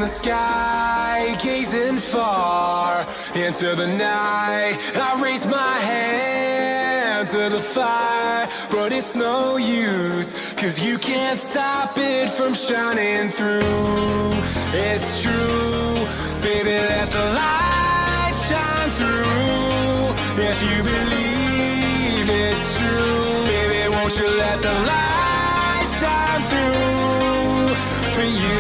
the sky, gazing far into the night. I raise my hand to the fire, but it's no use, 'cause you can't stop it from shining through. It's true, baby, let the light shine through. If you believe it's true, baby, won't you let the light shine through for you.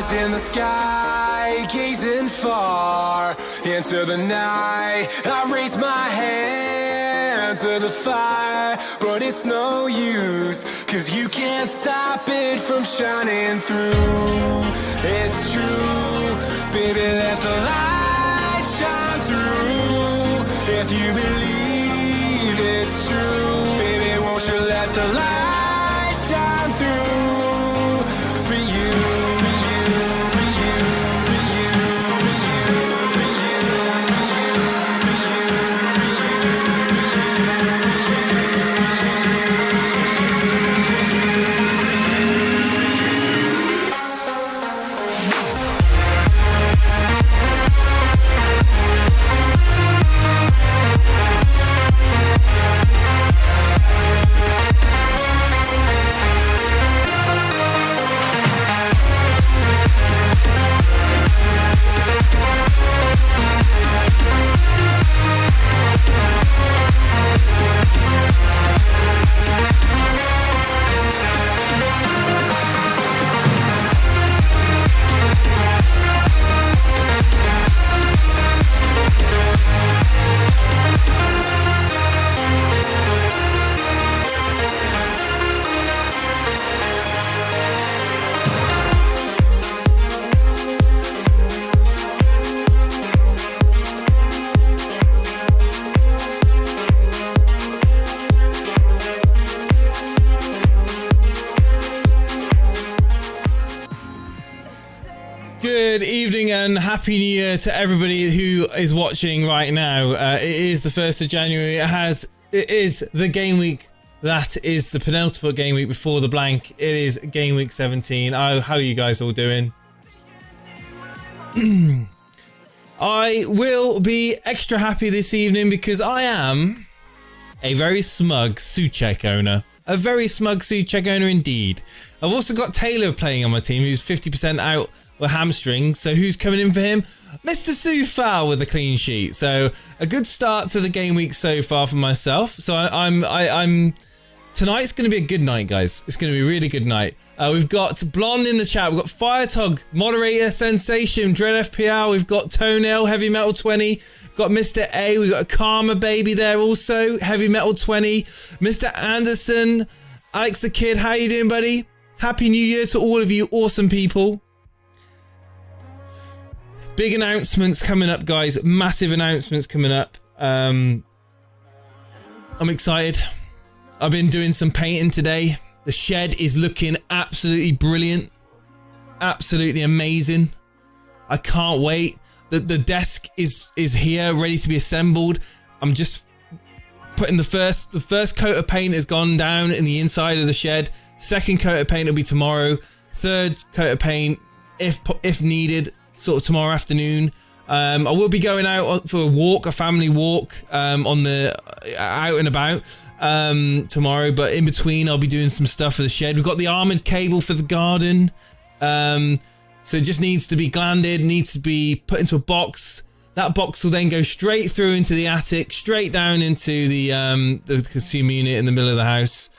In the sky, gazing far into the night. I raise my hand to the fire, but it's no use, 'cause you can't stop it from shining through. It's true, baby, let the light shine through. If you believe it's true, baby, won't you let the light shine through for you. Good evening and Happy New Year to everybody who is watching right now. It is the 1st of January. It is the game week. That is the penultimate game week before the blank. It is Gameweek 17. How are you guys all doing? I will be extra happy this evening because I am a very smug Suchek owner. A very smug Suchek owner indeed. I've also got Taylor playing on my team who's 50% out with hamstring. So who's coming in for him? Mr. Sufal with a clean sheet. So a good start to the game week so far for myself. So I'm tonight's going to be a good night, guys. It's going to be a really good night. We've got Blonde in the chat. We've got Firetog, Moderator, Sensation, Dread FPL. We've got Toenail, Heavy Metal 20. We've got Mr. A. We've got a Karma Baby there also. Heavy Metal 20. Mr. Anderson, Alex the Kid. How you doing, buddy? Happy New Year to all of you awesome people. Big announcements coming up, guys. Massive announcements coming up. I'm excited. I've been doing some painting today. The shed is looking absolutely brilliant. Absolutely amazing. I can't wait. The desk is here, ready to be assembled. I'm just putting the first coat of paint has gone down in the inside of the shed. Second coat of paint will be tomorrow. Third coat of paint, if needed, sort of tomorrow afternoon. I will be going out for a walk, a family walk, on the out and about tomorrow. But in between, I'll be doing some stuff for the shed. We've got the armoured cable for the garden. So it just needs to be glanded, needs to be put into a box. That box will then go straight through into the attic, straight down into the consumer unit in the middle of the house.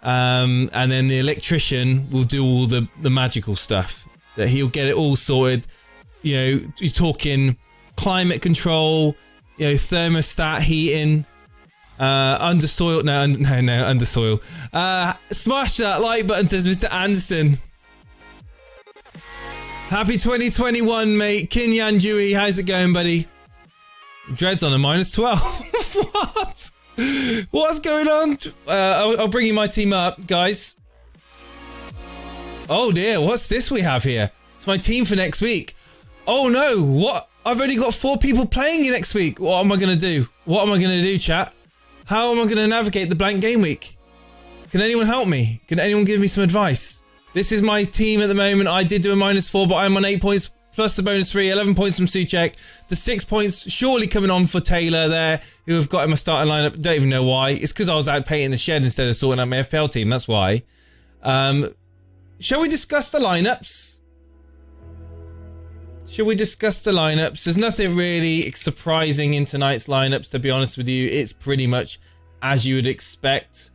And then the electrician will do all the magical stuff. That he'll get it all sorted. You know, you're talking climate control, you know, thermostat heating, undersoil. No, undersoil. Smash that like button, says Mr. Anderson. Happy 2021, mate. Kinyan Dewey, how's it going, buddy? Dread's on a -12. What? What's going on? I'll bring you my team up, guys. Oh dear, what's this we have here? It's my team for next week. Oh no, what? I've only got 4 people playing next week. What am I going to do? What am I going to do, chat? How am I going to navigate the blank game week? Can anyone help me? Can anyone give me some advice? This is my team at the moment. I did do a -4, but I'm on 8 points plus the bonus 3, 11 points from Souček. The 6 points surely coming on for Taylor there, who have got in my starting lineup. Don't even know why. It's because I was out painting the shed instead of sorting out my FPL team. That's why. Shall we discuss the lineups? Shall we discuss the lineups? There's nothing really surprising in tonight's lineups, to be honest with you. It's pretty much as you would expect.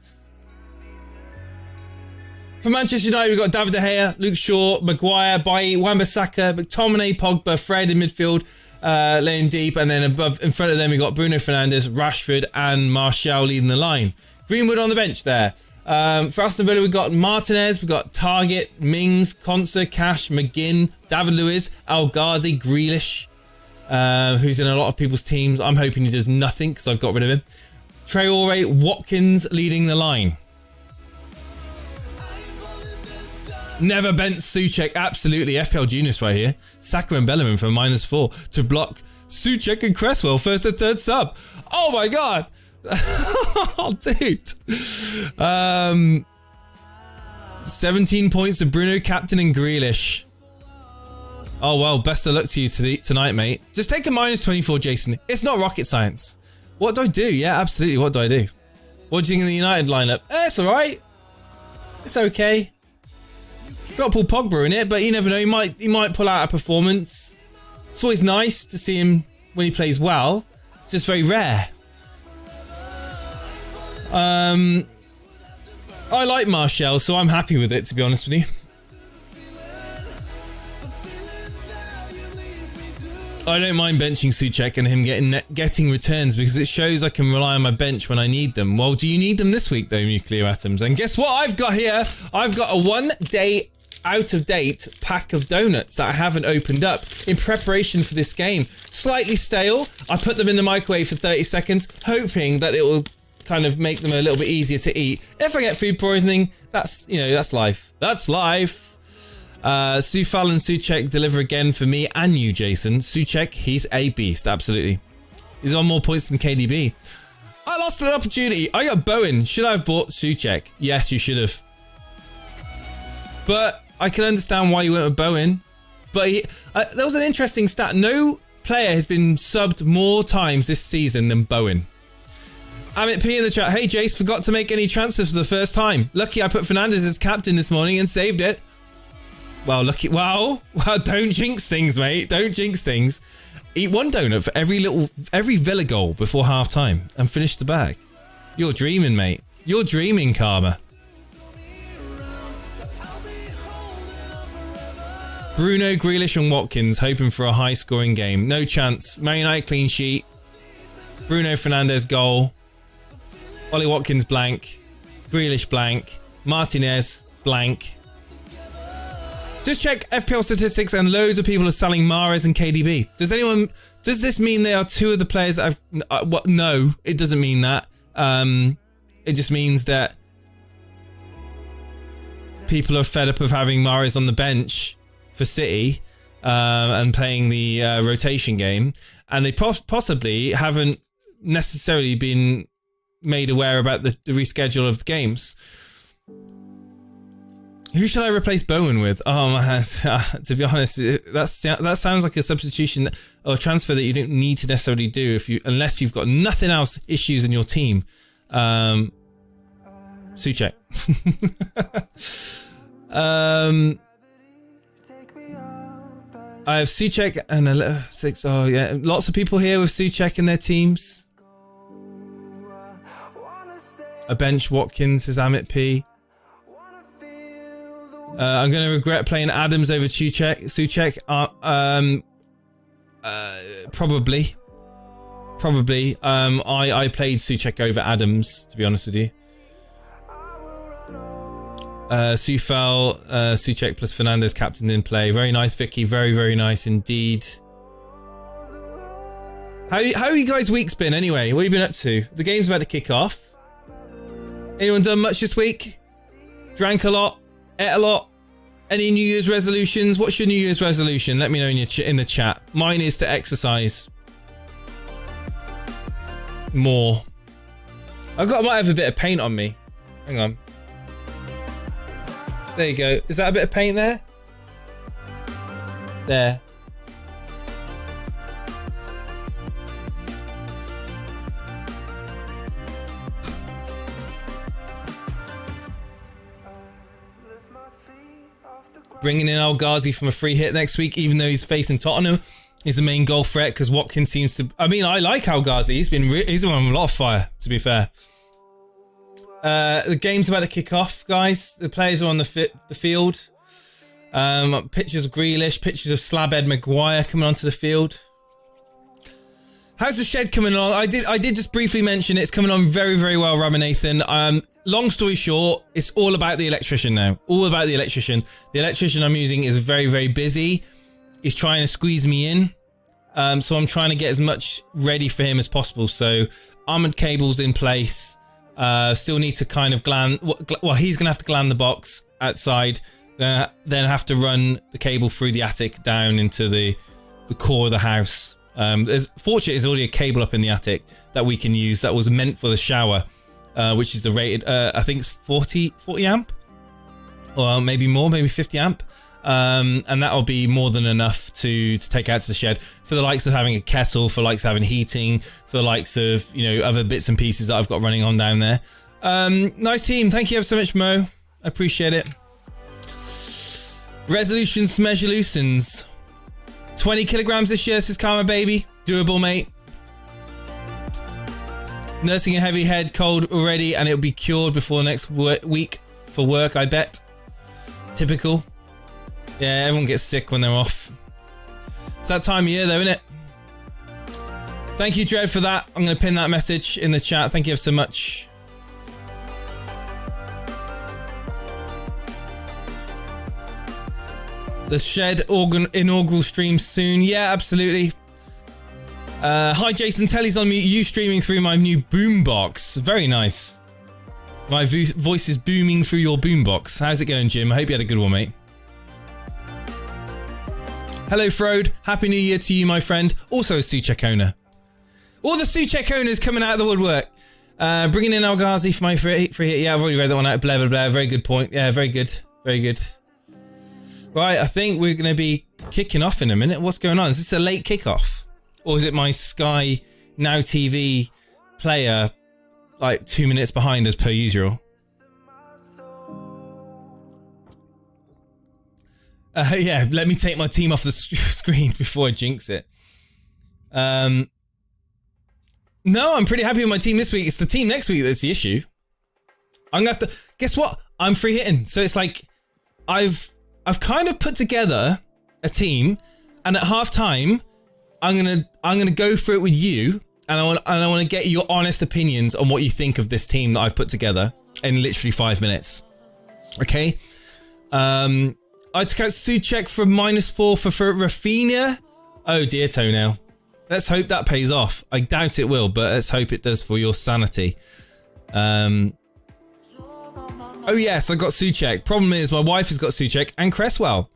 For Manchester United, we've got David De Gea, Luke Shaw, Maguire, Bailly, Wan-Bissaka, McTominay, Pogba, Fred in midfield, laying deep, and then above, in front of them, we've got Bruno Fernandes, Rashford, and Martial leading the line. Greenwood on the bench there. For Aston Villa, we've got Martinez, we've got Target, Mings, Konsa, Cash, McGinn, David Luiz, El Ghazi, Grealish, who's in a lot of people's teams. I'm hoping he does nothing because I've got rid of him. Traore, Watkins leading the line. Never bent Souček, absolutely. FPL Genius right here. Saka and Bellerin for -4 to block Souček and Cresswell first and third sub. Oh my god. Oh, dude. 17 points to Bruno, captain, and Grealish. Oh well, best of luck to you tonight, mate. Just take a -24, Jason. It's not rocket science. What do I do? Yeah, absolutely. What do I do? What do you think of the United lineup? It's alright. It's okay. Got Paul Pogba in it, but you never know. He might pull out a performance. It's always nice to see him when he plays well. It's just very rare. I like Martial, so I'm happy with it, to be honest with you. I don't mind benching Souček and him getting returns because it shows I can rely on my bench when I need them. Well, do you need them this week though, Nuclear Atoms? And guess what I've got here? I've got a 1 day out-of-date pack of donuts that I haven't opened up in preparation for this game. Slightly stale. I put them in the microwave for 30 seconds, hoping that it will kind of make them a little bit easier to eat. If I get food poisoning, that's, you know, that's life. That's life. Soufal and Souček deliver again for me and you, Jason. Souček, he's a beast, absolutely. He's on more points than KDB. I lost an opportunity. I got Bowen. Should I have bought Souček? Yes, you should have. But I can understand why you went with Bowen. But there was an interesting stat. No player has been subbed more times this season than Bowen. Amit P in the chat. Hey, Jace, forgot to make any transfers for the first time. Lucky I put Fernandes as captain this morning and saved it. Well, lucky. Wow. Don't jinx things, mate. Don't jinx things. Eat 1 donut for every Villa goal before half time and finish the bag. You're dreaming, mate. You're dreaming, Karma. Bruno, Grealish and Watkins hoping for a high-scoring game. No chance. Man United clean sheet. Bruno Fernandes goal. Ollie Watkins blank. Grealish blank. Martinez blank. Just check FPL statistics and loads of people are selling Mahrez and KDB. Does this mean they are two of the players that I've... no, it doesn't mean that. It just means that people are fed up of having Mahrez on the bench for City and playing the rotation game. And they possibly haven't necessarily been made aware about the reschedule of the games. Who should I replace Bowen with? Oh man, to be honest, that sounds like a substitution or a transfer that you don't need to necessarily do unless you've got nothing else issues in your team. Souček. I have Souček and 6. Oh yeah, lots of people here with Souček in their teams. A bench Watkins, says Amit P. I'm going to regret playing Adams over Souček. Probably. I played Souček over Adams, to be honest with you. Soufal, Souček plus Fernandez captain in play. Very nice, Vicky. Very, very nice indeed. How have you guys' weeks been anyway? What have you been up to? The game's about to kick off. Anyone done much this week? Drank a lot? Ate a lot? Any New Year's resolutions? What's your New Year's resolution? Let me know in the chat. Mine is to exercise more. I might have a bit of paint on me. Hang on. There you go. Is that a bit of paint there? There. Bringing in Al Ghazi from a free hit next week, even though he's facing Tottenham, is the main goal threat because Watkins seems to... I mean, I like Al Ghazi. He's on a lot of fire, to be fair. The game's about to kick off, guys. The players are on the field. Pictures of Grealish, pictures of Slabhead Maguire coming onto the field. How's the shed coming along? I did just briefly mention it's coming on very, very well, Ramanathan. Long story short, it's all about the electrician now. All about the electrician. The electrician I'm using is very, very busy. He's trying to squeeze me in. So I'm trying to get as much ready for him as possible. So armored cables in place. Still need to kind of gland... Well, he's going to have to gland the box outside. Then have to run the cable through the attic down into the core of the house. Fortunately, there's already a cable up in the attic that we can use that was meant for the shower. Which is the rated, I think it's 40 amp, or maybe more, maybe 50 amp, and that'll be more than enough to take out to the shed for the likes of having a kettle, for the likes of having heating, for the likes of other bits and pieces that I've got running on down there. Nice team, thank you ever so much, Mo. I appreciate it. Resolutions, Smesolutions. 20 kilograms this year, says Karma Baby. Doable, mate. Nursing a heavy head cold already, and it'll be cured before next week for work, I bet. Typical. Yeah, everyone gets sick when they're off. It's that time of year though, isn't it? Thank you, Dread, for that. I'm going to pin that message in the chat. Thank you so much. The shed inaugural stream soon. Yeah, absolutely. Hi Jason, Telly's on mute. You streaming through my new boombox. Very nice. My voice is booming through your boombox. How's it going, Jim? I hope you had a good one, mate. Hello, Frode. Happy New Year to you, my friend. Also a Souček owner. All the Souček owners coming out of the woodwork. Bringing in Al Ghazi for my free hit. Yeah, I've already read that one out. Blah, blah, blah. Very good point. Yeah, very good. Very good. Right, I think we're going to be kicking off in a minute. What's going on? Is this a late kickoff? Or is it my Sky Now TV player like 2 minutes behind as per usual? Yeah, let me take my team off the screen before I jinx it. No, I'm pretty happy with my team this week. It's the team next week that's the issue. I'm gonna have to... Guess what? I'm free hitting. So it's like I've kind of put together a team, and at half time I'm gonna go through it with you, and I want to get your honest opinions on what you think of this team that I've put together in literally 5 minutes. Okay. I took out Souček for -4 for Rafinha. Oh dear, Toenail. Let's hope that pays off. I doubt it will, but let's hope it does for your sanity. Oh yes, I got Souček. Problem is, my wife has got Souček and Cresswell.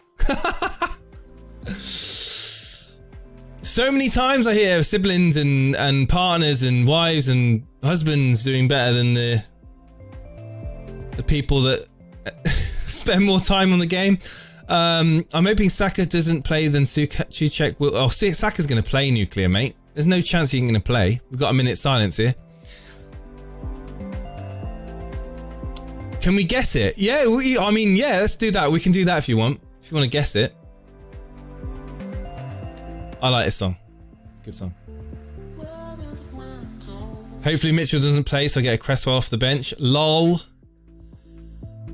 So many times I hear siblings and partners and wives and husbands doing better than the people that spend more time on the game. I'm hoping Saka doesn't play, then Souček will. Oh, Saka's going to play, Nuclear, mate. There's no chance he's going to play. We've got a minute silence here. Can we guess it? Yeah, I mean, yeah, let's do that. We can do that if you want. If you want to guess it. I like this song. Good song. Hopefully Mitchell doesn't play, so I get a Cresswell off the bench. LOL.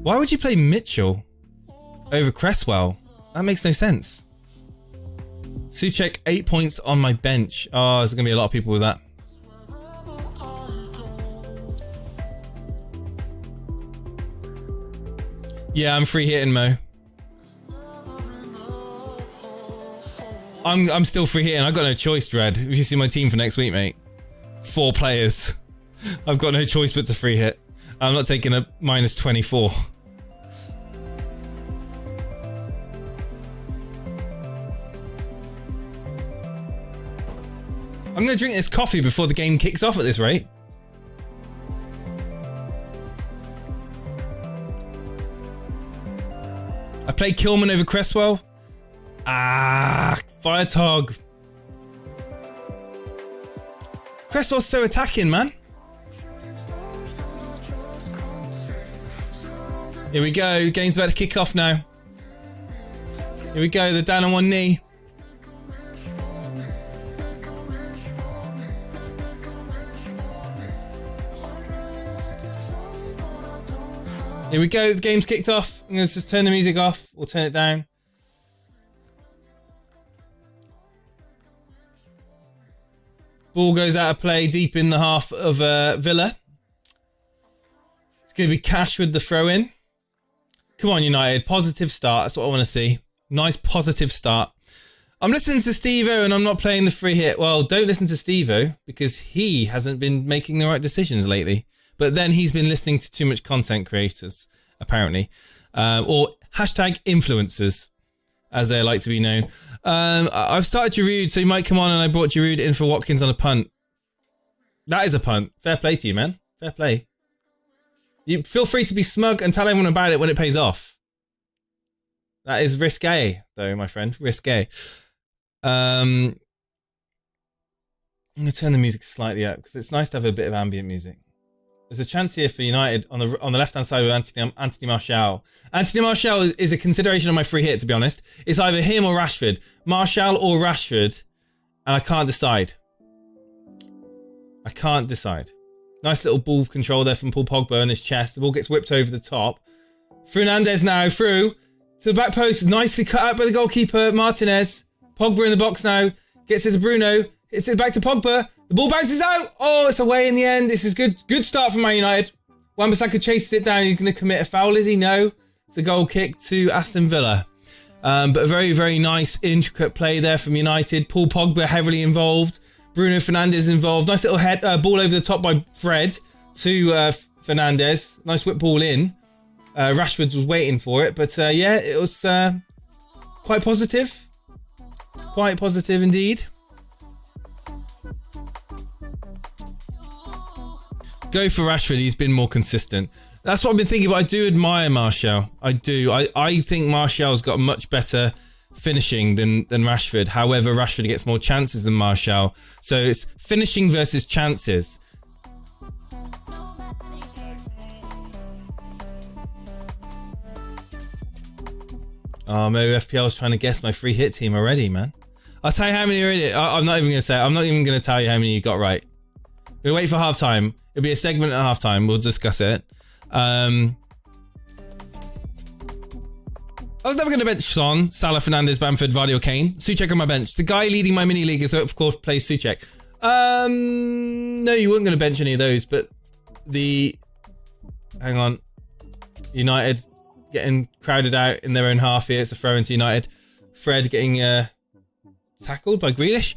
Why would you play Mitchell over Cresswell? That makes no sense. Souček 8 points on my bench. Oh, there's going to be a lot of people with that. Yeah, I'm free hitting, Mo. I'm still free hitting. I've got no choice, Dread. If you see my team for next week, mate. 4 players. I've got no choice but to free hit. I'm not taking a -24. I'm going to drink this coffee before the game kicks off at this rate. I played Kilman over Cresswell. Ah, Firetog. Cresswell's so attacking, man. Here we go. Game's about to kick off now. Here we go. They're down on one knee. Here we go. The game's kicked off. I'm going to just turn the music off or turn it down. Ball goes out of play deep in the half of Vila. It's going to be Cash with the throw in. Come on, United. Positive start. That's what I want to see. Nice positive start. I'm listening to Steve-O and I'm not playing the free hit. Well, don't listen to Steve-O because he hasn't been making the right decisions lately. But then he's been listening to too much content creators, apparently. Or hashtag influencers, as they like to be known. I've started Giroud, so you might come on, and I brought Giroud in for Watkins on a punt. That is a punt. Fair play to you, man. Fair play. You feel free to be smug and tell everyone about it when it pays off. That is risque, though, my friend. Risque. I'm going to turn the music slightly up, because it's nice to have a bit of ambient music. There's a chance here for United on the left-hand side with Anthony Martial. Anthony Martial is a consideration on my free hit, to be honest. It's either him or Rashford. Martial or Rashford. And I can't decide. I can't decide. Nice little ball control there from Paul Pogba on his chest. The ball gets whipped over the top. Fernandes now through to the back post. Nicely cut out by the goalkeeper, Martinez. Pogba in the box now. Gets it to Bruno. Hits it back to Pogba. The ball bounces out. Oh, it's away in the end. This is good. Good start from Man United. Wan-Bissaka chases it down. He's going to commit a foul, is he? No. It's a goal kick to Aston Villa. But a very, very nice, intricate play there from United. Paul Pogba heavily involved. Bruno Fernandes involved. Nice little head ball over the top by Fred to Fernandes. Nice whip ball in. Rashford was waiting for it. But yeah, it was quite positive. Quite positive indeed. Go for Rashford. He's been more consistent. That's what I've been thinking, but I do admire Martial. I do. I think Martial's got much better finishing than Rashford. However, Rashford gets more chances than Martial. So it's finishing versus chances. Oh, maybe FPL's trying to guess my free hit team already, man. I'll tell you how many are in it. I'm not even going to say it. I'm not even going to tell you how many you got right. We'll wait for half time. It'll be a segment at half time. We'll discuss it. I was never going to bench Son, Salah, Fernandes, Bamford, Vardy or Kane. Souček on my bench. The guy leading my mini league is, of course, plays Souček. No, you weren't going to bench any of those, but the... Hang on. United getting crowded out in their own half here. It's a throw into United. Fred getting tackled by Grealish.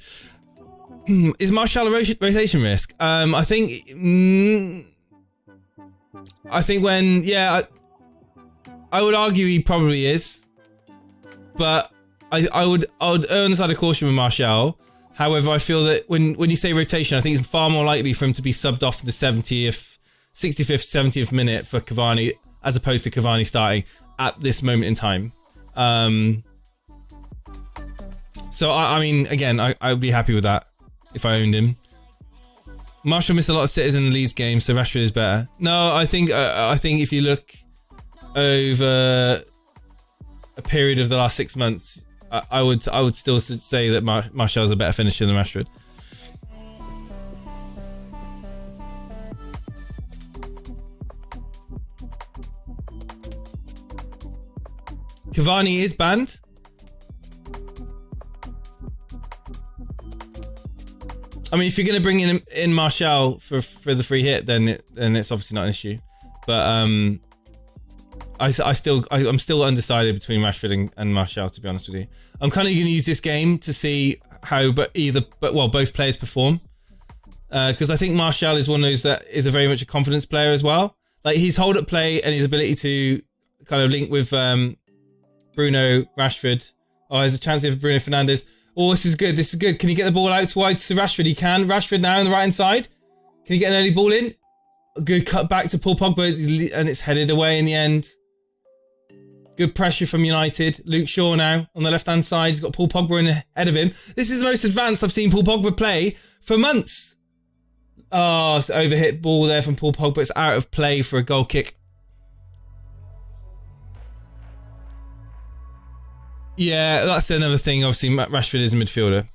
Is Martial a rotation risk? I think when I would argue he probably is, but I would err on the side of caution with Martial. However, I feel that when you say rotation, I think it's far more likely for him to be subbed off in the 65th, 70th minute for Cavani, as opposed to Cavani starting at this moment in time. So I mean, again, I would be happy with that if I owned him. Martial missed a lot of sitters in the Leeds game, so Rashford is better. No, I think if you look over a period of the last 6 months, I would still say that Martial's a better finisher than Rashford. Cavani is banned. I mean, if you're going to bring in Martial for the free hit, then it's obviously not an issue. But I'm still undecided between Rashford and Martial, to be honest with you. I'm kind of going to use this game to see how both players perform, because I think Martial is one of those that is a very much a confidence player as well. Like his hold up play and his ability to kind of link with Bruno, Rashford. Oh, there's a chance here for Bruno Fernandes. Oh, this is good. This is good. Can he get the ball out to wide to Rashford? He can. Rashford now on the right hand side. Can he get an early ball in? A good cut back to Paul Pogba, and it's headed away in the end. Good pressure from United. Luke Shaw now on the left hand side. He's got Paul Pogba in ahead of him. This is the most advanced I've seen Paul Pogba play for months. Oh, it's an overhit ball there from Paul Pogba. It's out of play for a goal kick. Yeah, that's another thing. Obviously, Rashford is a midfielder.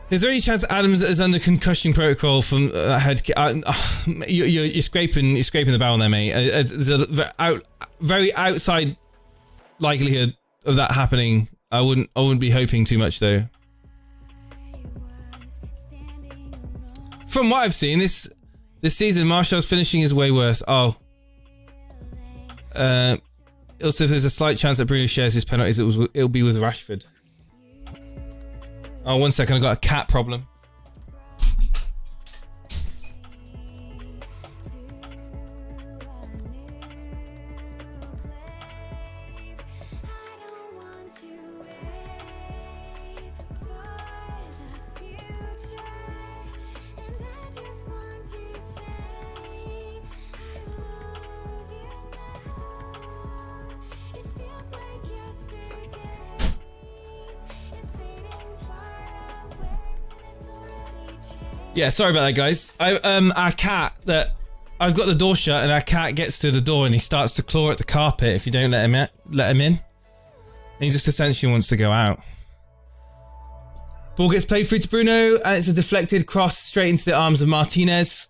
Is there any chance Adams is under concussion protocol from that head kick? You're scraping the barrel there, mate. There's a very outside likelihood of that happening. I wouldn't be hoping too much though. From what I've seen this season, Martial's finishing is way worse. Oh. Also, if there's a slight chance that Bruno shares his penalties, it'll be with Rashford. Oh, 1 second, I got a cat problem. Yeah, sorry about that, guys. Our cat I've got the door shut, and our cat gets to the door and he starts to claw at the carpet if you don't let him in. And he just essentially wants to go out. Ball gets played through to Bruno, and it's a deflected cross straight into the arms of Martinez.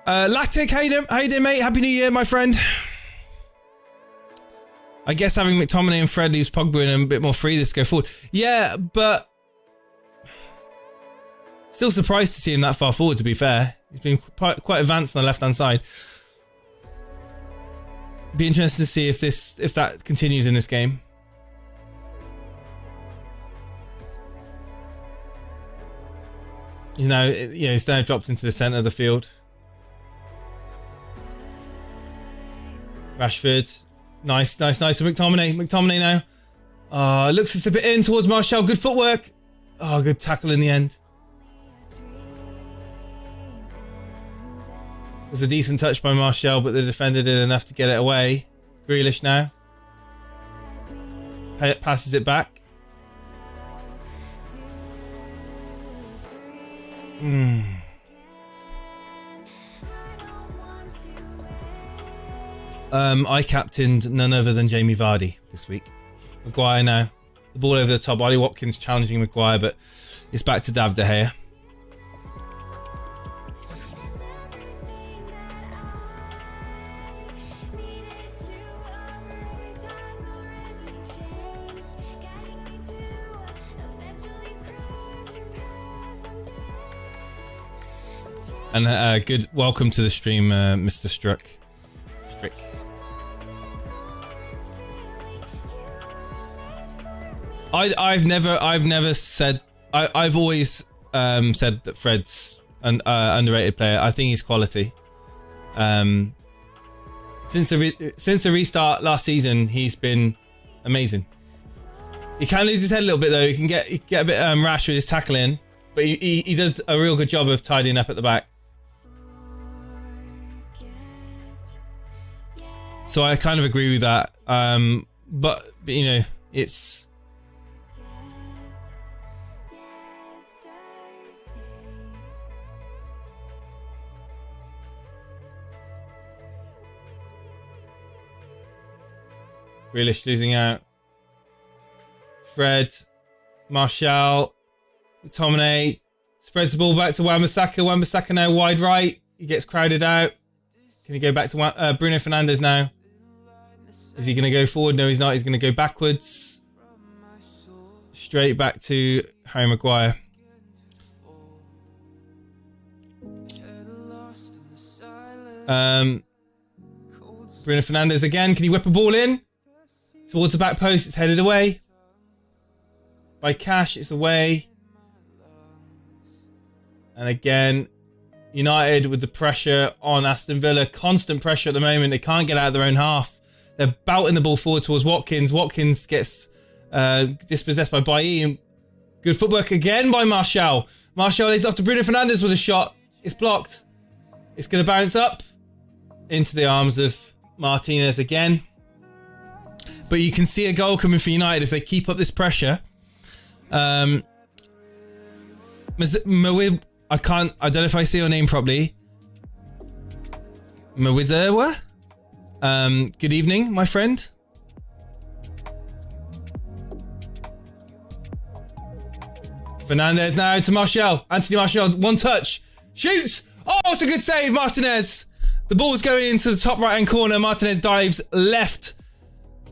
Lactic, how you doing, mate? Happy New Year, my friend. I guess having McTominay and Fred leaves Pogba in a bit more free this go forward. Yeah, but still surprised to see him that far forward, to be fair. He's been quite advanced on the left-hand side. Be interested to see if that continues in this game. He's now dropped into the centre of the field. Rashford. Nice. So McTominay now. Looks to slip it in towards Martial. Good footwork. Oh, good tackle in the end. It was a decent touch by Martial, but the defender did enough to get it away. Grealish now. Passes it back. I captained none other than Jamie Vardy this week. Maguire now. The ball over the top. Ollie Watkins challenging Maguire, but it's back to David De Gea. And good welcome to the stream, Mr. Strick. I've never said. I've always said that Fred's an underrated player. I think he's quality. Since the restart last season, he's been amazing. He can lose his head a little bit though. He can get a bit rash with his tackling, but he does a real good job of tidying up at the back. So I kind of agree with that. But you know, it's. Grealish losing out. Fred, Martial, McTominay spreads the ball back to Wan-Bissaka. Wan-Bissaka now wide right. He gets crowded out. Can he go back to Bruno Fernandes now? Is he going to go forward? No, he's not. He's going to go backwards. Straight back to Harry Maguire. Bruno Fernandes again. Can he whip a ball in? Towards the back post. It's headed away. By Cash, it's away. And again, United with the pressure on Aston Villa. Constant pressure at the moment. They can't get out of their own half. They're bouting the ball forward towards Watkins. Watkins gets dispossessed by Bailly. Good footwork again by Martial. Martial lays off to Bruno Fernandes with a shot. It's blocked. It's going to bounce up into the arms of Martinez again. But you can see a goal coming for United if they keep up this pressure. I don't know if I say your name properly. Mawizawa? Good evening, my friend. Fernandes now to Martial. Anthony Martial, one touch. Shoots! Oh, it's a good save, Martinez. The ball's going into the top right-hand corner. Martinez dives left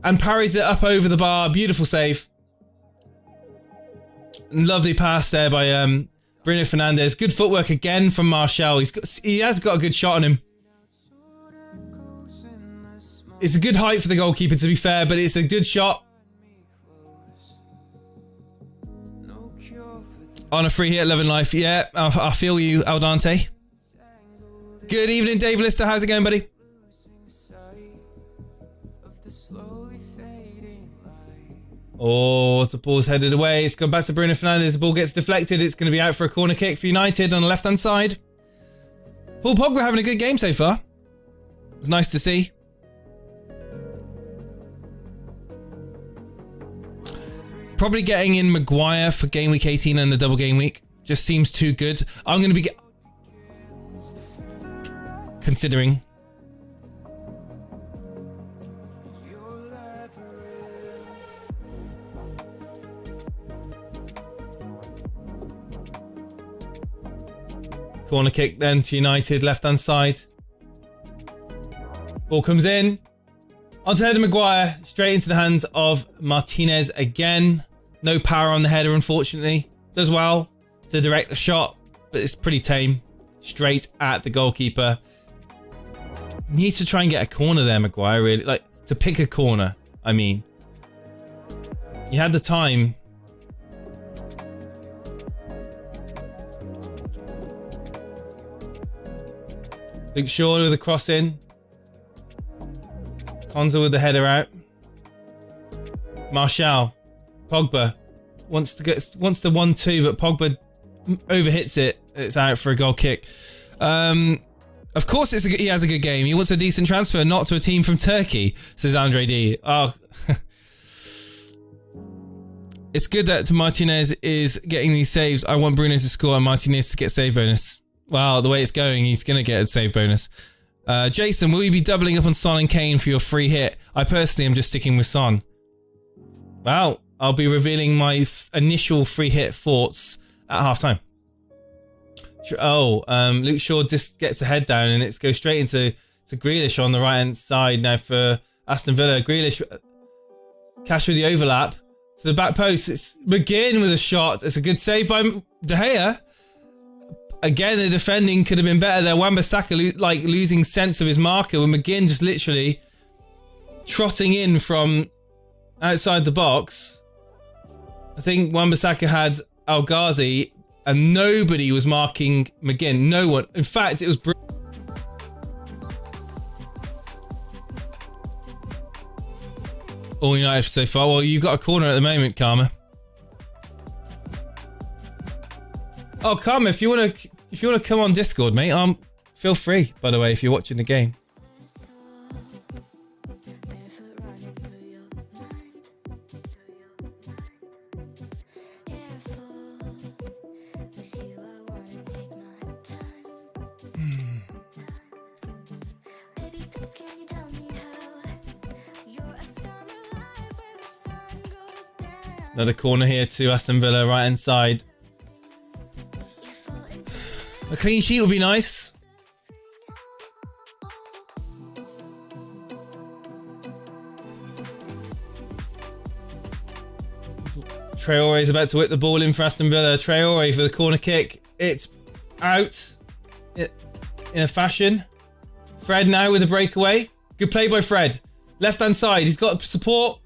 and parries it up over the bar. Beautiful save. Lovely pass there by Bruno Fernandes. Good footwork again from Martial. He has got a good shot on him. It's a good height for the goalkeeper, to be fair, but it's a good shot. On a free hit, Love and Life. Yeah, I feel you, Al Dante. Good evening, Dave Lister. How's it going, buddy? Oh, the ball's headed away. It's gone back to Bruno Fernandes. The ball gets deflected. It's going to be out for a corner kick for United on the left-hand side. Paul Pogba having a good game so far. It's nice to see. Probably getting in Maguire for game week 18 and the double game week. Just seems too good. I'm going to be considering. Corner kick then to United, left-hand side. Ball comes in. Onto header Maguire, straight into the hands of Martinez again. No power on the header, unfortunately. Does well to direct the shot, but it's pretty tame. Straight at the goalkeeper. Needs to try and get a corner there, Maguire, really. Like, to pick a corner, I mean. You had the time. Luke Shaw with a cross in. Konza with the header out. Martial. Pogba wants the 1-2, but Pogba overhits it. It's out for a goal kick. Of course, he has a good game. He wants a decent transfer, not to a team from Turkey, says Andre D. Oh, it's good that Martinez is getting these saves. I want Bruno to score and Martinez to get save bonus. Well, the way it's going, he's going to get a save bonus. Jason, will you be doubling up on Son and Kane for your free hit? I personally am just sticking with Son. Well, I'll be revealing my initial free hit thoughts at halftime. Luke Shaw just gets a head down and it goes straight into Grealish on the right hand side now for Aston Villa. Grealish, Cash with the overlap to the back post. It's McGinn with a shot. It's a good save by De Gea. again, the defending could have been better there. Wan-Bissaka losing sense of his marker with McGinn just literally trotting in from outside the box. I think Wan-Bissaka had El Ghazi and nobody was marking McGinn. No one. In fact, it was all United so far. Well, you've got a corner at the moment, Karma. Oh, Karma, if you wanna come on Discord, mate, feel free. By the way, if you're watching the game. Another corner here to Aston Villa, right hand side. A clean sheet would be nice. Traore is about to whip the ball in for Aston Villa. Traore for the corner kick. It's out in a fashion. Fred now with a breakaway. Good play by Fred. Left hand side. He's got support.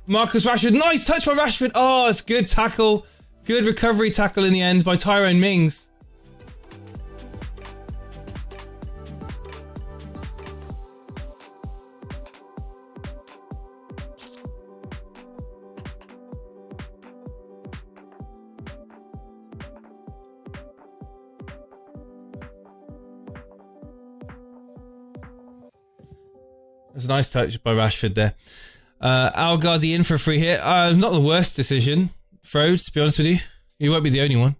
Marcus Rashford. Nice touch by Rashford. Oh, it's good tackle. Good recovery tackle in the end by Tyrone Mings. There's a nice touch by Rashford there. Al Ghazi in for a free hit. Not the worst decision, Frode, to be honest with you. You won't be the only one.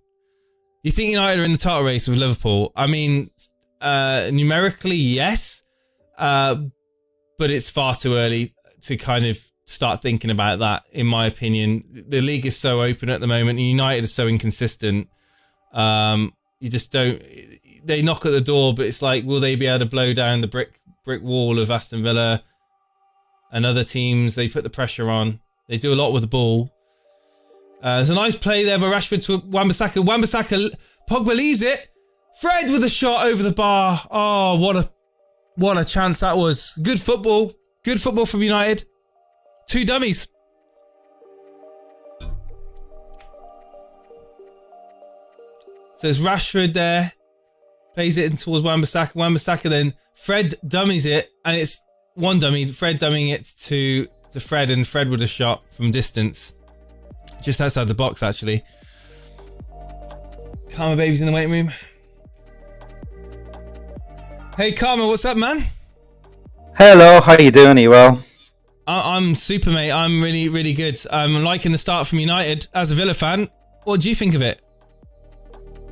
You think United are in the title race with Liverpool? I mean, numerically, yes. But it's far too early to kind of start thinking about that, in my opinion. The league is so open at the moment, and United is so inconsistent. You just don't... They knock at the door, but it's like, will they be able to blow down the brick wall of Aston Villa and other teams? They put the pressure on. They do a lot with the ball. There's a nice play there by Rashford to Wan-Bissaka. Wan-Bissaka, Pogba leaves it. Fred with a shot over the bar. Oh, what a chance that was. Good football. Good football from United. 2 dummies. So it's Rashford there. Plays it in towards Wan-Bissaka. Wan-Bissaka then Fred dummies it, and it's one dummy. Fred dummying it to Fred, and Fred with a shot from distance. Just outside the box, actually. Karma Baby's in the waiting room. Hey, Karma, what's up, man? Hello, how you doing? Are you well? I'm super, mate. I'm really, really good. I'm liking the start from United. As a Villa fan, what do you think of it?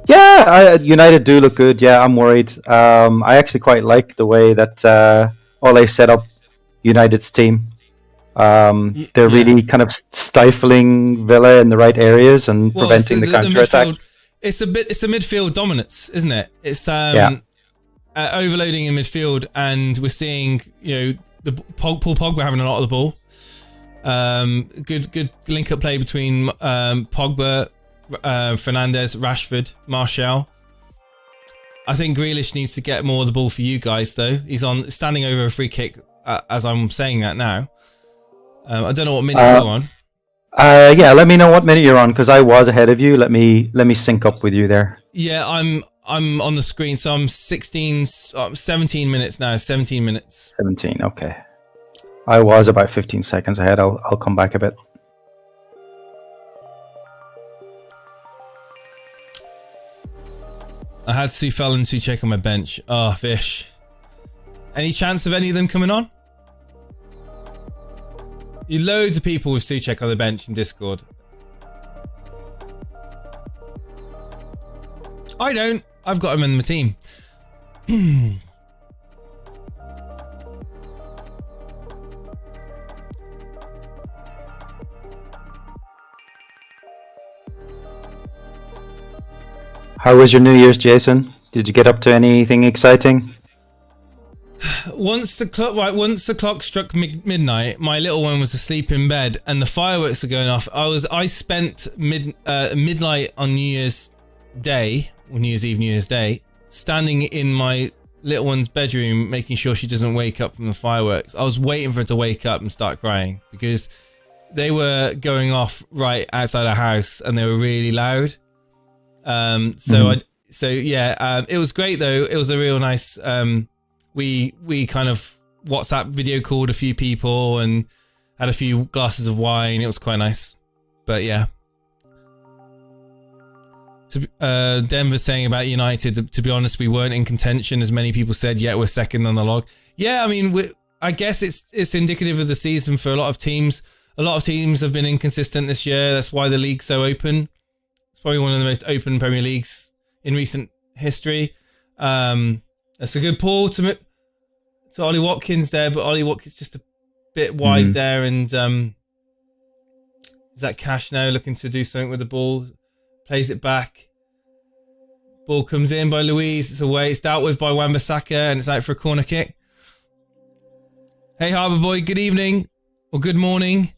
Yeah, United do look good. Yeah, I'm worried. I actually quite like the way that Ole set up United's team. They're really kind of stifling Villa in the right areas and preventing the counter-attack. It's a midfield dominance, isn't it? It's overloading in midfield, and we're seeing, the Paul Pogba having a lot of the ball. Good link-up play between Pogba, Fernandes, Rashford, Martial. I think Grealish needs to get more of the ball for you guys, though. He's standing over a free kick as I'm saying that now. I don't know what minute you're on. Yeah, let me know what minute you're on, because I was ahead of you. Let me sync up with you there. Yeah, I'm on the screen, so I'm 17 minutes now. 17 minutes. 17, okay. I was about 15 seconds ahead. I'll come back a bit. I had Sufel and Suchek on my bench. Oh, fish. Any chance of any of them coming on? Loads of people with Suchek on the bench in Discord. I don't. I've got him in my team. How was your New Year's, Jason? Did you get up to anything exciting? Once the clock struck midnight, my little one was asleep in bed, and the fireworks are going off. I spent midnight on New Year's Day New Year's Eve, New Year's Day, standing in my little one's bedroom, making sure she doesn't wake up from the fireworks. I was waiting for her to wake up and start crying because they were going off right outside our house and they were really loud. It was great though. It was a real nice. We kind of WhatsApp video called a few people and had a few glasses of wine. It was quite nice, but yeah. Denver saying about United, to be honest, we weren't in contention as many people said, yet we're second on the log. Yeah, I mean, I guess it's indicative of the season for a lot of teams. A lot of teams have been inconsistent this year. That's why the league's so open. It's probably one of the most open Premier Leagues in recent history. That's a good pull to Ollie Watkins there, but Ollie Watkins just a bit wide there. And is that Cash now looking to do something with the ball? Plays it back. Ball comes in by Louise. It's away. It's dealt with by Wan-Bissaka and it's out for a corner kick. Hey, Harbour Boy. Good evening or good morning.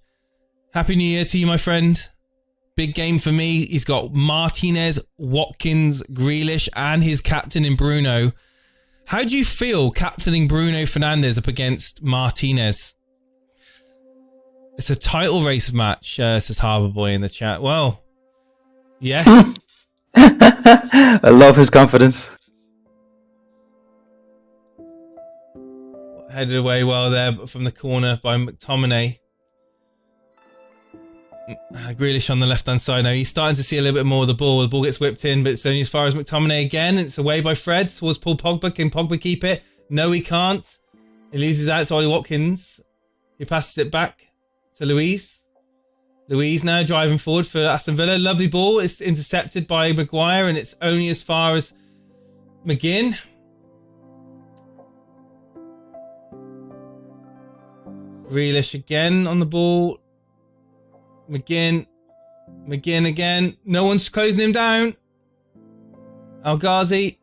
Happy New Year to you, my friend. Big game for me. He's got Martinez, Watkins, Grealish, and his captain in Bruno. How do you feel captaining Bruno Fernandes up against Martinez? It's a title race match, says Harbour Boy in the chat. Well, yes. I love his confidence. Headed away well there from the corner by McTominay. Grealish on the left-hand side now. He's starting to see a little bit more of the ball. The ball gets whipped in, but it's only as far as McTominay again. It's away by Fred towards Paul Pogba. Can Pogba keep it? No, he can't. He loses out to Ollie Watkins. He passes it back to Louise. Louise now driving forward for Aston Villa. Lovely ball. It's intercepted by Maguire, and it's only as far as McGinn. Grealish again on the ball. McGinn again. No one's closing him down. El Ghazi.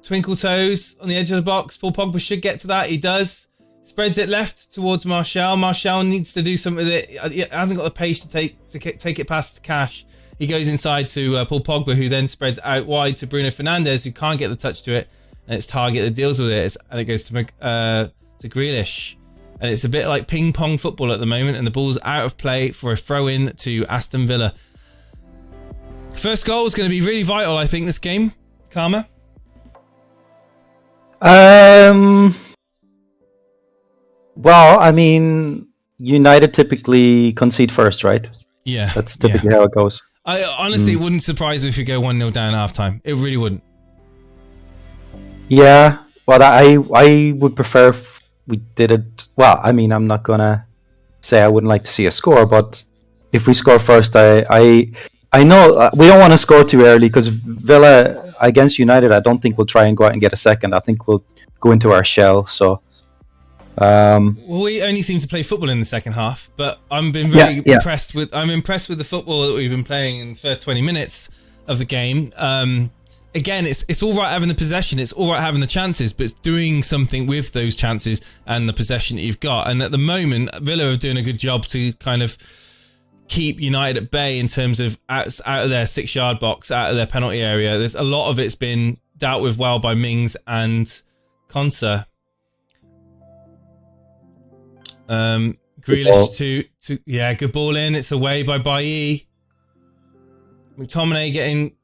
Twinkle toes on the edge of the box. Paul Pogba should get to that. He does. Spreads it left towards Martial. Martial needs to do something with it. He hasn't got the pace to take it past Cash. He goes inside to Paul Pogba, who then spreads out wide to Bruno Fernandes, who can't get the touch to it. And it's Target that deals with it. And it goes to Grealish. And it's a bit like ping pong football at the moment, and the ball's out of play for a throw in to Aston Villa. First goal is going to be really vital, I think, this game. Karma? Well, I mean, United typically concede first, right? Yeah. That's typically how it goes. I honestly, it wouldn't surprise me if you go 1-0 down at half-time. It really wouldn't. Yeah. Well, I would prefer if we did it. Well, I mean, I'm not going to say I wouldn't like to see a score, but if we score first, I know we don't want to score too early because Villa against United, I don't think we'll try and go out and get a second. I think we'll go into our shell, so... well, we only seem to play football in the second half, but I'm been very impressed with. I'm impressed with the football that we've been playing in the first 20 minutes of the game. Again, it's all right having the possession, it's all right having the chances, but it's doing something with those chances and the possession that you've got. And at the moment, Villa are doing a good job to kind of keep United at bay in terms of out of their 6-yard box, out of their penalty area. There's a lot of it's been dealt with well by Mings and Konsa. Grealish to good ball in. It's away by Bailly. McTominay getting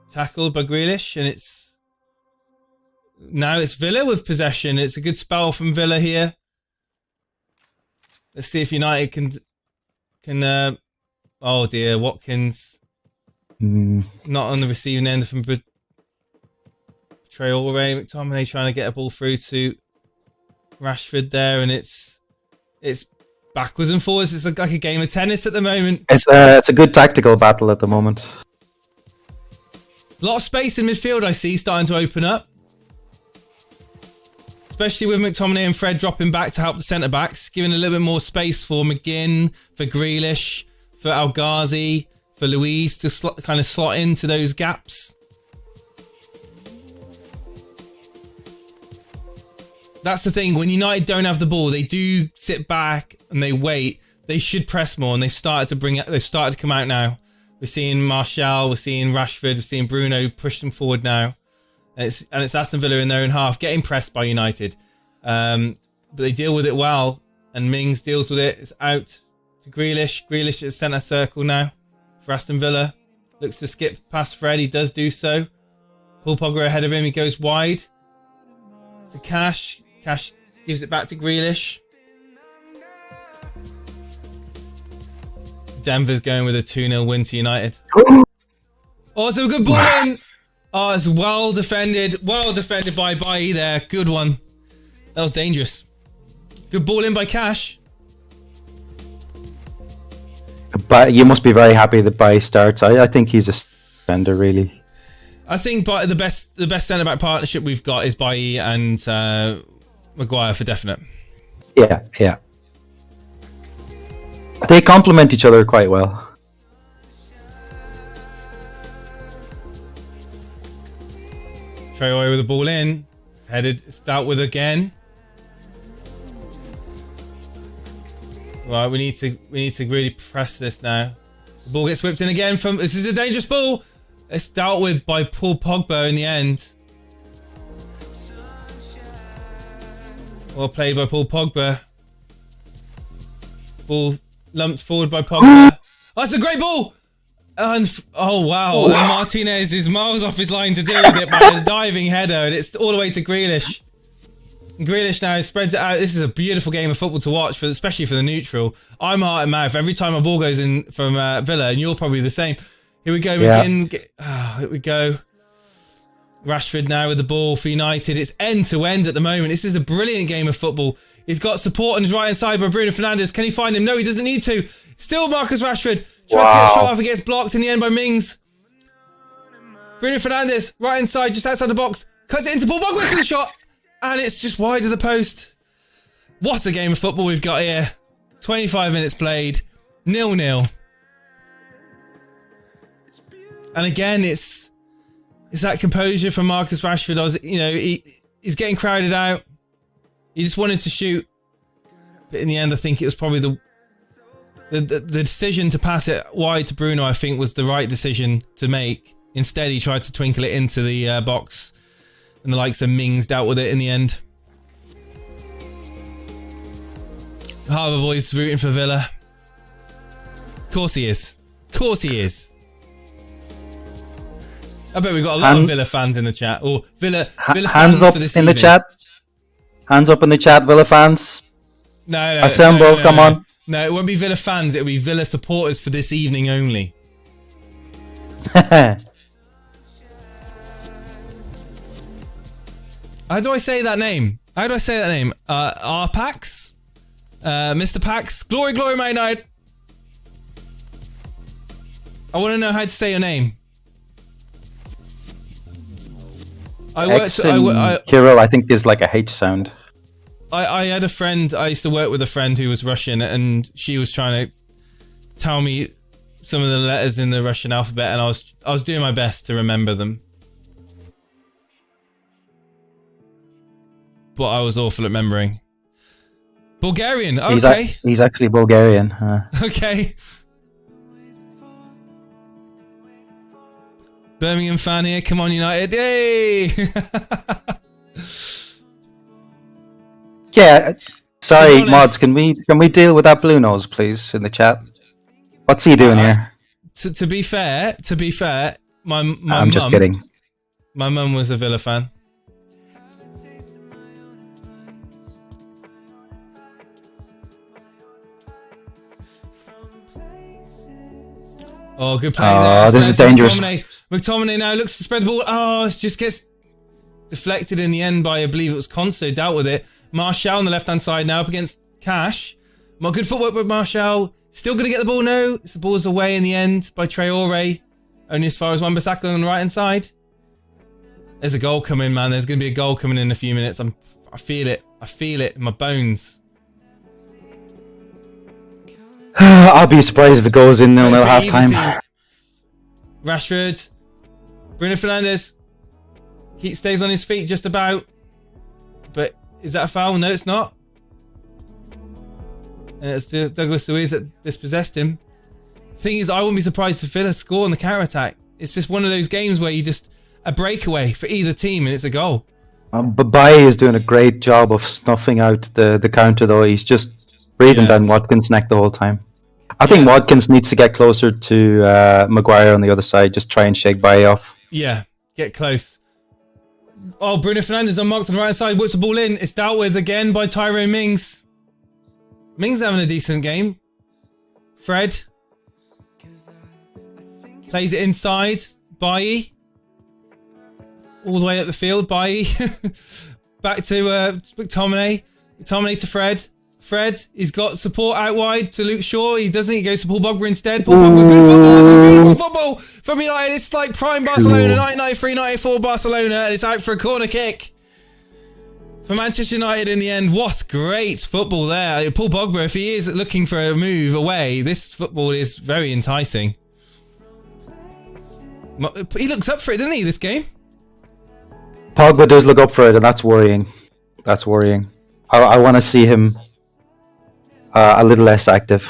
tackled by Grealish, and it's Villa with possession. It's a good spell from Villa here. Let's see if United can. Oh dear, Watkins not on the receiving end from Traore. McTominay trying to get a ball through to Rashford there, and it's backwards and forwards. It's like a game of tennis at the moment. It's a good tactical battle at the moment. A lot of space in midfield I see starting to open up. Especially with McTominay and Fred dropping back to help the centre-backs, giving a little bit more space for McGinn, for Grealish, for El Ghazi, for Louise to kind of slot into those gaps. That's the thing. When United don't have the ball, they do sit back and they wait. They should press more, and they've started to come out now. We're seeing Martial, we're seeing Rashford, we're seeing Bruno push them forward now. And it's Aston Villa in their own half, getting pressed by United. But they deal with it well, and Mings deals with it. It's out to Grealish. Grealish is centre circle now for Aston Villa. Looks to skip past Fred, he does do so. Paul Pogba ahead of him, he goes wide to Cash. Cash gives it back to Grealish. Denver's going with a 2-0 win to United. Oh, it's a good ball in. Oh, it's well defended. Well defended by Bailly there. Good one. That was dangerous. Good ball in by Cash. But you must be very happy that Bailly starts. I think he's a defender, really. I think the best centre-back partnership we've got is Bailly and Maguire for definite. Yeah, yeah. They complement each other quite well. Traore with the ball in. It's dealt with again. Right, we need to really press this now. The ball gets whipped in again this is a dangerous ball. It's dealt with by Paul Pogba in the end. Well played by Paul Pogba. Ball lumped forward by Pogba. Oh, that's a great ball! And oh wow, and Martinez is miles off his line to deal with it by a diving header, and it's all the way to Grealish. And Grealish now spreads it out. This is a beautiful game of football to watch, especially for the neutral. I'm heart and mouth every time a ball goes in from Villa, and you're probably the same. Here we go. Yeah. Here we go. Rashford now with the ball for United. It's end to end at the moment. This is a brilliant game of football. He's got support on his right hand side by Bruno Fernandes. Can he find him? No, he doesn't need to. Still Marcus Rashford. Tries to get a shot off. He gets blocked in the end by Mings. Bruno Fernandes, right hand side, just outside the box. Cuts it into Paul Pogba for the shot. And it's just wide of the post. What a game of football we've got here. 25 minutes played. 0-0. And again, it's that composure from Marcus Rashford. He's getting crowded out. He just wanted to shoot. But in the end, I think it was probably the decision to pass it wide to Bruno, I think, was the right decision to make. Instead, he tried to twinkle it into the box. And the likes of Mings dealt with it in the end. Harbour boys rooting for Villa. Of course he is. Of course he is. I bet we've got a lot of Villa fans in the chat. Or Villa fans for this evening. Chat. Hands up in the chat, Villa fans. No. Assemble, come on. No, it won't be Villa fans. It'll be Villa supporters for this evening only. How do I say that name? R Pax? Mr. Pax? Glory, Man United. I want to know how to say your name. Kirill, I think there's like a H sound. I had a friend, I used to work with a friend who was Russian, and she was trying to tell me some of the letters in the Russian alphabet, and I was doing my best to remember them. But I was awful at remembering. Bulgarian, okay. He's actually Bulgarian. Okay. Birmingham fan here, come on United, yay! Yeah, sorry, mods. Can we deal with that blue nose, please, in the chat? What's he doing here? To be fair, my I'm just kidding. My mum was a Villa fan. Oh, good play there. This is dangerous. McTominay now looks to spread the ball. Oh, it just gets deflected in the end by, I believe it was Conso, dealt with it. Martial on the left-hand side now up against Cash. More good footwork with Martial. Still going to get the ball? No. The ball's away in the end by Traore. Only as far as Wan-Bissaka on the right-hand side. There's a goal coming, man. There's going to be a goal coming in a few minutes. I feel it. I feel it in my bones. I'll be surprised if it goes in 0-0 half time. Rashford. Bruno Fernandes. Stays on his feet just about. But is that a foul? No, it's not. And it's Douglas Luiz that dispossessed him. Thing is, I wouldn't be surprised if Villa score on the counter-attack. It's just one of those games where you just a breakaway for either team and it's a goal. But Bailly is doing a great job of snuffing out the counter, though. He's just breathing down Watkins' neck the whole time. I think Watkins needs to get closer to Maguire on the other side. Just try and shake Bailly off. Yeah, get close. Oh, Bruno Fernandes unmarked on the right side. Whips the ball in. It's dealt with again by Tyrone Mings. Mings having a decent game. Fred plays it inside. Bailly all the way up the field. Bailly back to McTominay. McTominay to Fred. Fred, he's got support out wide to Luke Shaw. He doesn't. He goes to Paul Pogba instead. Paul Pogba, good football. It's a beautiful football from United. It's like prime Barcelona, 1993-94 Barcelona, and it's out for a corner kick for Manchester United in the end. What great football there. Paul Pogba, if he is looking for a move away, this football is very enticing. He looks up for it, doesn't he, this game? Pogba does look up for it, and that's worrying. That's worrying. I want to see him a little less active.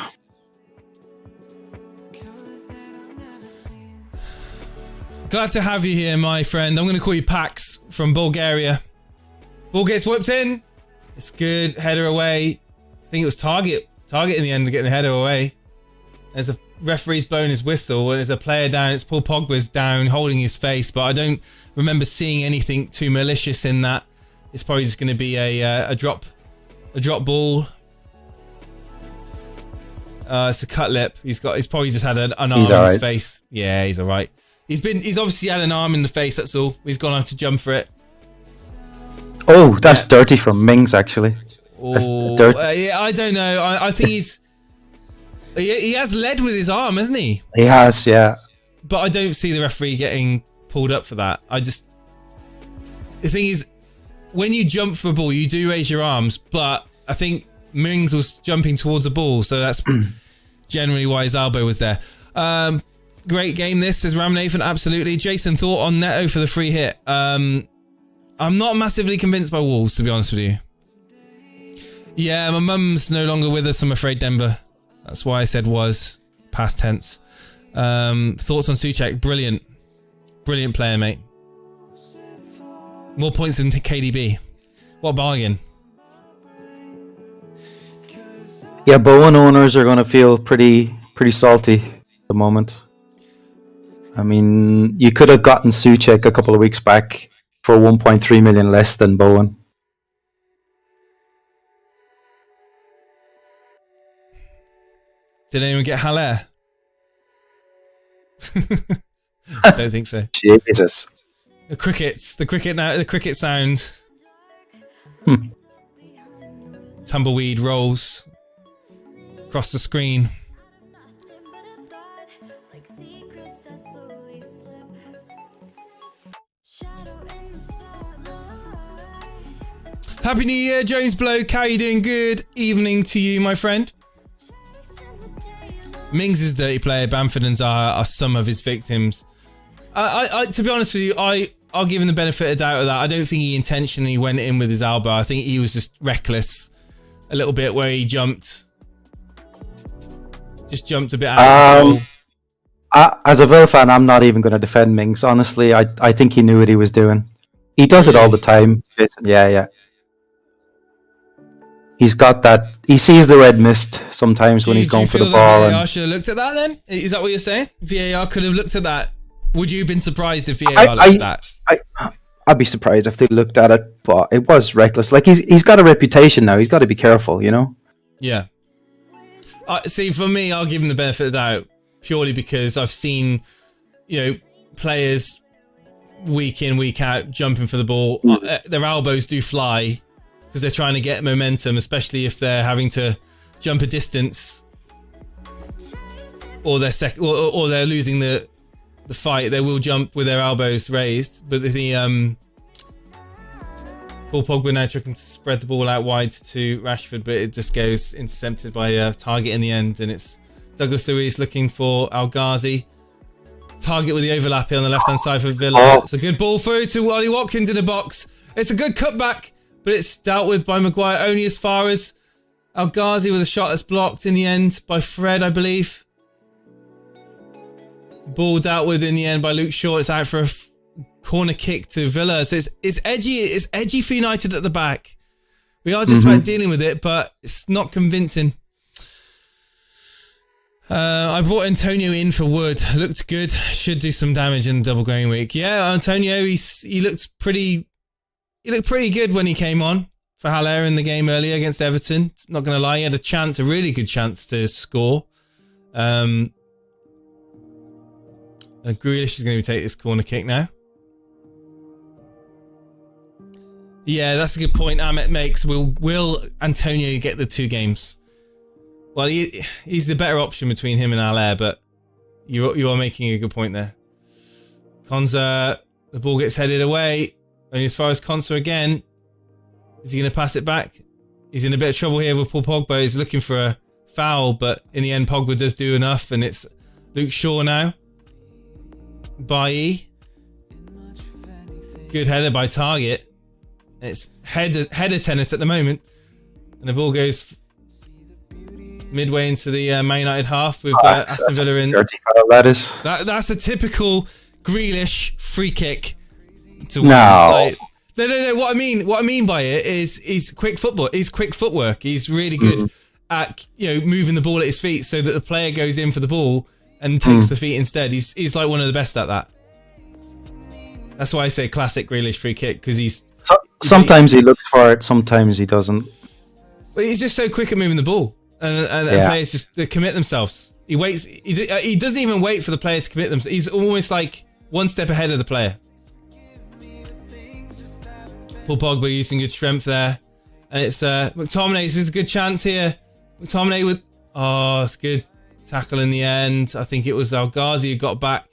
Glad to have you here, my friend. I'm going to call you Pax from Bulgaria. Ball gets whipped in. It's good. Header away. I think it was Target in the end of getting the header away. There's a referee's blowing his whistle. There's a player down. It's Paul Pogba's down, holding his face. But I don't remember seeing anything too malicious in that. It's probably just going to be a drop ball. It's a cut lip. He's probably just had an arm in his face. Yeah, he's all right. He's obviously had an arm in the face. That's all. He's gone on to jump for it. Oh, that's dirty from Mings, actually. Oh, yeah, I don't know. I think he has led with his arm, hasn't he? He has, yeah. But I don't see the referee getting pulled up for that. The thing is, when you jump for a ball, you do raise your arms, but I think Mings was jumping towards the ball, so that's generally why his elbow was there. Great game this, says Ram Nathan, absolutely. Jason, thought on Neto for the free hit. I'm not massively convinced by Wolves, to be honest with you. Yeah, my mum's no longer with us, I'm afraid, Denver. That's why I said was, past tense. Thoughts on Souček? Brilliant. Brilliant player, mate. More points than KDB. What a bargain. Yeah, Bowen owners are going to feel pretty salty at the moment. I mean, you could have gotten Souček a couple of weeks back for 1.3 million less than Bowen. Did anyone get Haller? I don't think so. Jesus. The cricket sound. Tumbleweed rolls across the screen. Happy New Year, Jones Bloke. How are you doing? Good evening to you, my friend. Mings is a dirty player. Bamford and Zaha are some of his victims. To be honest with you, I'll give him the benefit of doubt of that. I don't think he intentionally went in with his elbow. I think he was just reckless a little bit where he jumped. Just jumped a bit out of control. As a Villa fan, I'm not even going to defend Mings. Honestly, I think he knew what he was doing. He does it all the time. Yeah. He's got that. He sees the red mist sometimes when he's going for the ball. VAR should have looked at that then? Is that what you're saying? VAR could have looked at that. Would you have been surprised if VAR looked at that? I'd be surprised if they looked at it, but it was reckless. Like he's got a reputation now. He's got to be careful, you know? Yeah. See, for me, I'll give him the benefit of the doubt purely because I've seen, players week in, week out jumping for the ball. Their elbows do fly because they're trying to get momentum, especially if they're having to jump a distance or they're losing the fight. They will jump with their elbows raised, but Paul Pogba now trying to spread the ball out wide to Rashford, but it just goes intercepted by a Target in the end, and it's Douglas Luiz looking for Al Ghazi. Target with the overlap here on the left-hand side for Villa. It's a good ball through to Ollie Watkins in the box. It's a good cutback, but it's dealt with by Maguire only as far as Al Ghazi with a shot that's blocked in the end by Fred, I believe. Ball dealt with in the end by Luke Shaw. It's out for a corner kick to Vila. So it's edgy. It's edgy for United at the back. We are just about dealing with it, but it's not convincing. I brought Antonio in for Wood. Looked good. Should do some damage in the double game week. Yeah, Antonio. He looked pretty good when he came on for Haller in the game earlier against Everton. Not going to lie, he had a really good chance to score. Grealish is going to take this corner kick now. Yeah, that's a good point Amit makes. Will Antonio get the 2 games? Well, he's the better option between him and Haller, but you are making a good point there. Konza, the ball gets headed away. Only as far as Konza again. Is he going to pass it back? He's in a bit of trouble here with Paul Pogba. He's looking for a foul, but in the end, Pogba does do enough, and it's Luke Shaw now. Bailly. Good header by Target. It's header tennis at the moment, and the ball goes midway into the Man United half with Aston Villa in. Dirty foul, that is. That's a typical Grealish free kick to win. No. No. What I mean by it is he's quick footwork. He's really good at moving the ball at his feet so that the player goes in for the ball and takes the feet instead. He's like one of the best at that. That's why I say classic Grealish free kick, because sometimes he looks for it, sometimes he doesn't. But he's just so quick at moving the ball, and players just commit themselves. He waits. He doesn't even wait for the player to commit themselves. He's almost like one step ahead of the player. Paul Pogba using good strength there, and it's McTominay. This is a good chance here. McTominay with it's good tackle in the end. I think it was El Ghazi who got back.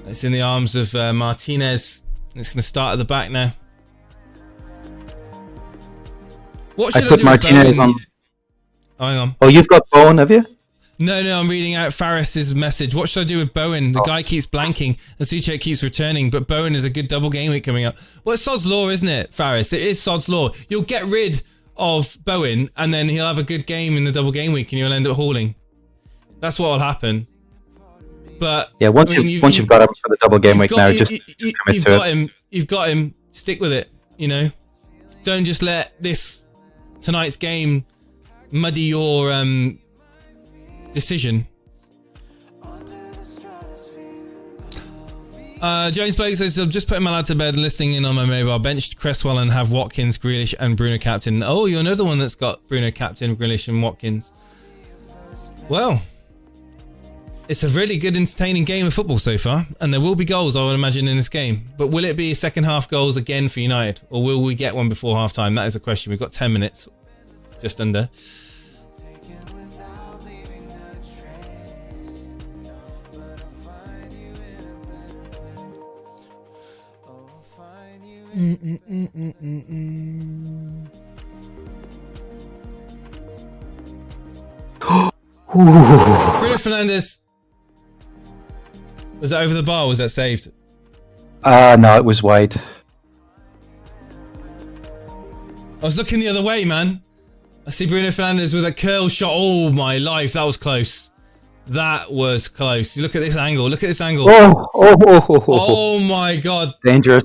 It's in the arms of Martinez. It's going to start at the back now. What should I put do Martinez with Bowen? on. Oh, hang on. Oh, you've got Bowen, have you? No, I'm reading out Faris's message. What should I do with Bowen? The guy keeps blanking and Suchek keeps returning, but Bowen is a good double game week coming up. Well, it's Sod's Law, isn't it, Faris? It is Sod's Law. You'll get rid of Bowen and then he'll have a good game in the double game week and you'll end up hauling. That's what will happen. But yeah, once you've got him for the double game week now, just commit to it. You've got him. Stick with it. Don't just let tonight's game muddy your decision. Jones Blake says, I'm just putting my lad to bed, listening in on my mobile. Benched Cresswell and have Watkins, Grealish and Bruno captain. Oh, you're another one that's got Bruno captain, Grealish and Watkins. Well, it's a really good, entertaining game of football so far, and there will be goals, I would imagine, in this game. But will it be second half goals again for United, or will we get one before half time? That is a question. We've got 10 minutes, just under. Bruno Fernandes. Was that over the bar or was that saved? No, it was wide. I was looking the other way, man. I see Bruno Fernandes with a curl shot. Oh my life, that was close. That was close. You look at this angle. Look at this angle. Oh my god. Dangerous.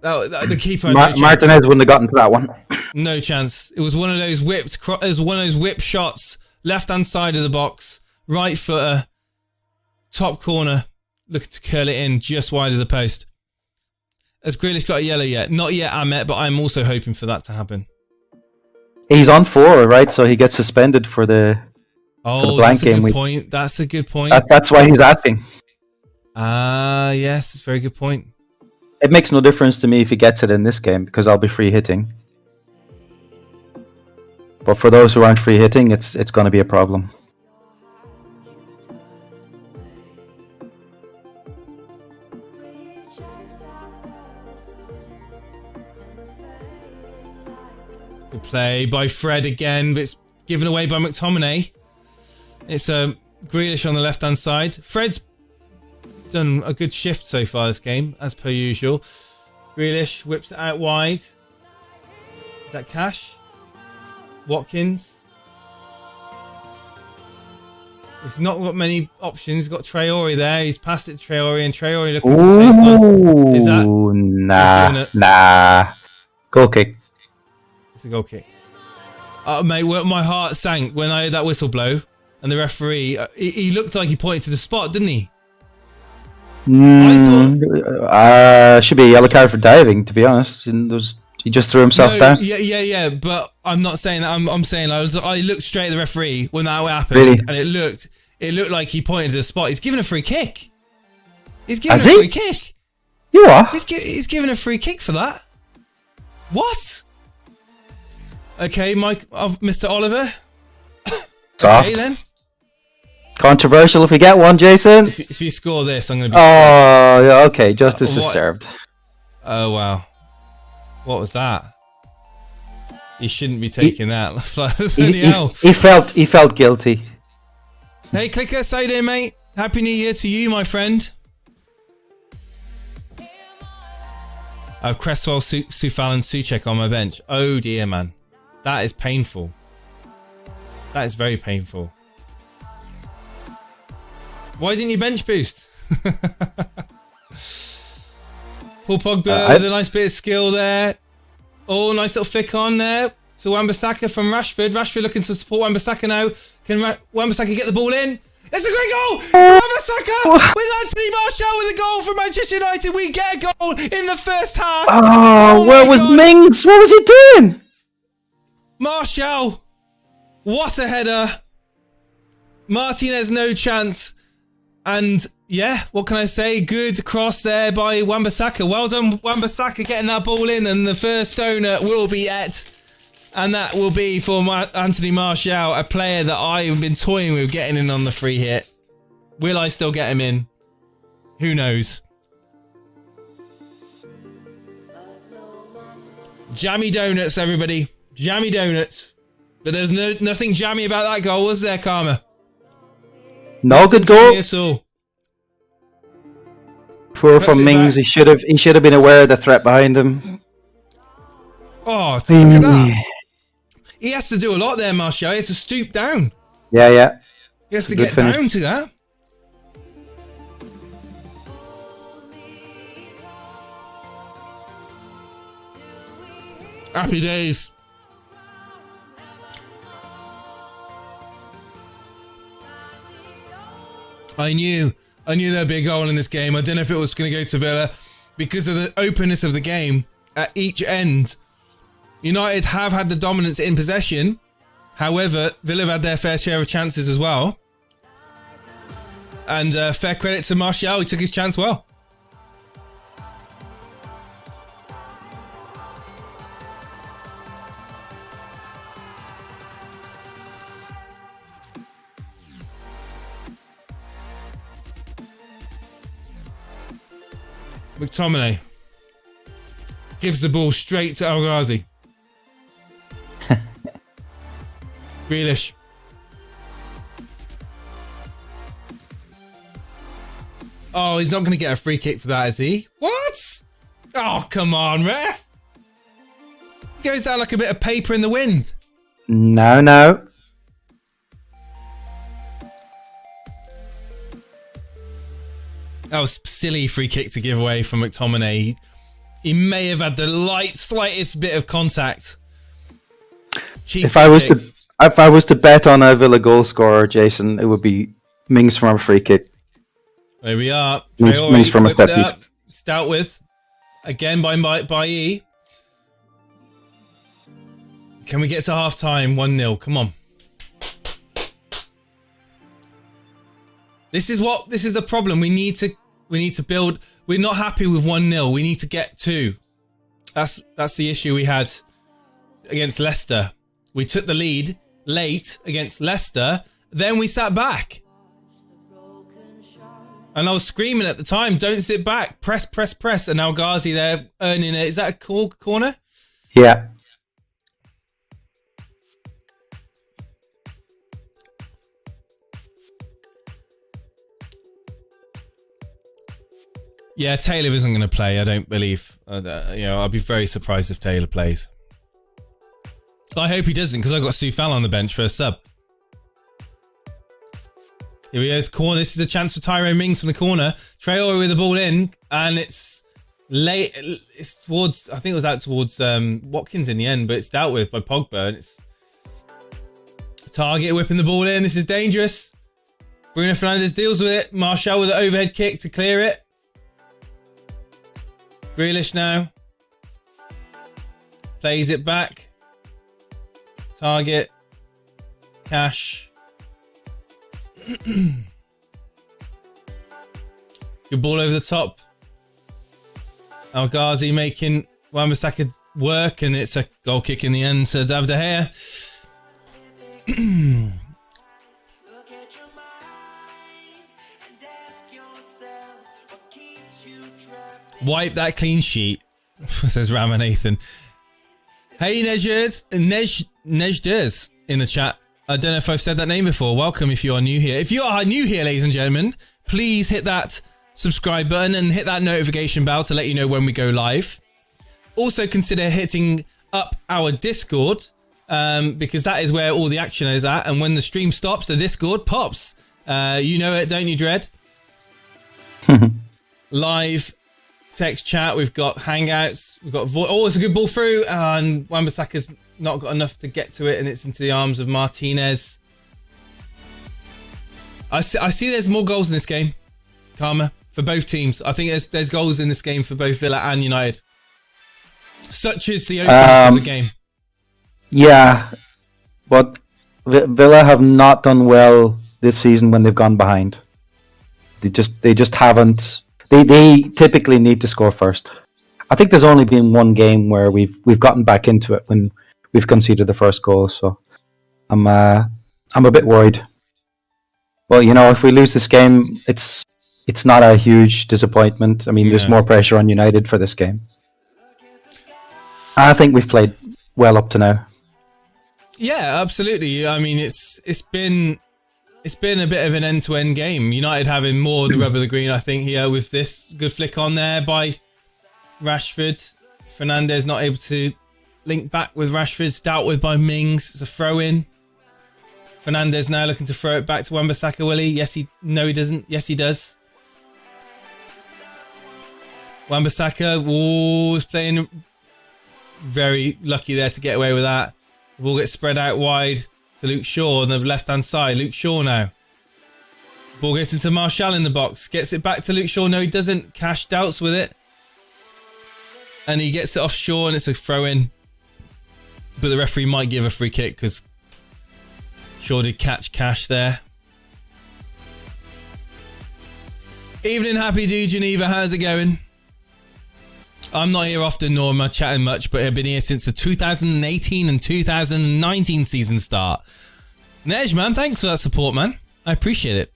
The keeper. Martinez wouldn't have gotten to that one. No chance. It was one of those whip shots. Left hand side of the box. Right footer. Top corner. Looking to curl it in just wide of the post. Has Grealish got a yellow yet? Not yet, Ahmet, but I'm also hoping for that to happen. He's on 4, right? So he gets suspended for the blank game week. Point. That's a good point. That's why he's asking. Yes, it's a very good point. It makes no difference to me if he gets it in this game because I'll be free hitting. But for those who aren't free hitting, it's going to be a problem. Good play by Fred again, but it's given away by McTominay. It's Grealish on the left-hand side. Fred's done a good shift so far this game, as per usual. Grealish whips it out wide. Is that Cash? Watkins. He's not got many options. He's got Traore there. He's passed it to Traore, and Traore looking to take on. Is that? Nah. Goal kick. It's a goal kick. Oh, mate, my heart sank when I heard that whistle blow, and the referee. He looked like he pointed to the spot, didn't he? I thought should be a yellow card for diving, to be honest. And he just threw himself down. Yeah. But I'm not saying that. I'm saying I looked straight at the referee when that happened, really? And it looked like he pointed to the spot. He's given a free kick. He's given a free kick. You are? He's given a free kick for that. What? Okay, Mr. Oliver. Soft. Okay then. Controversial if we get one, Jason. If you score this, I'm going to be. Oh, yeah, okay. Justice is served. Oh wow. What was that? He shouldn't be taking that. He felt guilty. Hey, Clicker, how you doing, mate? Happy New Year to you, my friend. I have Cresswell, Sufal, and Souček on my bench. Oh dear, man. That is painful. That is very painful. Why didn't you bench boost? Paul Pogba with a nice bit of skill there. Oh, nice little flick on there. So Wan-Bissaka from Rashford. Rashford looking to support Wan-Bissaka now. Can Wan-Bissaka get the ball in? It's a great goal! Wan-Bissaka with Anthony Martial with a goal for Manchester United. We get a goal in the first half. Oh, where was Mings? What was he doing? Martial. What a header. Martinez, no chance. And yeah, what can I say? Good cross there by Wan-Bissaka. Well done, Wan-Bissaka, getting that ball in. And the first owner will be Et. And that will be for Anthony Martial, a player that I've been toying with getting in on the free hit. Will I still get him in? Who knows? Jammy donuts, everybody. Jammy donuts. But there's nothing jammy about that goal, was there, Karma? No, good goal. Poor from Mings. He should have been aware of the threat behind him. Oh, look at that. He has to do a lot there, Martial. He has to stoop down. Yeah. He has to get down to that. Happy days. I knew there'd be a goal in this game. I don't know if it was going to go to Villa because of the openness of the game at each end. United have had the dominance in possession. However, Villa have had their fair share of chances as well. And fair credit to Martial. He took his chance well. McTominay gives the ball straight to El Ghazi. Grealish. Oh, he's not going to get a free kick for that, is he? What? Oh, come on, ref. He goes down like a bit of paper in the wind. No. That was a silly free kick to give away from McTominay. He may have had the slightest bit of contact. If I was to bet on a Villa goal scorer, Jason, it would be Mings from a free kick. There we are. Mings from a set piece. It's dealt with again by E. Can we get to half time? 1-0. Come on. This is the problem. We need to build. We're not happy with 1-0. We need to get 2. That's the issue we had against Leicester. We took the lead late against Leicester, then we sat back. And I was screaming at the time, don't sit back, press. And now Ghazi there earning it. Is that a corner? Yeah. Yeah, Taylor isn't going to play, I don't believe. I'll be very surprised if Taylor plays. I hope he doesn't, because I got Sufal on the bench for a sub. Here we go. It's corner. This is a chance for Tyrone Mings from the corner. Traore with the ball in, and it's late. It's towards. I think it was out towards Watkins in the end, but it's dealt with by Pogba. And it's Target whipping the ball in. This is dangerous. Bruno Fernandes deals with it. Martial with an overhead kick to clear it. Grealish now. Plays it back. Target. Cash. Good ball over the top. El Ghazi making Wan-Bissaka work, and it's a goal kick in the end to David De Gea. Wipe that clean sheet, says Ramanathan. Hey, Nejders in the chat. I don't know if I've said that name before. Welcome if you are new here. If you are new here, ladies and gentlemen, please hit that subscribe button and hit that notification bell to let you know when we go live. Also consider hitting up our Discord, because that is where all the action is at. And when the stream stops, the Discord pops. You know it, don't you, Dread? Live text chat. We've got Hangouts. We've got oh, it's a good ball through, and Wan-Bissaka's not got enough to get to it, and it's into the arms of Martinez. I see there's more goals in this game, Karma, for both teams. I think there's goals in this game for both Villa and United. Such is the openness of the game. Yeah, but Villa have not done well this season when they've gone behind. They just haven't. They typically need to score first. I think there's only been one game where we've gotten back into it when we've conceded the first goal. So I'm a bit worried. Well, you know, if we lose this game, it's not a huge disappointment. I mean, there's more pressure on United for this game. I think we've played well up to now. Yeah, absolutely. I mean, it's been a bit of an end-to-end game. United having more of the rub of the green, I think, here with this good flick on there by Rashford. Fernandes not able to link back with Rashford. It's dealt with by Mings. It's a throw-in. Fernandes now looking to throw it back to Wan-Bissaka, will he? No, he doesn't. Yes, he does. Wan-Bissaka is playing very lucky there to get away with that. The ball gets spread out wide to Luke Shaw on the left-hand side. Luke Shaw now. Ball gets into Martial in the box. Gets it back to Luke Shaw. No, he doesn't. Cash doubts with it. And he gets it off Shaw, and it's a throw-in. But the referee might give a free kick because Shaw did catch Cash there. Evening, Happy Dude Geneva. How's it going? I'm not here often, nor am I chatting much, but I've been here since the 2018 and 2019 season start. Nej, man, thanks for that support, man. I appreciate it.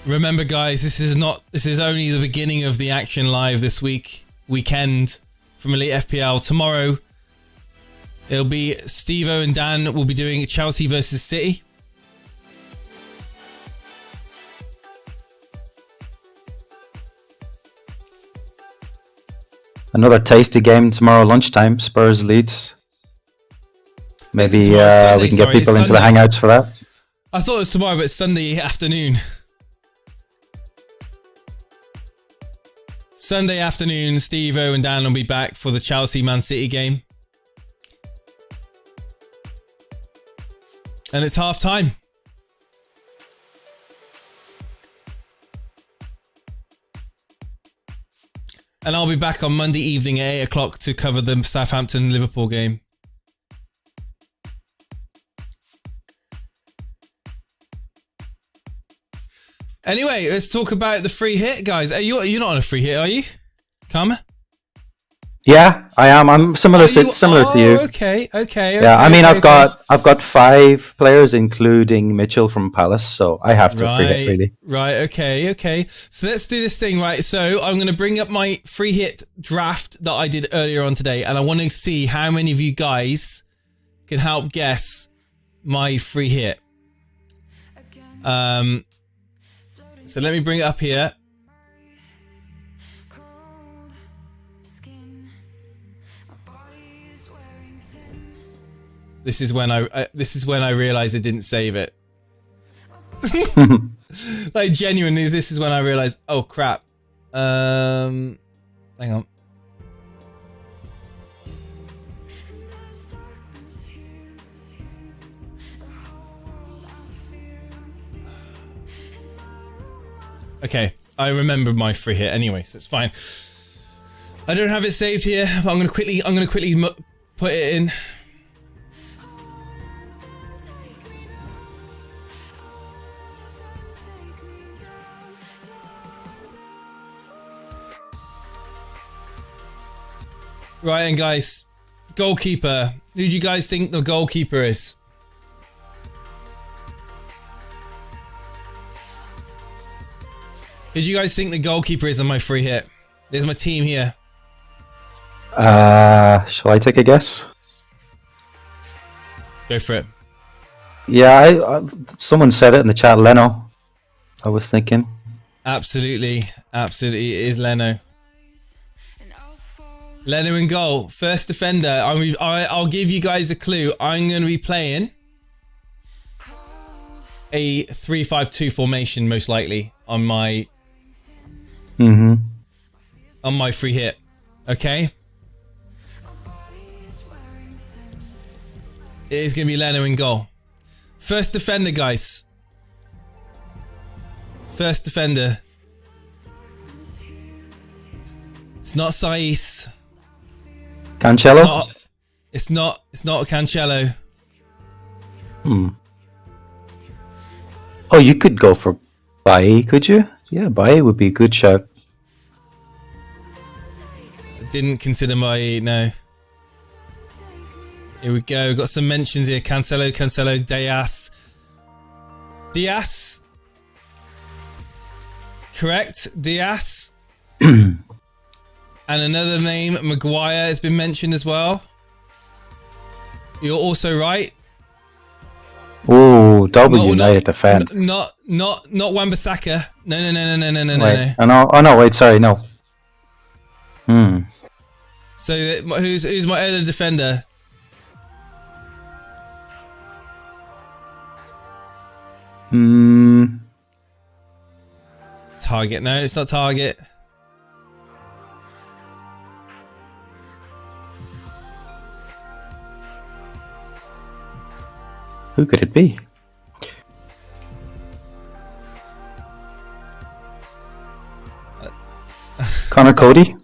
Remember, guys, this is only the beginning of the action live this weekend from Elite FPL. Tomorrow, it'll be Steve-O and Dan will be doing Chelsea versus City. Another tasty game tomorrow lunchtime, Spurs Leeds. Maybe we can get people into the Hangouts for that. I thought it was tomorrow, but it's Sunday afternoon. Sunday afternoon, Steve-O and Dan will be back for the Chelsea-Man City game. And it's half time. And I'll be back on Monday evening at 8 o'clock to cover the Southampton-Liverpool game. Anyway, let's talk about the free hit, guys. You're not on a free hit, are you? Karma? Yeah, I am. I'm similar similar to you. Okay. Yeah, I mean, I've got 5 players, including Mitchell from Palace, so I have to free hit really. Right. Okay. So let's do this thing, right? So I'm going to bring up my free hit draft that I did earlier on today, and I want to see how many of you guys can help guess my free hit. So let me bring it up here. This is when I realized I didn't save it. Like genuinely, this is when I realized, oh crap. Hang on. Okay, I remember my free hit anyway, so it's fine. I don't have it saved here, but I'm gonna quickly put it in. Right, and guys, goalkeeper. Who do you guys think the goalkeeper is? Who do you guys think the goalkeeper is on my free hit? There's my team here. Shall I take a guess? Go for it. Yeah, someone said it in the chat. Leno. I was thinking. Absolutely, it is Leno. Leno in goal, first defender. I'll give you guys a clue. I'm going to be playing a 3-5-2 formation, most likely on my on my free hit. Okay. It is going to be Leno in goal. First defender, guys. First defender. It's not Saiz. Cancelo? It's not Cancelo. Oh, you could go for Bailly, could you? Yeah, Bailly would be a good shout. I didn't consider my no. Here we go. Got some mentions here. Cancelo, Diaz. Correct, Diaz. And another name, Maguire, has been mentioned as well. You're also right. Oh, United defense. Not Wan-Bissaka. No. Wait, oh no, wait, sorry, no. So who's my other defender? Target. No, it's not Target. Who could it be? Connor Cody?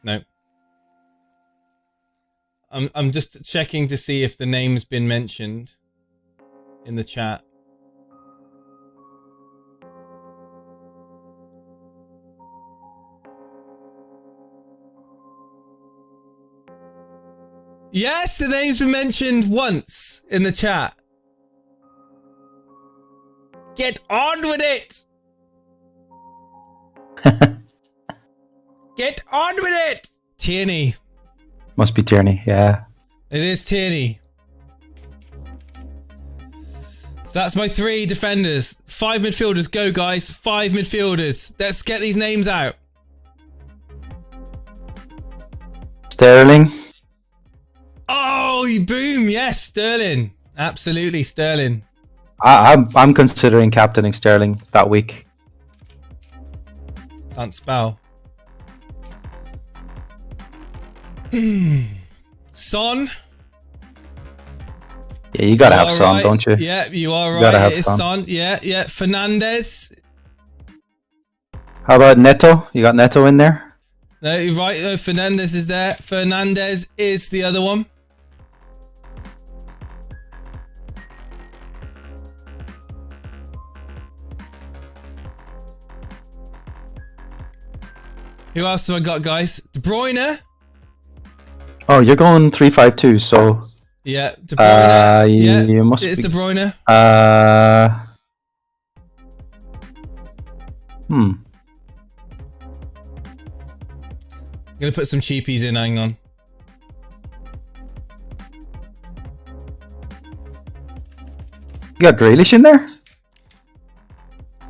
No. I'm just checking to see if the name's been mentioned in the chat. Yes, the name's been mentioned once in the chat. Get on with it! Get on with it! Tierney. Must be Tierney, yeah. It is Tierney. So that's my 3 defenders. 5 midfielders. Go, guys. 5 midfielders. Let's get these names out. Sterling. Oh, boom. Yes, Sterling. Absolutely, Sterling. I'm considering captaining Sterling that week. Can't spell. Son. Yeah, you gotta have Son, right. don't you? Yeah, you are You right. It is Son. Yeah. Fernandez. How about Neto? You got Neto in there? No, you're right. Fernandez is there. Fernandez is the other one. Who else have I got, guys? De Bruyne. Oh, you're going 3-5-2, so... Yeah, De Bruyne. Yeah, you must it's be... De Bruyne. I'm Gonna put some cheapies in, hang on. You got Grealish in there?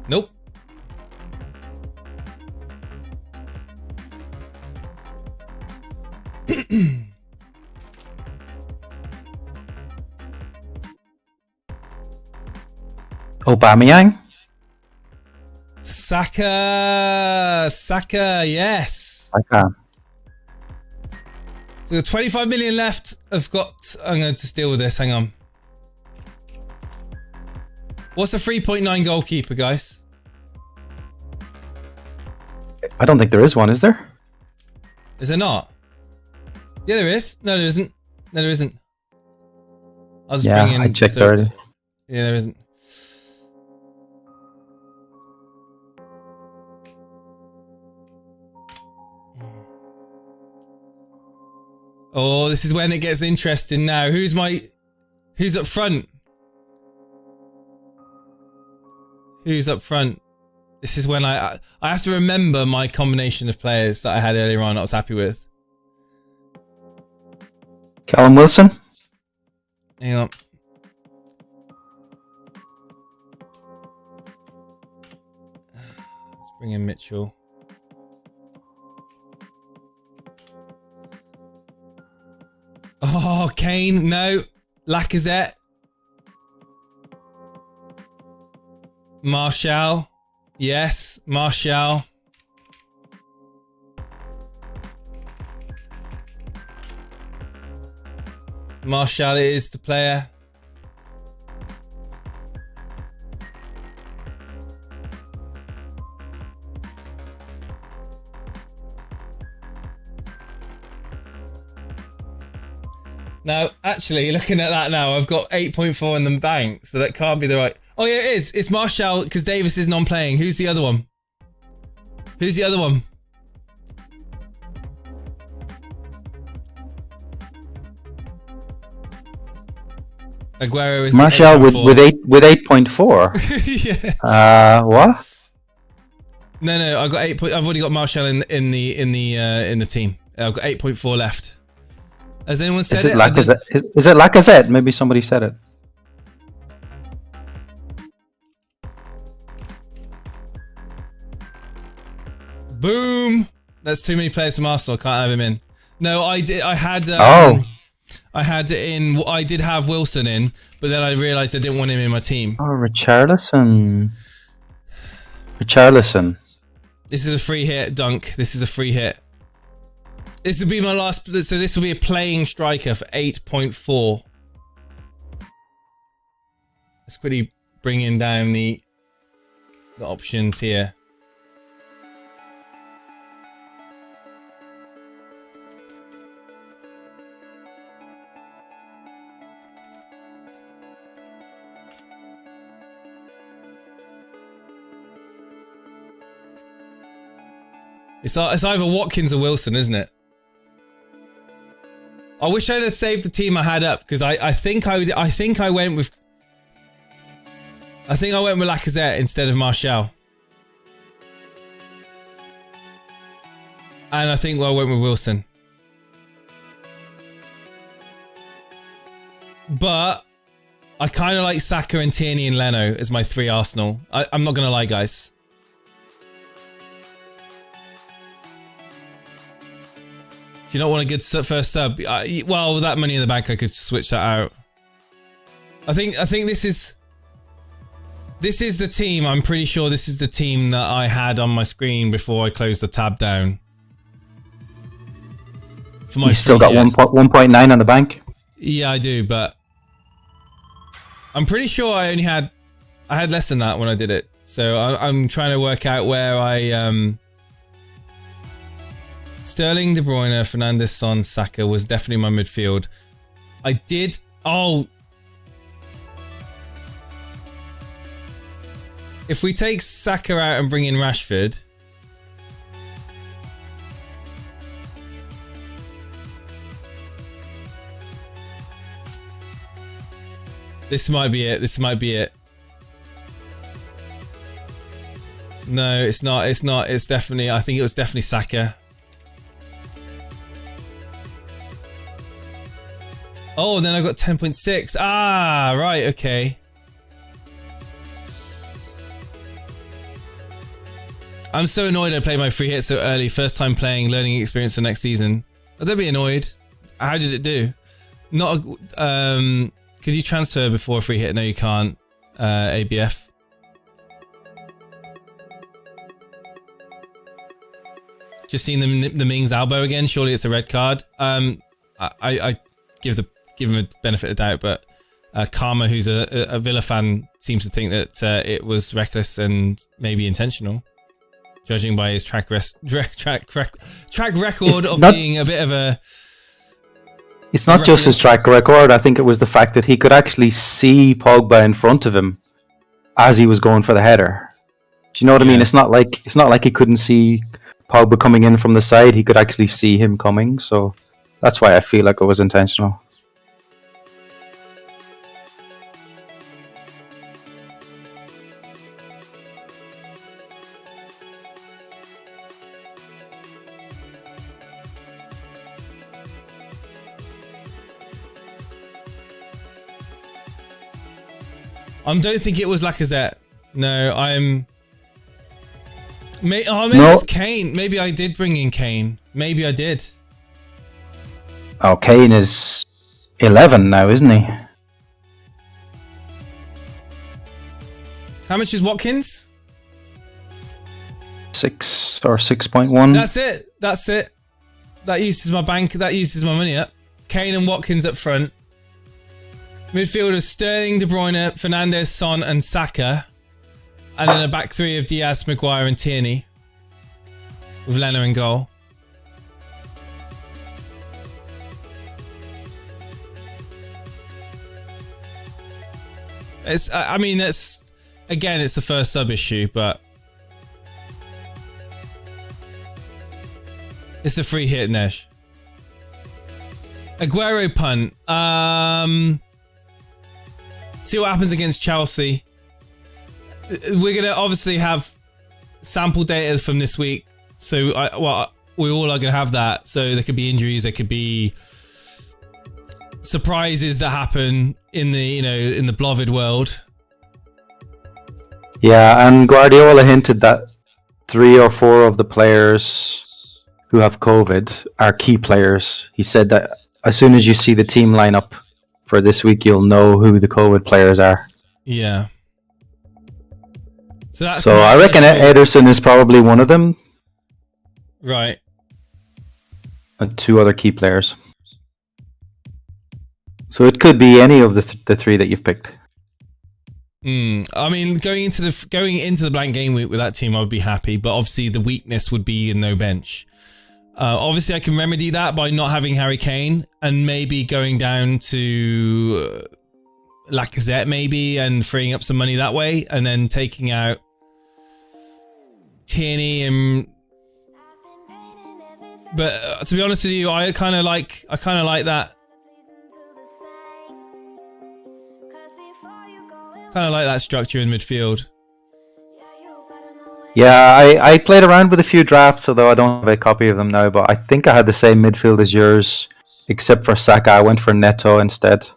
Nope. Aubameyang? Saka, yes. Okay. So we've got 25 million left. I'm going to deal with this, hang on. What's the 3.9 goalkeeper, guys? I don't think there is one, is there? Is there not? Yeah, there is. No, there isn't. No, there isn't. I'll just bring in... I checked already. Yeah, there isn't. Oh, this is when it gets interesting now. Who's up front? Who's up front? This is when I have to remember my combination of players that I had earlier on I was happy with. Callum Wilson? Hang on. Let's bring in Mitchell. Oh, Kane, no. Lacazette. Martial. Yes, Martial. Martial is the player. Now, actually, looking at that now, I've got 8.4 in the bank, so that can't be the right... Oh, yeah, it is. It's Martial, because Davis is non-playing. Who's the other one? Who's the other one? Aguero is Martial with 8.4. Yeah. What? No, I got 8. I've already got Martial in the team. I've got 8.4 left. Has anyone said it? Is it Lacazette? Maybe somebody said it. Boom! That's too many players from Arsenal. Can't have him in. No, I did. I had. I did have Wilson in, but then I realised I didn't want him in my team. Oh, Richarlison. This is a free hit, Dunk. This is a free hit. This will be my last. So this will be a playing striker for 8.4. Let's quickly bring in down the options here. It's either Watkins or Wilson, isn't it? I wish I'd have saved the team I had up because I think I went with Lacazette instead of Martial, and I think I went with Wilson. But I kind of like Saka and Tierney and Leno as my 3 Arsenal. I'm not gonna lie, guys. Do you not want a good first sub? Well, with that money in the bank, I could switch that out. I think this is the team. I'm pretty sure this is the team that I had on my screen before I closed the tab down. For my you still got 1.9 on the bank? Yeah, I do, but I'm pretty sure I had less than that when I did it. So I'm trying to work out where I Sterling, De Bruyne, Fernandes, Son, Saka was definitely my midfield. I did... Oh! If we take Saka out and bring in Rashford... This might be it. This might be it. No, it's not. It's not. It's definitely. I think it was definitely Saka. Oh, and then I got 10.6. Ah, right. Okay. I'm so annoyed I played my free hit so early. First time playing, learning experience for next season. Oh, don't be annoyed. How did it do? Not a, could you transfer before a free hit? No, you can't. ABF. Just seen the Ming's elbow again. Surely it's a red card. I give him a benefit of doubt, but Karma, who's a Vila fan, seems to think that it was reckless and maybe intentional, judging by his track record of being a bit of a. It's not just his track record. I think it was the fact that he could actually see Pogba in front of him as he was going for the header. Do you know what I mean? It's not like he couldn't see Pogba coming in from the side. He could actually see him coming. So that's why I feel like it was intentional. I don't think it was Lacazette. No, maybe it was Kane. Maybe I did bring in Kane. Maybe I did. Oh, Kane is 11 now, isn't he? How much is Watkins? 6 or 6.1. That's it. That's it. That uses my bank. That uses my money up. Kane and Watkins up front. Midfielders Sterling, De Bruyne, Fernandes, Son and Saka. And then a back three of Diaz, Maguire and Tierney. With Leno in goal. I mean, it's the first sub issue, but it's a free hit, Nesh. Aguero punt. See what happens against Chelsea. We're gonna obviously have sample data from this week, so we all are gonna have that. So there could be injuries, there could be surprises that happen in the Blovid world. Yeah, and Guardiola hinted that 3 or 4 of the players who have COVID are key players. He said that as soon as you see the team lineup for this week, you'll know who the COVID players are. Yeah. So I reckon Ederson is probably one of them. Right. And 2 other key players. So it could be any of the 3 that you've picked. I mean, going into the blank game week with that team, I would be happy. But obviously, the weakness would be in no bench. Obviously, I can remedy that by not having Harry Kane and maybe going down to Lacazette maybe and freeing up some money that way, and then taking out Tierney and. But to be honest with you, I kind of like that. Kind of like that structure in midfield. Yeah, I played around with a few drafts, although I don't have a copy of them now, but I think I had the same midfield as yours, except for Saka. I went for Neto instead.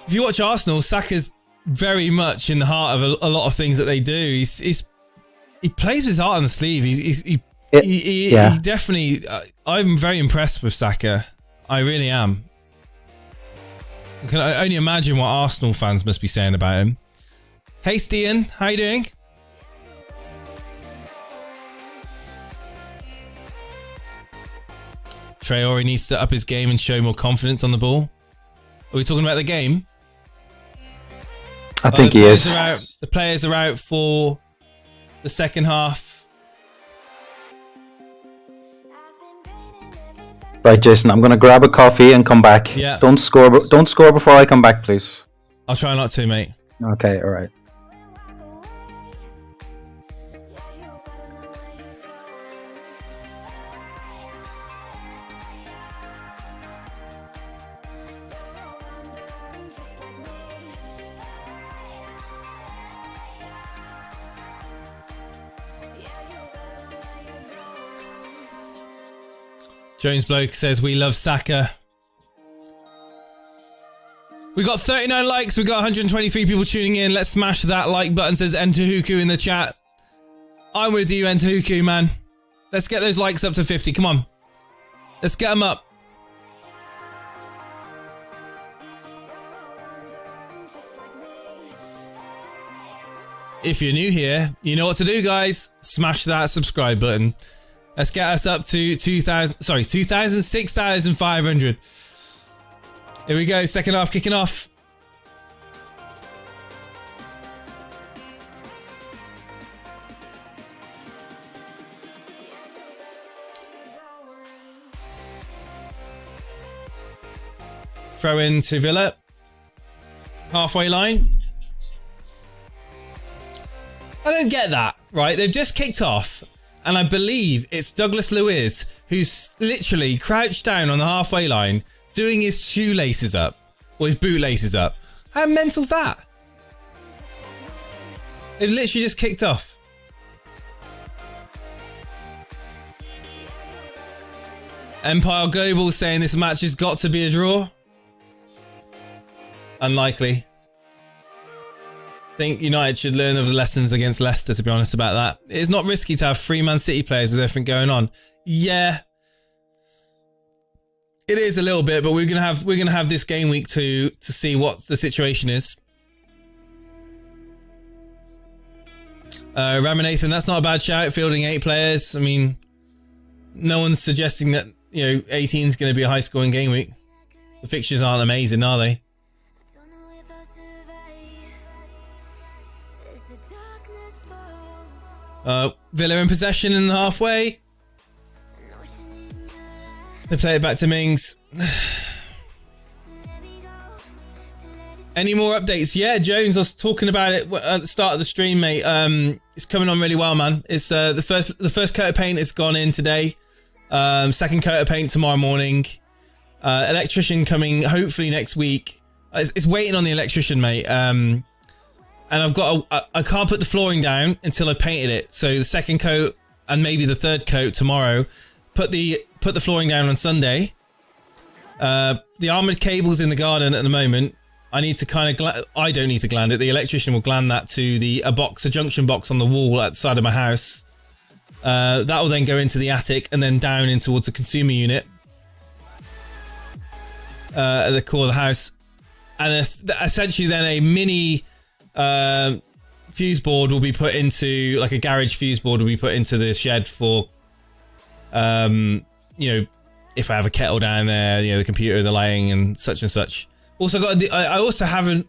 If you watch Arsenal, Saka's very much in the heart of a lot of things that they do. He plays with his heart on the sleeve. He definitely... I'm very impressed with Saka. I really am. I can only imagine what Arsenal fans must be saying about him. Hey, Stian, how you doing? Traore needs to up his game and show more confidence on the ball. Are we talking about the game? I think he is. The players are out for the second half. Right, Jason, I'm going to grab a coffee and come back. Yeah. Don't score before I come back, please. I'll try not to, mate. Okay, all right. Jones Bloke says we love Saka. We got 39 likes. We got 123 people tuning in. Let's smash that like button, says Entahuku in the chat. I'm with you, Entahuku, man. Let's get those likes up to 50. Come on. Let's get them up. If you're new here, you know what to do, guys. Smash that subscribe button. Let's get us up to 6,500. Here we go. Second half kicking off. Throw in to Vila. Halfway line. I don't get that, right? They've just kicked off, and I believe it's Douglas Luiz who's literally crouched down on the halfway line doing his shoelaces up, or his bootlaces up. How mental's that? They've literally just kicked off. Empire Global saying this match has got to be a draw. Unlikely. I think United should learn of the lessons against Leicester, to be honest about that. It's not risky to have 3 Man City players with everything going on. Yeah. It is a little bit, but we're gonna have this game week to see what the situation is. Ramanathan, that's not a bad shout, fielding 8 players. I mean, no one's suggesting that, 18 is going to be a high scoring game week. The fixtures aren't amazing, are they? Villa in possession in the halfway. They play it back to Mings. Any more updates? Yeah, Jones, I was talking about it at the start of the stream, mate. It's coming on really well, man. It's the first coat of paint has gone in today. Second coat of paint tomorrow morning. Electrician coming hopefully next week. It's waiting on the electrician, mate. And I can't put the flooring down until I've painted it. So the second coat and maybe the third coat tomorrow. Put the flooring down on Sunday. The armoured cable's in the garden at the moment. I need to I don't need to gland it. The electrician will gland that to a junction box on the wall at the side of my house. That will then go into the attic and then down in towards the consumer unit at the core of the house. And essentially then a mini fuse board will be put into, like a garage fuse board will be put into the shed for, if I have a kettle down there, the computer, the lighting and such. Also I also haven't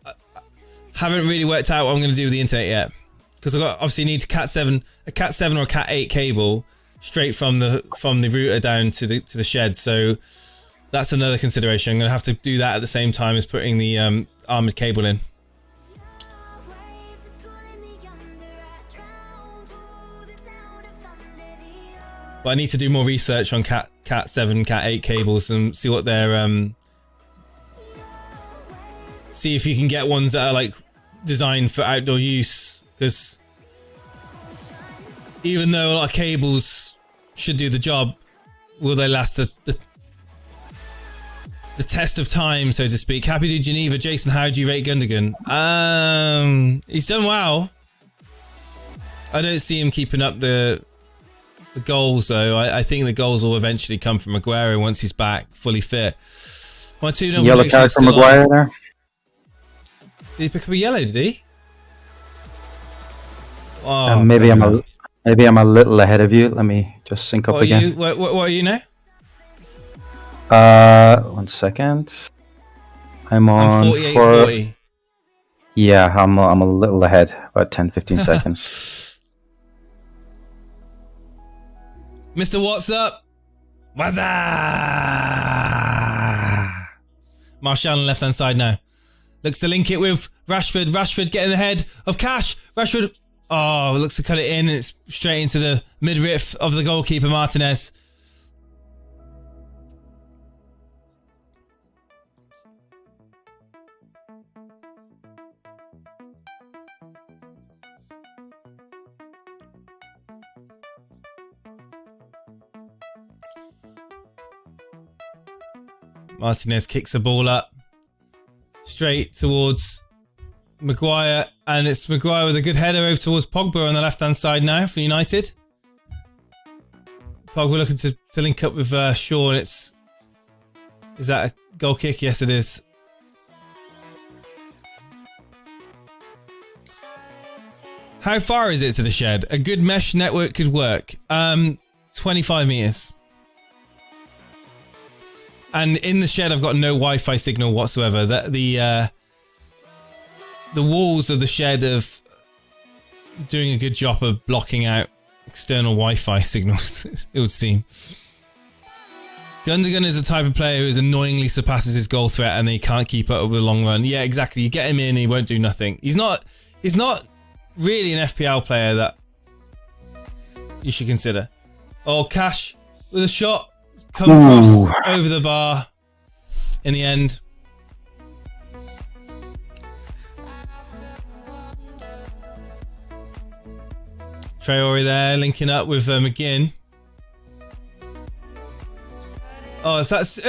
really worked out what I'm going to do with the internet yet, because obviously need a Cat 7 or a Cat 8 cable straight from the router down to the shed. So that's another consideration. I'm going to have to do that at the same time as putting the armoured cable in. But I need to do more research on Cat 7, Cat 8 cables and see what they're see if you can get ones that are like designed for outdoor use, because even though a lot of cables should do the job, will they last the test of time, so to speak? Happy to Geneva. Jason, how do you rate Gundogan? He's done well. I don't see him keeping up the goals though. I think the goals will eventually come from Aguero once he's back fully fit. My 2-0 yellow card from Maguire there. Did he pick up a yellow? Did he? Oh, maybe I'm a little ahead of you. Let me just sync up again. What are you now? 1 second. I'm 48-40. Yeah, I'm a little ahead, about 10-15 seconds. Mr. What's up? What's up? Martial on the left hand side now. Looks to link it with Rashford. Rashford getting ahead of Cash. Rashford. Oh, looks to cut it in. And it's straight into the midriff of the goalkeeper, Martinez. Martinez kicks the ball up straight towards Maguire, and it's Maguire with a good header over towards Pogba on the left-hand side now for United. Pogba looking to link up with Shaw, and is that a goal kick? Yes, it is. How far is it to the shed? A good mesh network could work. 25 meters. And in the shed, I've got no Wi-Fi signal whatsoever. The walls of the shed are doing a good job of blocking out external Wi-Fi signals, it would seem. Gundogan is the type of player who annoyingly surpasses his goal threat and he can't keep up with the long run. Yeah, exactly. You get him in, he won't do nothing. He's not really an FPL player that you should consider. Oh, Cash with a shot. Come across over the bar in the end. Traore there linking up with McGinn. Oh, it was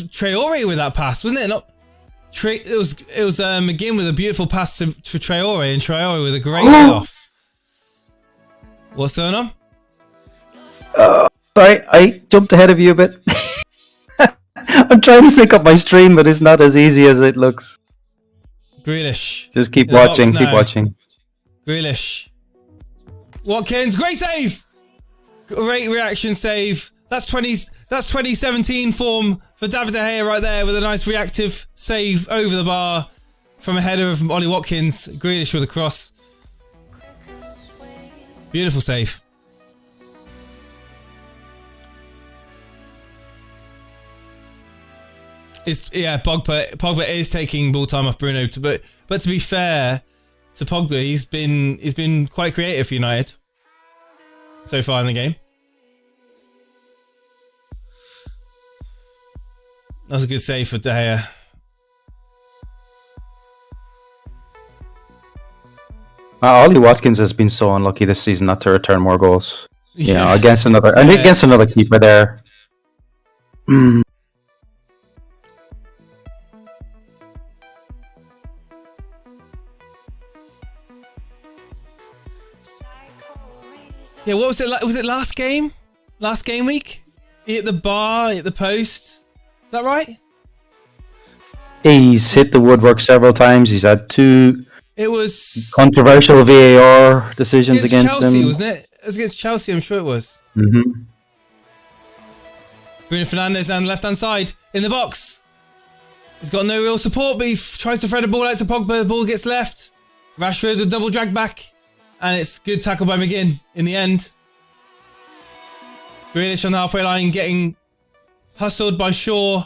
Traore with that pass, wasn't it? It was McGinn with a beautiful pass to Traore, and Traore with a great off. What's going on? Sorry, I jumped ahead of you a bit. I'm trying to sync up my stream, but it's not as easy as it looks. Grealish. Just keep watching, keep watching. Grealish. Watkins, great save! Great reaction save. That's 2017 form for David De Gea right there with a nice reactive save over the bar from a header of Ollie Watkins. Grealish with a cross. Beautiful save. Pogba is taking ball time off Bruno, but to be fair to Pogba, he's been quite creative for United so far in the game. That's a good save for De Gea. Ollie Watkins has been so unlucky this season not to return more goals. You know, against another keeper there. Yeah, what was it like? Was it last game? Last game week? He hit the bar, he hit the post. Is that right? He's hit the woodwork several times. He's had two controversial VAR decisions against Chelsea, him. Wasn't it? It was against Chelsea, I'm sure it was. Mm-hmm. Bruno Fernandes down the left-hand side in the box. He's got no real support, but he tries to thread a ball out to Pogba. The ball gets left. Rashford with a double drag back. And it's good tackle by McGinn in the end. Grealish on the halfway line getting hustled by Shaw.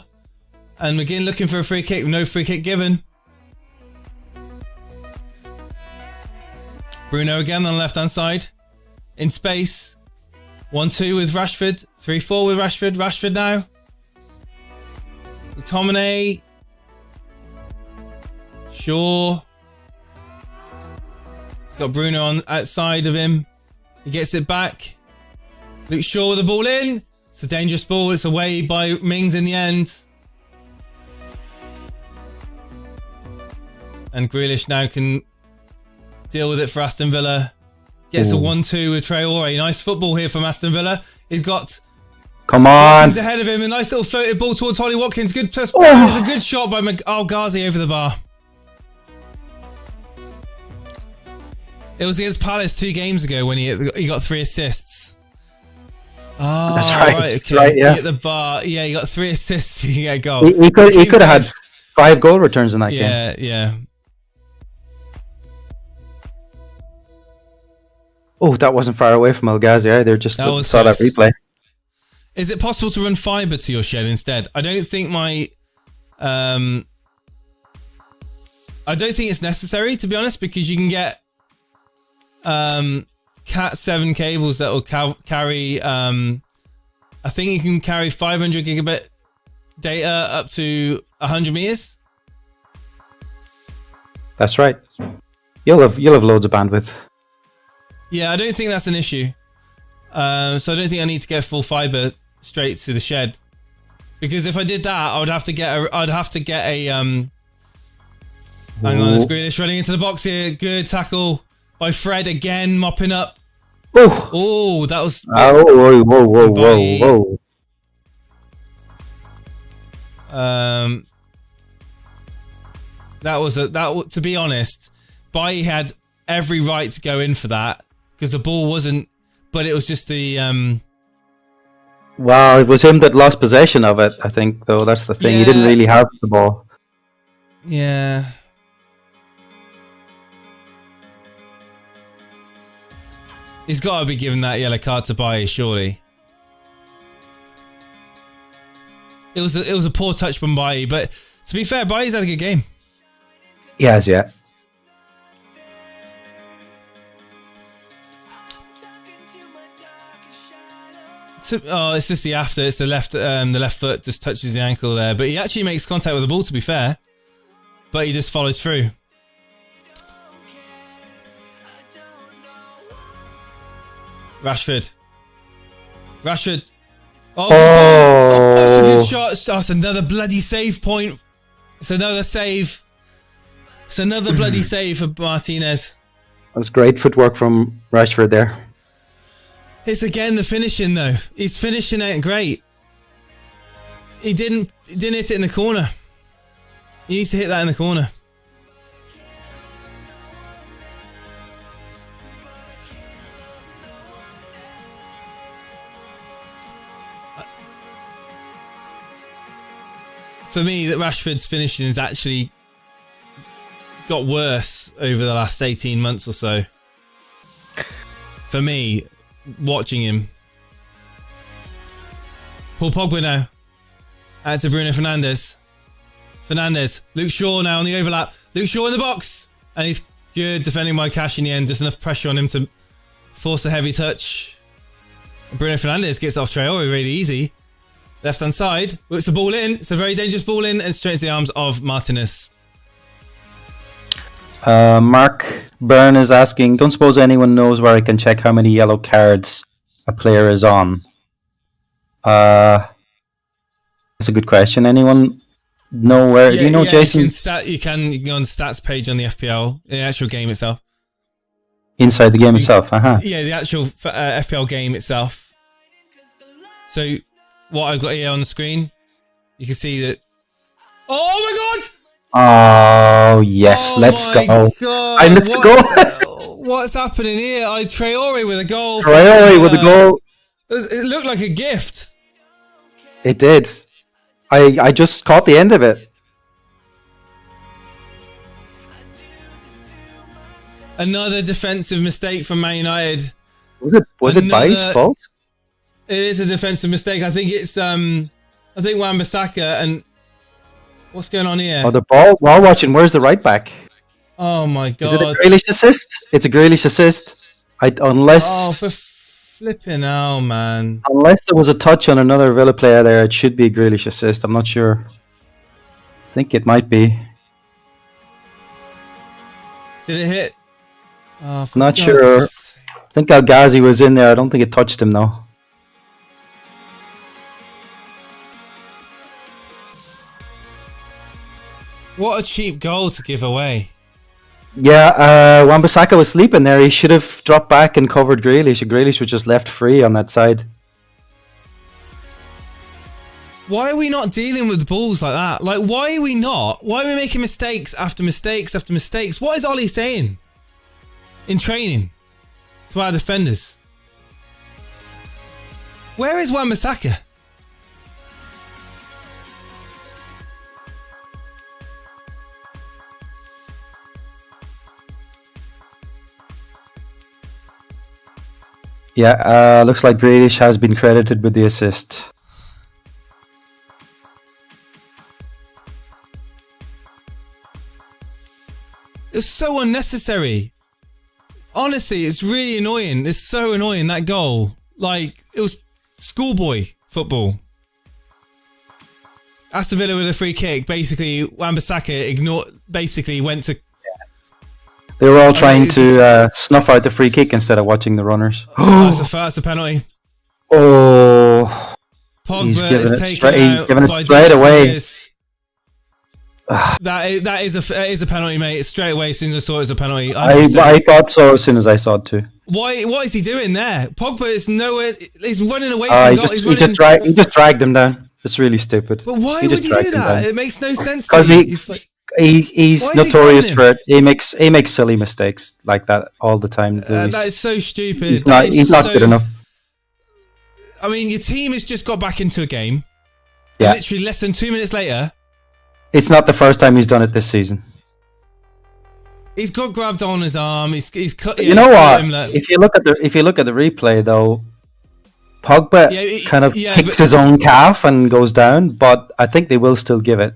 And McGinn looking for a free kick with no free kick given. Bruno again on the left-hand side. In space. 1-2 with Rashford. 3-4 with Rashford. Rashford now. McTominay. Shaw. Got Bruno on outside of him. He gets it back. Luke Shaw with the ball in. It's a dangerous ball. It's away by Mings in the end. And Grealish now can deal with it for Aston Villa. Gets a 1-2 with Traore. Nice football here from Aston Villa. He's got... Come on. Watkins ahead of him. A nice little floated ball towards Ollie Watkins. Good plus. It's a good shot by Ghazi over the bar. It was against Palace 2 games ago when he got 3 assists. Oh, that's right. Okay. That's right, yeah. He hit the bar. Yeah, he got 3 assists. He got a goal. He could have had 5 goal returns in that game. Yeah, yeah. Oh, that wasn't far away from El Ghazi either. Just saw that replay. Is it possible to run fibre to your shed instead? I don't think I don't think it's necessary, to be honest, because you can get Cat 7 cables that will carry I think you can carry 500 gigabit data up to 100 meters. That's right. You'll have loads of bandwidth. Yeah, I don't think that's an issue. So I don't think I need to get full fiber straight to the shed. Because if I did that, I'd have to get a hang on, it's Grealish running into the box here. Good tackle by Fred again, mopping up. Oh, that was. Whoa! To be honest, Bailly had every right to go in for that because the ball wasn't, but it was just the. Well, it was him that lost possession of it, I think, though. That's the thing. Yeah. He didn't really have the ball. Yeah. He's got to be giving that yellow card to Bailly, surely. It was a poor touch from Bailly, but to be fair, Bailly's had a good game. He has, yeah. It's just the after. It's the left foot just touches the ankle there, but he actually makes contact with the ball. To be fair, but he just follows through. Rashford. Oh, that's a good shot. Oh, it's another bloody save point. It's another save. It's another bloody save for Martinez. That was great footwork from Rashford there. It's again the finishing though. He's finishing it great. He didn't hit it in the corner. He needs to hit that in the corner. For me, that Rashford's finishing has actually got worse over the last 18 months or so. For me, watching him. Paul Pogba now. Out to Bruno Fernandes. Luke Shaw now on the overlap. Luke Shaw in the box. And he's good defending by Cash in the end. Just enough pressure on him to force a heavy touch. Bruno Fernandes gets off Traore really easy. Left hand side, whips the ball in. It's a very dangerous ball in and straight into the arms of Martinez. Mark Byrne is asking, don't suppose anyone knows where I can check how many yellow cards a player is on? That's a good question. Anyone know where? Do you know, Jason? You can go on the stats page on the FPL, the actual game itself. Inside the game itself, Yeah, the actual FPL game itself. So what I've got here on the screen, you can see that. Oh my god! Oh yes, let's go! God. I missed the goal. What's happening here? Traore with a goal. Traore with a goal. It looked like a gift. It did. I just caught the end of it. Another defensive mistake from Man United. Was it Bailly's fault? It is a defensive mistake. I think it's Wan-Bissaka and what's going on here? Oh, the ball. While watching, where's the right back? Oh my god! Is it a Grealish assist? It's a Grealish assist. Unless. Oh, for flipping hell, man! Unless there was a touch on another Villa player there, it should be a Grealish assist. I'm not sure. I think it might be. Did it hit? Oh, not sure. I think El Ghazi was in there. I don't think it touched him though. What a cheap goal to give away. Yeah, Wan-Bissaka was sleeping there. He should have dropped back and covered Grealish. Grealish was just left free on that side. Why are we not dealing with balls like that? Like, why are we not? Why are we making mistakes after mistakes after mistakes? What is Ollie saying in training to our defenders? Where is Wan-Bissaka? Yeah, looks like Grealish has been credited with the assist. It's so unnecessary. Honestly, it's really annoying. It's so annoying, that goal. Like, it was schoolboy football. Aston Villa with a free kick. Basically, Wan-Bissaka went to... They were all trying to snuff out the free kick instead of watching the runners. That's a penalty. Oh. Pogba is taken out giving it by straight away. That is a penalty, mate. Straight away, as soon as I saw it as a penalty. I thought so as soon as I saw it too. What is he doing there? Pogba is nowhere. He's running away from He just dragged him down. It's really stupid. But why would he do that? It makes no sense. Because he's notorious for it. He makes silly mistakes like that all the time. That is so stupid. He's not good enough. I mean, your team has just got back into a game. Yeah. Literally less than 2 minutes later. It's not the first time he's done it this season. He's got grabbed on his arm. You know what? If you look at the replay though, Pogba kicks his own calf and goes down, but I think they will still give it.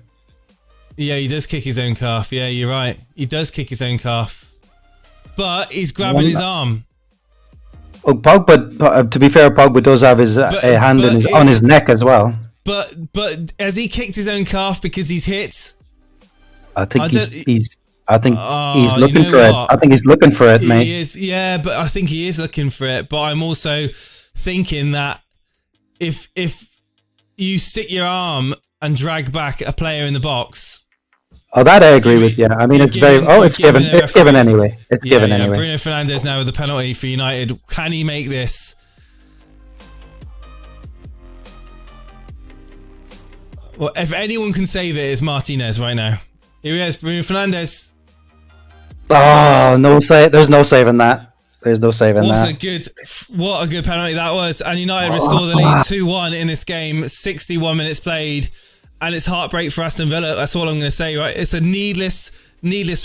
Yeah, he does kick his own calf. Yeah, you're right. He does kick his own calf, but he's grabbing his arm. Well, Pogba, to be fair, Pogba does have his hand on his neck as well. But has he kicked his own calf because he's hit? I think he's looking for it. I think he's looking for it, mate. He is, yeah, but I think he is looking for it. But I'm also thinking that if you stick your arm and drag back a player in the box. Oh, that I agree with. Yeah, I mean it's given anyway. It's given anyway. Bruno Fernandes now with the penalty for United. Can he make this? Well, if anyone can save it, it's Martinez right now. Here he is, Bruno Fernandes. Oh, no save! There's no saving that. There's no saving that. What a good penalty that was. And United restore the lead 2-1 in this game. 61 minutes played, and it's heartbreak for Aston Villa. That's all I'm going to say. Right? It's a needless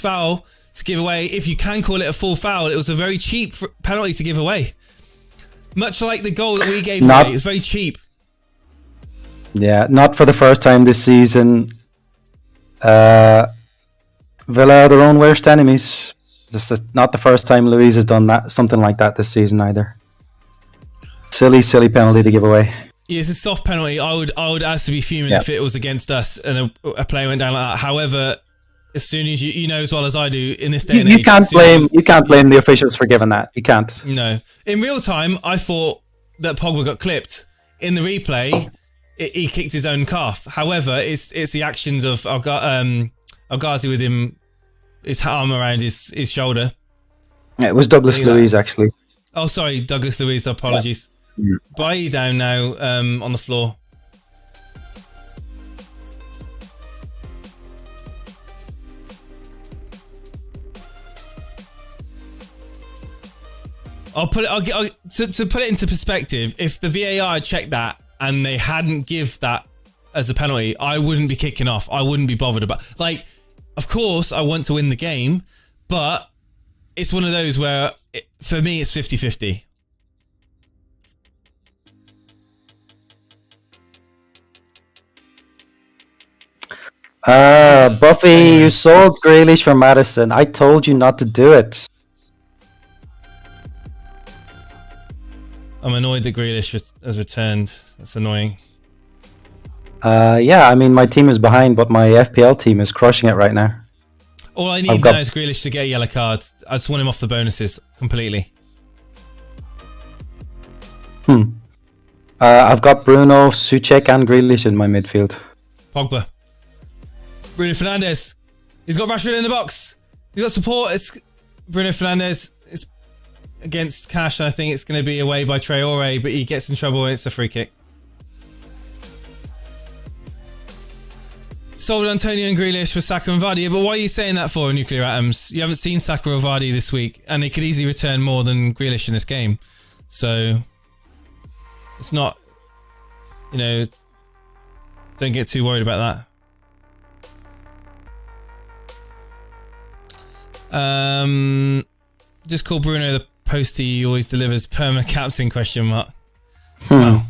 foul to give away. If you can call it a full foul, it was a very cheap penalty to give away. Much like the goal that we gave away, it was very cheap. Yeah, not for the first time this season. Villa are their own worst enemies. This is not the first time Luis has done something like that this season either. Silly penalty to give away. Yeah, it's a soft penalty. I would actually be fuming if it was against us and a player went down like that. However, as soon as you know as well as I do in this day and age, you can't blame the officials for giving that. You can't. No, in real time, I thought that Pogba got clipped. In the replay, he kicked his own calf. However, it's the actions of Al-Ghazi with his arm around his shoulder. Yeah, it was Douglas Luiz actually. Oh, sorry, Douglas Luiz. Apologies. Yeah. Bailly down now on the floor. To put it into perspective, if the VAR checked that and they hadn't give that as a penalty, I wouldn't be kicking off. I wouldn't be bothered about. Like, of course, I want to win the game, but it's one of those where, for me, it's 50-50. Buffy, you sold Grealish for Madison. I told you not to do it. I'm annoyed that Grealish has returned. That's annoying. Yeah, I mean, my team is behind, but my FPL team is crushing it right now. All I need now is Grealish to get a yellow card. I just want him off the bonuses completely. I've got Bruno, Souček, and Grealish in my midfield. Pogba. Bruno Fernandes. He's got Rashford in the box. He's got support. It's Bruno Fernandes. It's against Cash, and I think it's going to be away by Traore, but he gets in trouble and it's a free kick. Sold Antonio and Grealish for Saka and Vardy. But why are you saying that for, Nuclear Atoms? You haven't seen Saka or Vardy this week, and they could easily return more than Grealish in this game. So it's not, don't get too worried about that. Just call Bruno the postie. He always delivers. Permanent captain ? Wow.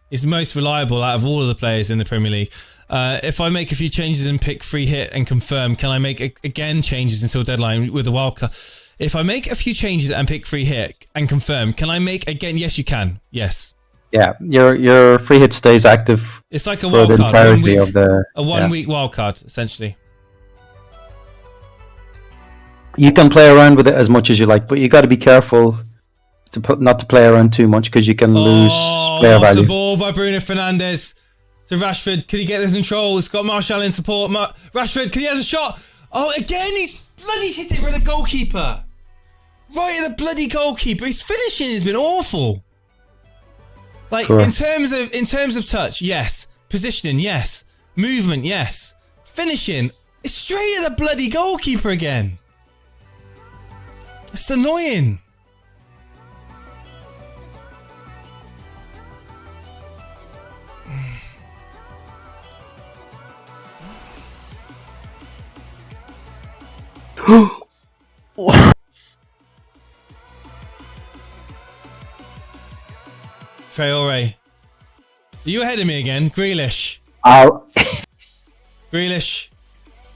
He's the most reliable out of all of the players in the Premier League. If I make a few changes and pick free hit and confirm, can I make again changes until deadline with the wildcard? If I make a few changes and pick free hit and confirm, can I make again? Yes, you can. Yes. Yeah, your free hit stays active. It's like a wildcard. A 1 week wildcard, essentially. You can play around with it as much as you like, but you got to be careful not to play around too much because you can lose player Off the value. ball by Bruno Fernandes to Rashford. Can he get the control? It's got Martial in support. Rashford, can he have a shot? Oh, again, he's bloody hit it with the goalkeeper. Right at the bloody goalkeeper. His finishing has been awful. Like, Sure. in terms of touch, yes. Positioning, yes. Movement, yes. Finishing, it's straight at the bloody goalkeeper again. It's annoying. Traore. Are you ahead of me again? Grealish. Grealish.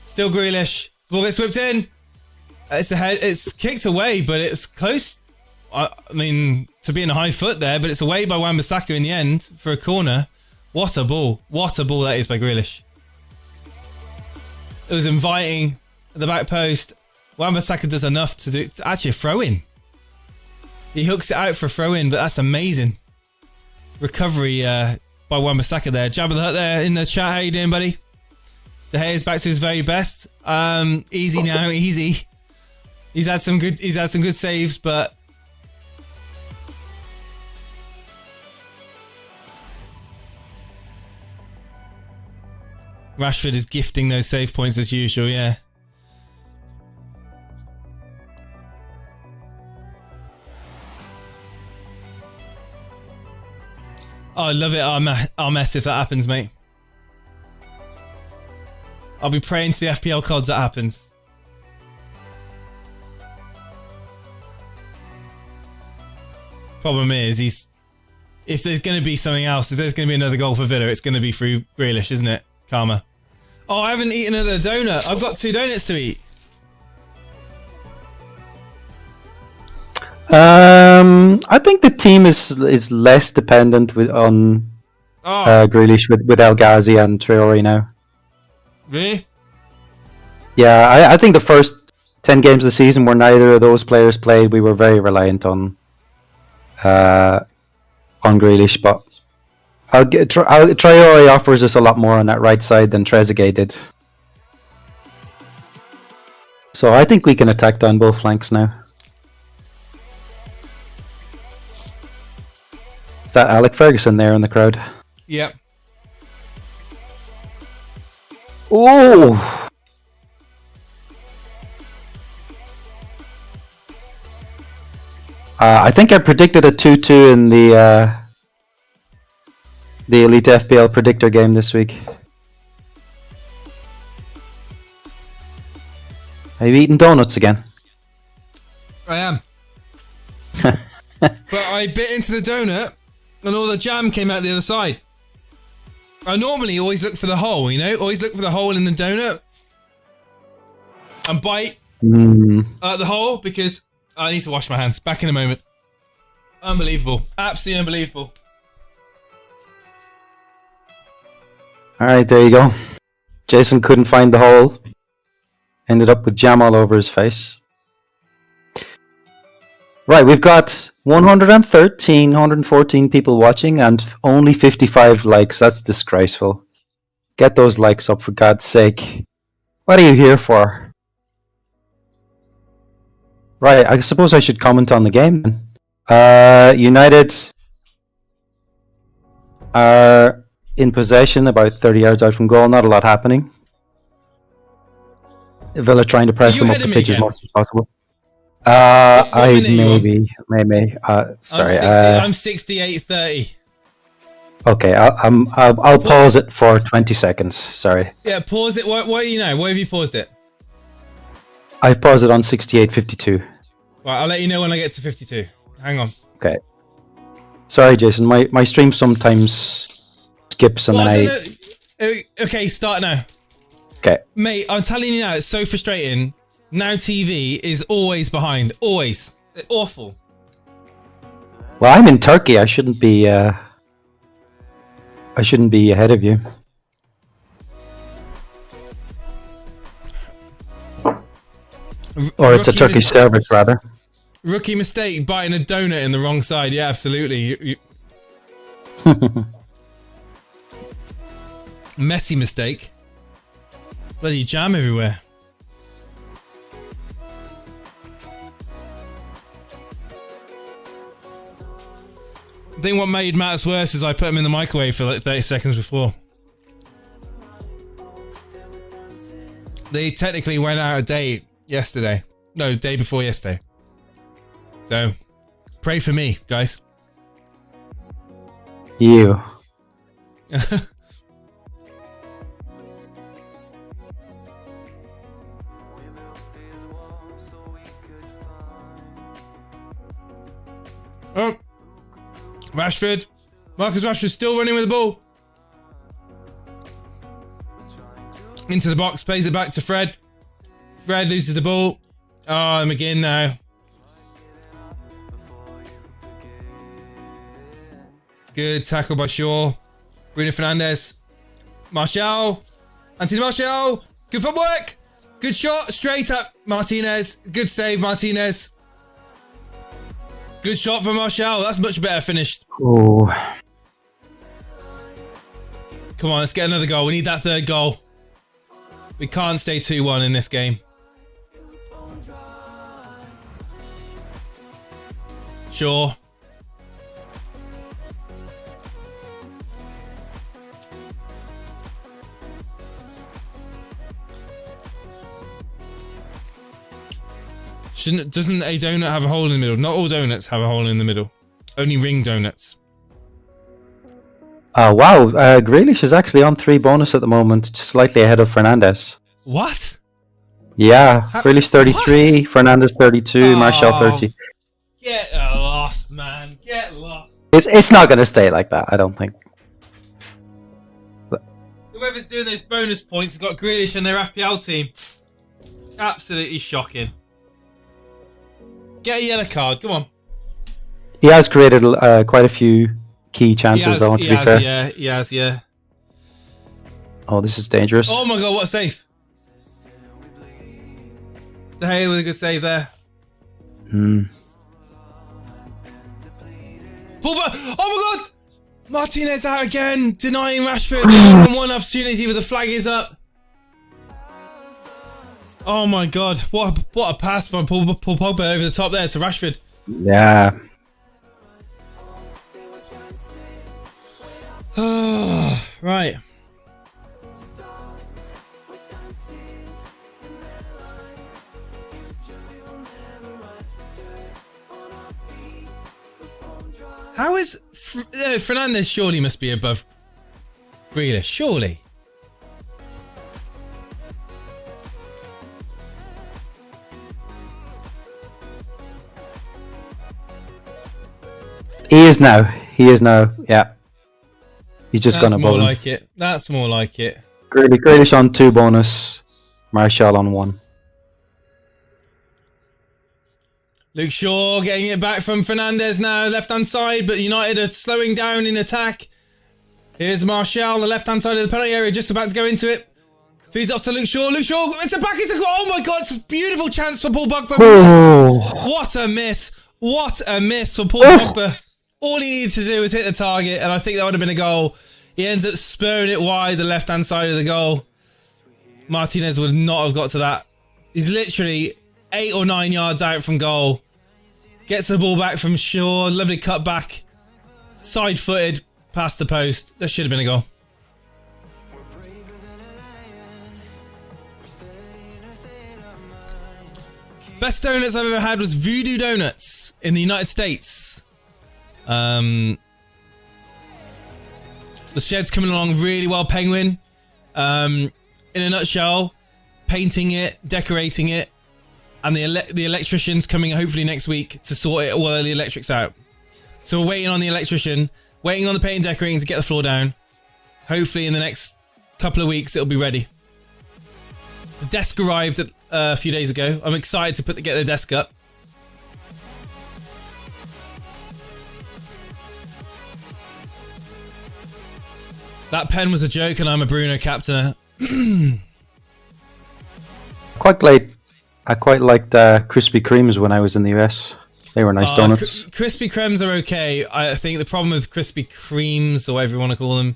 Still Grealish. Ball gets whipped in. It's ahead. It's kicked away, but it's close. I mean, to be in a high foot there, but it's away by Wan-Bissaka in the end for a corner. What a ball. What a ball that is by Grealish. It was inviting at the back post. Wan-Bissaka does enough to actually a throw-in. He hooks it out for a throw-in, but that's amazing. Recovery by Wan-Bissaka there. Jabba the Hutt there in the chat. How you doing, buddy? De Gea's back to his very best. Easy now, easy. He's had some good saves, but Rashford is gifting those save points as usual, yeah. Oh, I love it, Armet, if that happens, mate. I'll be praying to the FPL cards that happens. Problem is, if there's going to be something else, if there's going to be another goal for Villa, it's going to be through Grealish, isn't it? Karma. Oh, I haven't eaten another donut. I've got 2 donuts to eat. I think the team is less dependent on Grealish with El Ghazi and Traore now. Really? Yeah, I think the first 10 games of the season where neither of those players played, we were very reliant on Grealish, but Traore offers us a lot more on that right side than Trezeguet did. So I think we can attack down both flanks now. Is that Alec Ferguson there in the crowd? Yep. Oh! I think I predicted a 2-2 in the Elite FPL predictor game this week. Have you eaten donuts again? I am. But I bit into the donut and all the jam came out the other side. I normally always look for the hole, you know? Always look for the hole in the donut and bite the hole because I need to wash my hands. Back in a moment. Unbelievable. Absolutely unbelievable. Alright, there you go. Jason couldn't find the hole. Ended up with jam all over his face. Right, we've got 114 people watching and only 55 likes. That's disgraceful. Get those likes up for God's sake. What are you here for? Right, I suppose I should comment on the game then. United are in possession, about 30 yards out from goal. Not a lot happening. Villa trying to press them up the pitch as much as possible. I maybe. Sorry. I'm 68-30. Okay, I'll pause it for 20 seconds. Sorry. Yeah, pause it. What do you know? Why have you paused it? I've paused it on 68:52. Right, I'll let you know when I get to 52. Hang on. Okay. Sorry, Jason. My stream sometimes skips and then Okay, start now. Okay. Mate, I'm telling you now, it's so frustrating. Now TV is always behind. Always. They're awful. Well, I'm in Turkey. I shouldn't be ahead of you. Or it's a Turkish service, rather. Rookie mistake, biting a donut in the wrong side. Yeah, absolutely. Messy mistake. Bloody jam everywhere. I think what made matters worse is I put them in the microwave for like 30 seconds before. They technically went out of date yesterday. No, the day before yesterday. So, pray for me, guys. You. Oh, Rashford. Marcus Rashford still running with the ball. Into the box, plays it back to Fred. Fred loses the ball. Oh, McGinn now. Good tackle by Shaw. Bruno Fernandes. Martial. Anthony Martial. Good footwork. Good shot. Straight up. Martinez. Good save, Martinez. Good shot from Martial. That's much better finished. Oh. Come on, let's get another goal. We need that third goal. We can't stay 2-1 in this game. Sure. Doesn't a donut have a hole in the middle? Not all donuts have a hole in the middle. Only ring donuts. Wow, Grealish is actually on 3 bonus at the moment, slightly ahead of Fernandes. What? Yeah, Grealish 33, what? Fernandes 32, Martial 30. Get lost, man. Get lost. It's not going to stay like that, I don't think. Whoever's doing those bonus points has got Grealish in their FPL team. Absolutely shocking. Get a yellow card, come on. He has created quite a few key chances, though, to be fair. Yeah, he has, yeah. Oh, this is dangerous. Oh my god, what a save. De Gea with a good save there. Pull back. Oh my god! Martinez out again, denying Rashford one opportunity with the flag is up. Oh my god, what a pass from Paul Pogba over the top there to Rashford. Yeah. Right. How is Fernandes surely must be above Grealish, surely? He is now, yeah. He's just gone above him. That's more like it. That's more like it. Grealish on 2 bonus, Martial on 1. Luke Shaw getting it back from Fernandes now, left-hand side, but United are slowing down in attack. Here's Martial on the left-hand side of the penalty area, just about to go into it. Feeds off to Luke Shaw. Luke Shaw, it's a back, it's a goal. Oh my god, it's a beautiful chance for Paul Pogba. Oh. What a miss. What a miss for Paul Pogba. All he needed to do was hit the target, and I think that would have been a goal. He ends up spurring it wide, the left-hand side of the goal. Martinez would not have got to that. He's literally 8 or 9 yards out from goal. Gets the ball back from Shaw. Lovely cut back. Side-footed past the post. That should have been a goal. Best donuts I've ever had was Voodoo Donuts in the United States. The shed's coming along really well, Penguin. In a nutshell, painting it, decorating it, and the electrician's coming hopefully next week to sort it while the electric's out. So we're waiting on the electrician, waiting on the paint and decorating to get the floor down. Hopefully in the next couple of weeks it'll be ready. The desk arrived a few days ago. I'm excited to get the desk up. That pen was a joke and I'm a Bruno captainer. I quite liked Krispy Kremes when I was in the US. They were nice donuts. Krispy Kremes are okay. I think the problem with Krispy Kremes, or whatever you want to call them,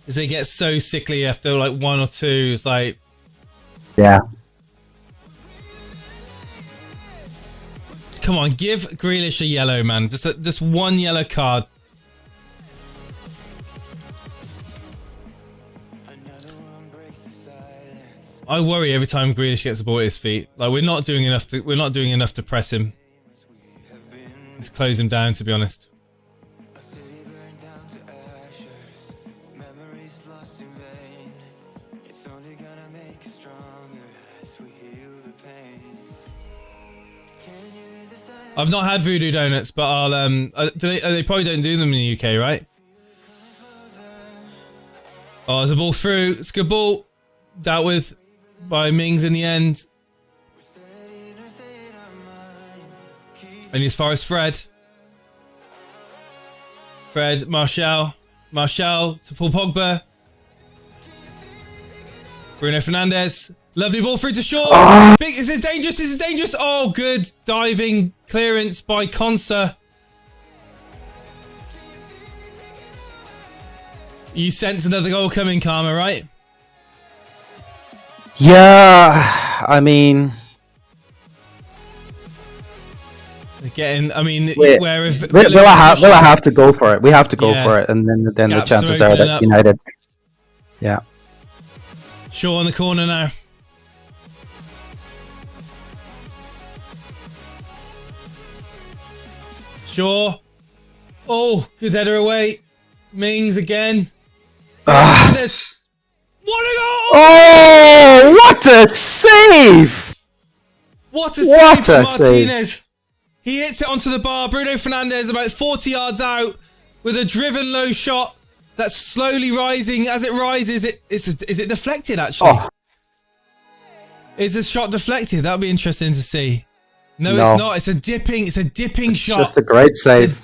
is they get so sickly after like 1 or 2. It's like... Yeah. Come on, give Grealish a yellow, man. Just one yellow card. I worry every time Grealish gets the ball at his feet. Like we're not doing enough to press him. Let's close him down, to be honest. I've not had Voodoo Donuts, but I'll they probably don't do them in the UK, right? Oh, there's a ball through. It's a good ball. Dealt with by Mings in the end. Only as far as Fred. Fred, Martial to Paul Pogba. Bruno Fernandes. Lovely ball through to Shaw. Big, is this dangerous? This is dangerous. Oh, good diving clearance by Konsa. You sense another goal coming, Karma, right? Yeah, I mean... Again, I mean, where if Villa have to go for it. We have to go for it, and then the chances are that United... Yeah. Shaw on the corner now. Shaw. Oh, good header away. Mings again. What a goal! Oh, what a save! What a save from Martinez. He hits it onto the bar. Bruno Fernandes about 40 yards out with a driven low shot that's slowly rising. As it rises, is it deflected actually? Oh. Is the shot deflected? That would be interesting to see. No, it's not. It's a dipping shot. Just a great save.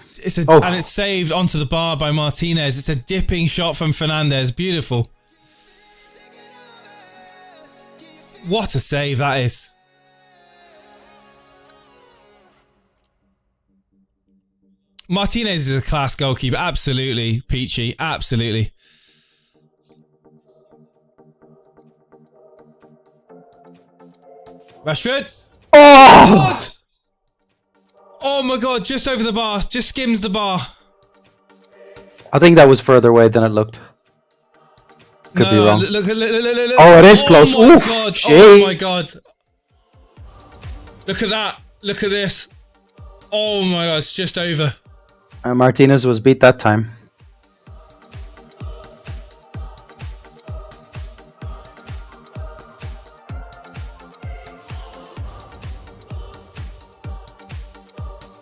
And it's saved onto the bar by Martinez. It's a dipping shot from Fernandes. Beautiful. What a save that is. Martinez is a class goalkeeper. Absolutely. Peachy. Absolutely. Rashford. Oh! What? Oh my god, just over the bar. Just skims the bar. I think that was further away than it looked. Could be wrong. Look. Oh, it is close. Oh my god. Oh my god. Look at that. Look at this. Oh my god, it's just over. Martinez was beat that time.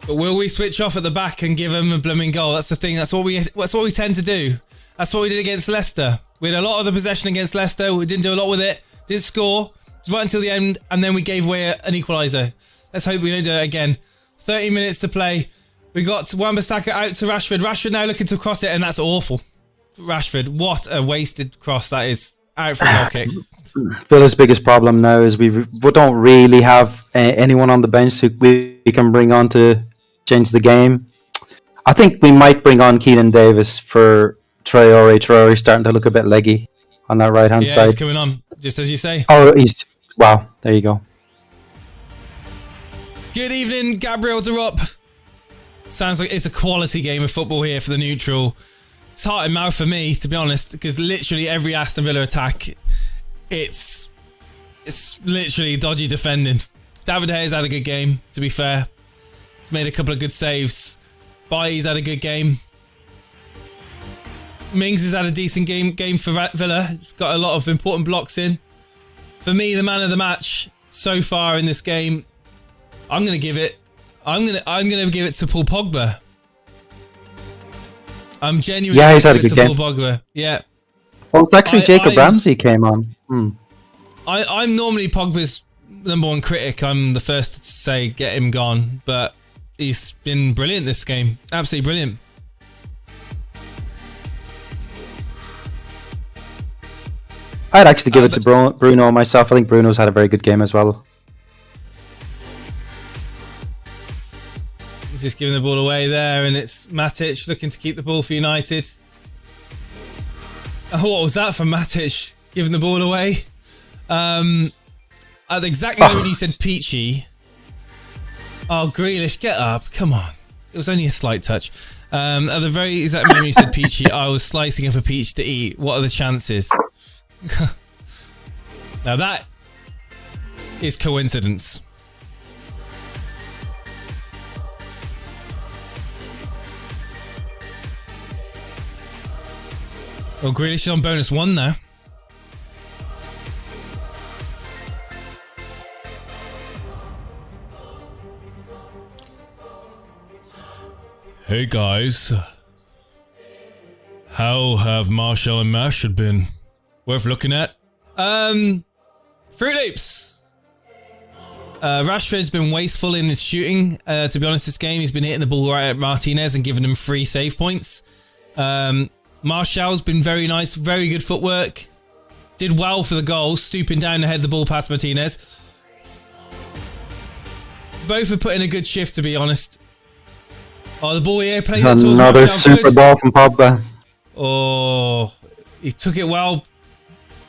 But will we switch off at the back and give him a blooming goal? That's the thing. That's what we tend to do. That's what we did against Leicester. We had a lot of the possession against Leicester. We didn't do a lot with it. Didn't score right until the end, and then we gave away an equaliser. Let's hope we don't do it again. 30 minutes to play. We got Wan-Bissaka out to Rashford. Rashford now looking to cross it, and that's awful. Rashford, what a wasted cross that is. Out for a goal kick. Villa's biggest problem now is we don't really have anyone on the bench who we can bring on to change the game. I think we might bring on Keenan Davis for Traore. Traore's starting to look a bit leggy on that right-hand side. Yeah, he's coming on, just as you say. Oh, wow, there you go. Good evening, Gabriel Derop. Sounds like it's a quality game of football here for the neutral. It's heart and mouth for me, to be honest, because literally every Aston Villa attack, it's literally dodgy defending. David Hayes had a good game, to be fair. He's made a couple of good saves. Bailly's had a good game. Mings has had a decent game for Villa. Got a lot of important blocks in. For me, the man of the match so far in this game, I'm gonna give it to Paul Pogba. I'm genuinely he's had a good game. Paul Pogba. Yeah. Well, it's actually Jacob Ramsey came on. I'm normally Pogba's #1 critic. I'm the first to say get him gone, but he's been brilliant this game. Absolutely brilliant. I'd actually give it to Bruno myself. I think Bruno's had a very good game as well. He's just giving the ball away there, and it's Matic looking to keep the ball for United. Oh, what was that from Matic? Giving the ball away? At the exact moment you said Peachy. Oh, Grealish, get up. Come on. It was only a slight touch. At the very exact moment you said Peachy, I was slicing up a peach to eat. What are the chances? Now that is coincidence. Well, Grealish is on bonus 1 now. Hey guys, how have Marshall and Marshall been? Worth looking at. Fruit Loops. Rashford's been wasteful in his shooting. To be honest, this game he's been hitting the ball right at Martinez and giving him free save points. Martial's been very nice, very good footwork. Did well for the goal, stooping down to head the ball past Martinez. Both have put in a good shift, to be honest. Oh, the ball here playing towards another Martial. super ball from Pogba. Oh, he took it well,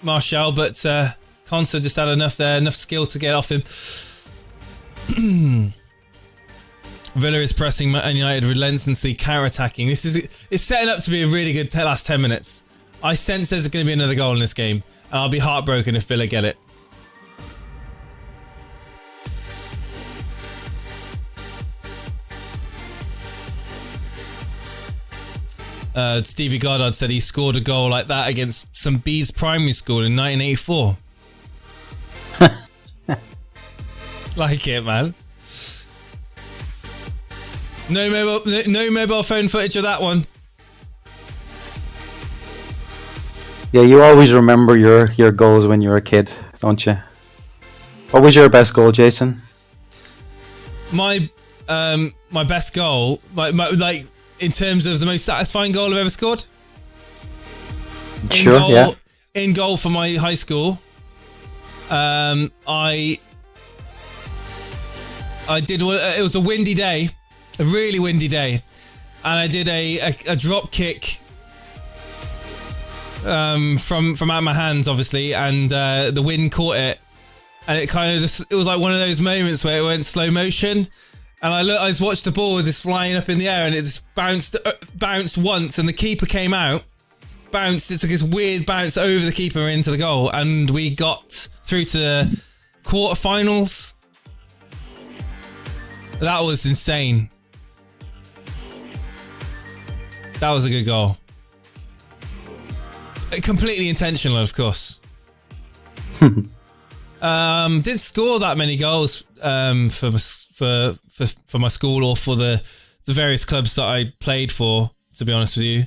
Martial, but Konsa just had enough there, enough skill to get off him. Villa is pressing Man United relentlessly, counter-attacking. It's setting up to be a really good last 10 minutes. I sense there's going to be another goal in this game, and I'll be heartbroken if Villa get it. Stevie Goddard said he scored a goal like that against some Bees primary school in 1984. Like it, man. No mobile phone footage of that one. Yeah, you always remember your goals when you were a kid, don't you? What was your best goal, Jason? My best goal, like in terms of the most satisfying goal I've ever scored. Sure, yeah. In goal for my high school, I did. It was a windy day, a really windy day, and I did a drop kick from out my hands, obviously, and the wind caught it, and it kind of just, it was like one of those moments where it went slow motion, and I just watched the ball just flying up in the air, and it just bounced once, and the keeper came out, bounced, it took this weird bounce over the keeper into the goal, and we got through to the quarterfinals. That was insane. That was a good goal. Completely intentional, of course. Didn't score that many goals for my school or for the various clubs that I played for, to be honest with you.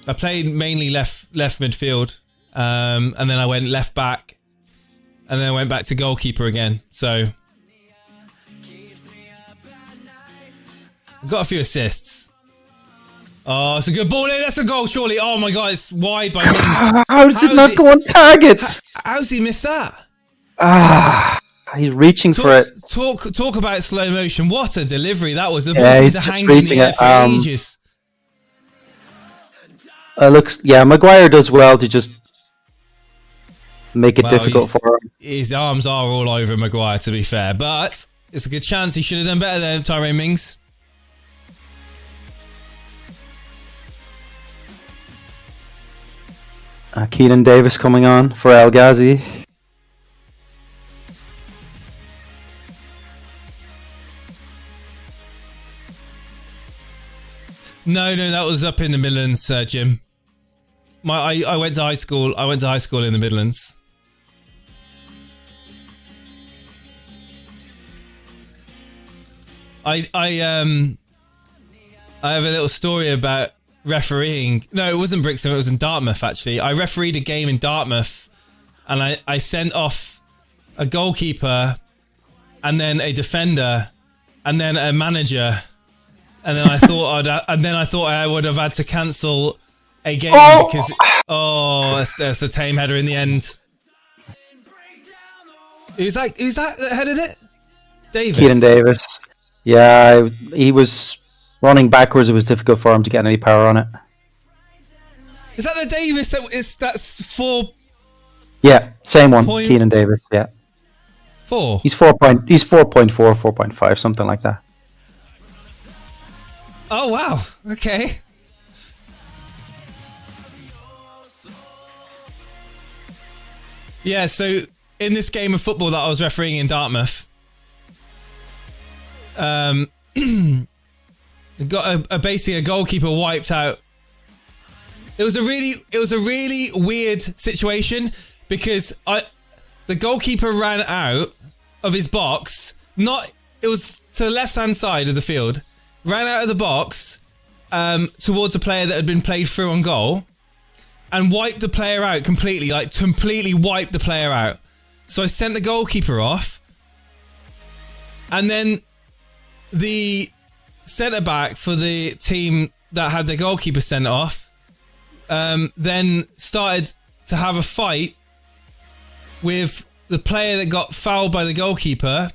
I played mainly left midfield, and then I went left back, and then I went back to goalkeeper again. So got a few assists. Oh, it's a good ball in. That's a goal, surely. Oh my god, it's wide by means. How did it not go on target? How's he missed that? He's reaching for it. Talk about slow motion. What a delivery that was. The ball Yeah, he's seemed to just hang in the reaching air it. for ages. Maguire does well to just make it difficult for him. His arms are all over Maguire, to be fair, but it's a good chance. He should have done better there, Tyrone Mings. Keenan Davis coming on for El Ghazi. No, that was up in the Midlands, Jim. I went to high school. I went to high school in the Midlands. I have a little story about refereeing. No, it wasn't Brixton, it was in Dartmouth, actually. I refereed a game in Dartmouth, and I sent off a goalkeeper, and then a defender, and then a manager, and then I thought I would have had to cancel a game because that's a tame header in the end. Who's that headed it? Davis. Keenan Davis. Yeah, he was running backwards. It was difficult for him to get any power on it. Is that the Davis? That's 4. Yeah, same one. Keenan Davis. Yeah. 4. He's 4.4, 4.5, something like that. Oh wow. Okay. Yeah. So in this game of football that I was refereeing in Dartmouth, got basically a goalkeeper wiped out. It was a really weird situation because the goalkeeper ran out of his box. It was to the left-hand side of the field. Ran out of the box towards a player that had been played through on goal and wiped the player out completely, like completely wiped the player out. So I sent the goalkeeper off, and then the centre-back for the team that had their goalkeeper sent off then started to have a fight with the player that got fouled by the goalkeeper,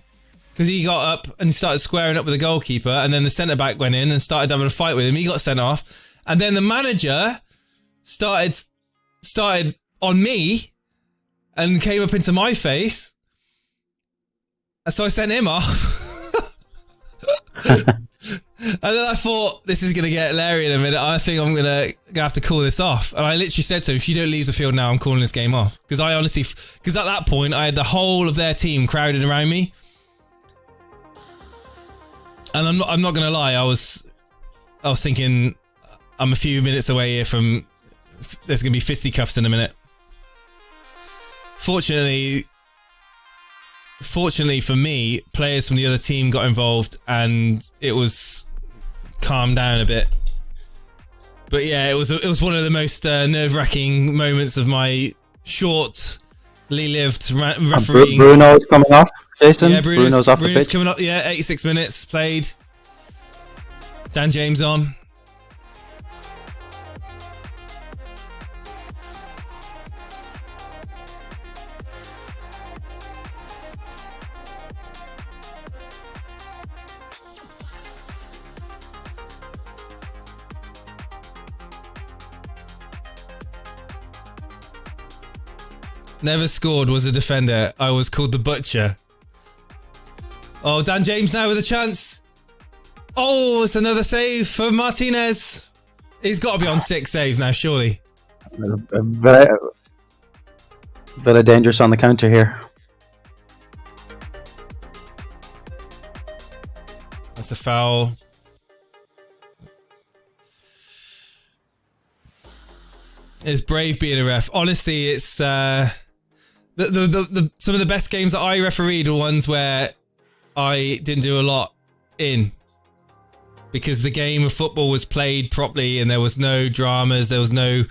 because he got up and he started squaring up with the goalkeeper, and then the centre-back went in and started having a fight with him. He got sent off, and then the manager started on me and came up into my face, so I sent him off. And then I thought, this is going to get Larry in a minute. I think I'm going to have to call this off. And I literally said to him, if you don't leave the field now, I'm calling this game off. Because I honestly, because at that point, I had the whole of their team crowded around me. And I'm not going to lie, I was thinking, I'm a few minutes away here from, there's going to be fisticuffs in a minute. Fortunately for me, players from the other team got involved and it was calmed down a bit. But yeah, it was one of the most nerve-wracking moments of my shortly lived refereeing. Bruno's coming off, Jason. Yeah, Bruno's off the pitch. Coming up. Yeah, 86 minutes played. Dan James on. Never scored, was a defender. I was called the Butcher. Oh, Dan James now with a chance. Oh, it's another save for Martinez. He's got to be on 6 saves now, surely. Vila dangerous on the counter here. That's a foul. It's brave being a ref. Honestly, it's some of the best games that I refereed are ones where I didn't do a lot in, because the game of football was played properly and there was no dramas, there was no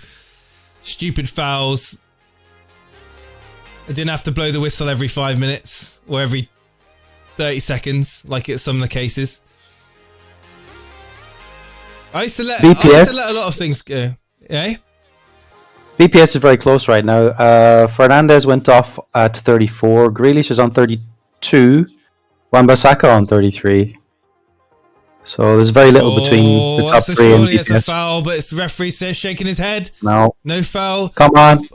stupid fouls. I didn't have to blow the whistle every 5 minutes or every 30 seconds like it's some of the cases. I used to let a lot of things go. Yeah? BPS is very close right now. Fernandez went off at 34. Grealish is on 32. Wan-Bissaka on 33. So there's very little between the top three and BPS. It's a foul, but it's referee says shaking his head. No foul. Come on.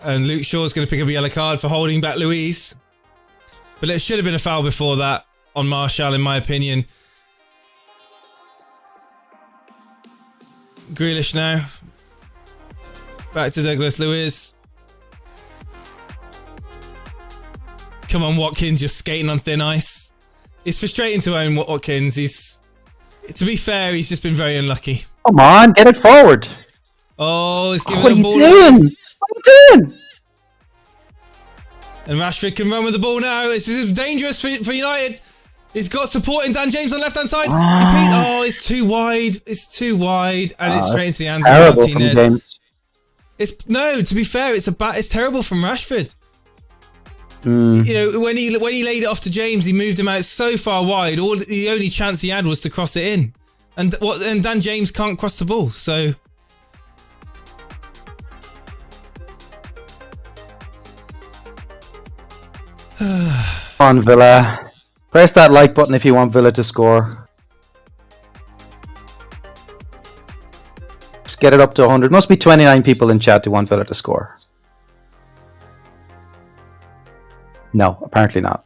And Luke Shaw's going to pick up a yellow card for holding back Luis. But it should have been a foul before that on Martial, in my opinion. Grealish now. Back to Douglas Luiz. Come on, Watkins, you're skating on thin ice. It's frustrating to own Watkins. To be fair, he's just been very unlucky. Come on, get it forward. Oh, he's giving the the ball. What are you doing? And Rashford can run with the ball now. This is dangerous for United. He's got support in Dan James on the left-hand side. Oh, it's too wide. It's too wide. And it's straight into the hands of Martinez. To be fair, it's terrible from Rashford. You know, when he laid it off to James, he moved him out so far wide. The only chance he had was to cross it in. And Dan James can't cross the ball, so... on, Villa. Press that like button if you want Villa to score. Just get it up to 100. Must be 29 people in chat who want Villa to score. No, apparently not.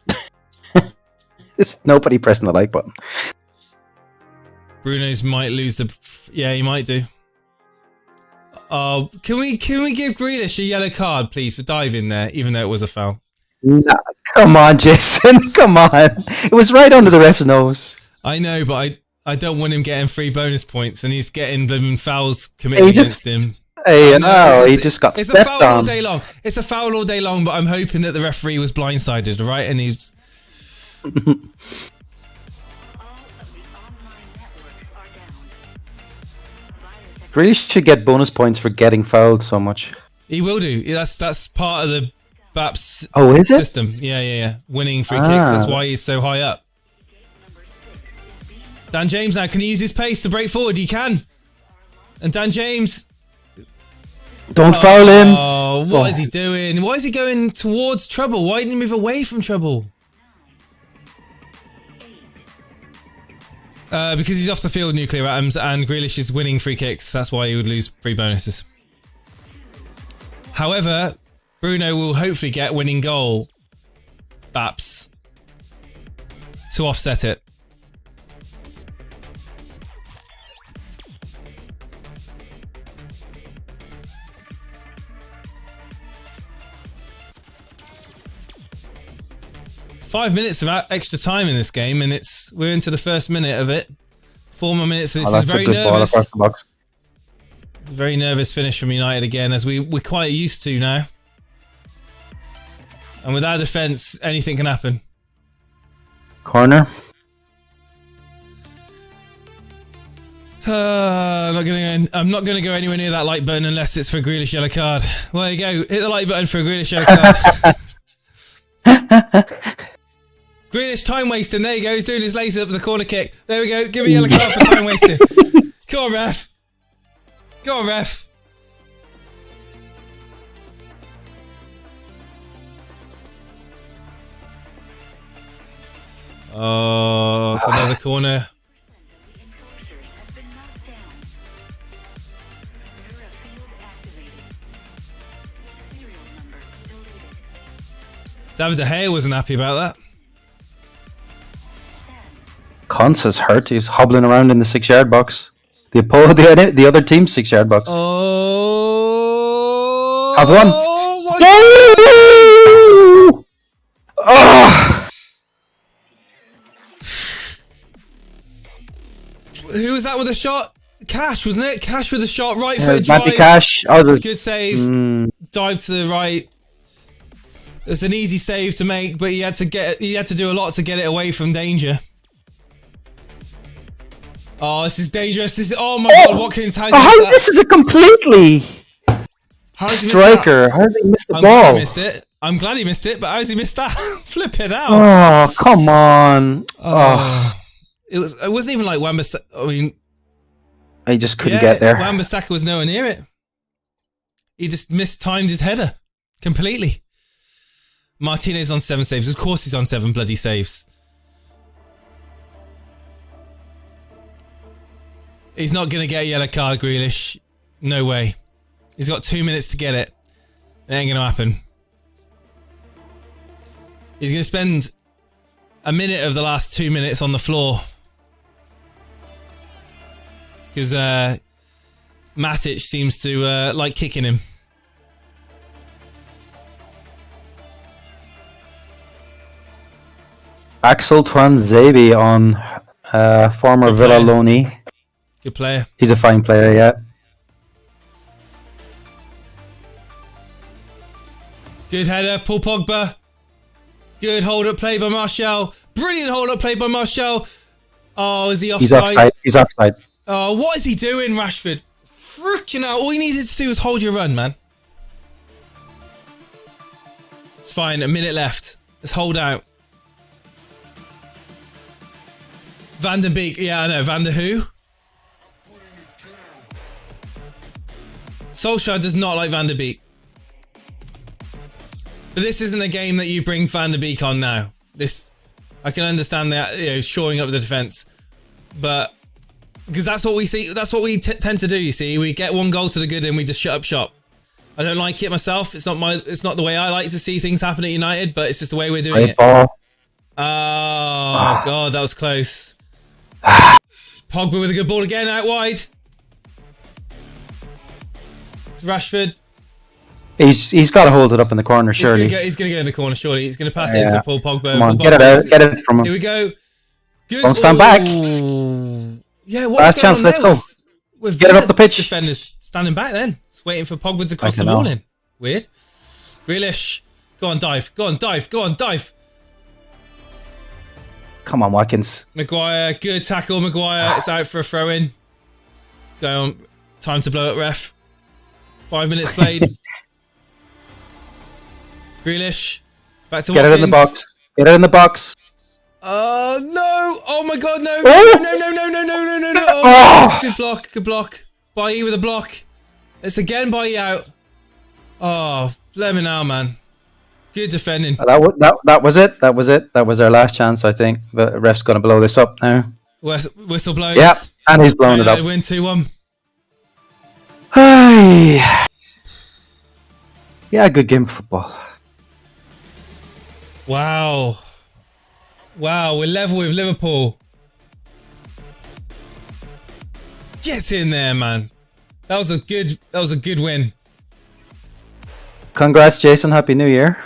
There's nobody pressing the like button. Bruno's might lose the... Yeah, he might do. Oh, can we give Grealish a yellow card, please, for diving there, even though it was a foul? Nah, come on, Jason. Come on. It was right under the ref's nose. I know, but I don't want him getting free bonus points, and he's getting them fouls committed against him. Hey, no, he just got It's stepped a foul on. all day long. It's a foul all day long, but I'm hoping that the referee was blindsided, right? And he's... Grealish should get bonus points for getting fouled so much. He will do. That's part of the BAPS is it? system. Yeah. Winning free kicks. That's why he's so high up. Dan James now, can he use his pace to break forward? He can. And Dan James... Don't foul him. Oh, what is he doing? Why is he going towards trouble? Why didn't he move away from trouble? Because he's off the field, nuclear atoms, and Grealish is winning free kicks. That's why he would lose free bonuses. However, Bruno will hopefully get winning goal BAPS to offset it. Five minutes of extra time in this game, and we're into the first minute of it. 4 more minutes. This is very nervous. Ball across the box. Very nervous finish from United again, as we're quite used to now. And with our defence, anything can happen. Corner. I'm not going to go anywhere near that like button unless it's for a Grealish yellow card. Well, there you go. Hit the like button for a Grealish yellow card. Grealish time wasting. There you go. He's doing his lace up with the corner kick. There we go. Give me a yellow card for time wasting. Come on, ref. Go on, ref. Oh, it's another corner. David De Gea wasn't happy about that. Konsa's hurt. He's hobbling around in the 6-yard box. The other team's 6-yard box. Oh, Have one. Oh! Who was that with a shot? Cash, wasn't it? Cash with a shot, right foot Matty drive. Cash. Good save. Dive to the right. It was an easy save to make, but he had to do a lot to get it away from danger. Oh, this is dangerous. Oh my God, Watkins, how's he missed that? This is a completely striker. How did he miss the ball? Glad he missed it. I'm glad he missed it, but how's he missed that? Flip it out. Oh, come on. It wasn't even like Wan-Bissaka. I mean, he just couldn't get there. Wan-Bissaka was nowhere near it. He just mistimed his header completely. Martinez on 7 saves. Of course he's on 7 bloody saves. He's not going to get a yellow card, Grealish. No way. He's got 2 minutes to get it. It ain't going to happen. He's going to spend a minute of the last 2 minutes on the floor. Because Matic seems to like kicking him. Axel Tuanzebe on former Villa loanee. Good player. He's a fine player, yeah. Good header, Paul Pogba. Good hold-up play by Martial. Brilliant hold-up play by Martial. Oh, is he offside? He's offside. Oh, what is he doing, Rashford? Freaking hell. All you needed to do was hold your run, man. It's fine. A minute left. Let's hold out. Van der Beek. Yeah, I know. Van der who? Solskjaer does not like Van der Beek. But this isn't a game that you bring Van der Beek on now. I can understand that, shoring up the defense, but because that's what we see. That's what we tend to do. You see, we get one goal to the good and we just shut up shop. I don't like it myself. It's not the way I like to see things happen at United, but it's just the way we're doing it. Oh God, that was close. Pogba with a good ball again, out wide. It's Rashford. He's got to hold it up in the corner, surely. He's going to go in the corner, surely. He's going to pass it into Paul Pogba. Come on, get it from him. Here we go. Good. Don't stand back. Yeah, what's last chance, let's go. With get it up the pitch. Defenders standing back then. Just waiting for Pogba to cross the ball in. Weird. Grealish. Go on, dive. Go on, dive. Go on, dive. Come on, Watkins. Maguire. Good tackle, Maguire. It's out for a throw-in. Go on. Time to blow it, ref. 5 minutes played. Grealish. Back to Watkins. Get it in the box. Get it in the box. Oh, no. Oh, my God, no. No. Oh, good block. Good block. Bailly with a block. It's again Bailly out. Oh, let me now, man. Good defending. That was it. That was it. That was our last chance, I think. The ref's going to blow this up now. Whistle blows. Yeah, and he's blown it up. Win 2-1. Yeah, good game of football. Wow, we're level with Liverpool. Get in there, man. That was a good win. Congrats, Jason. Happy New Year.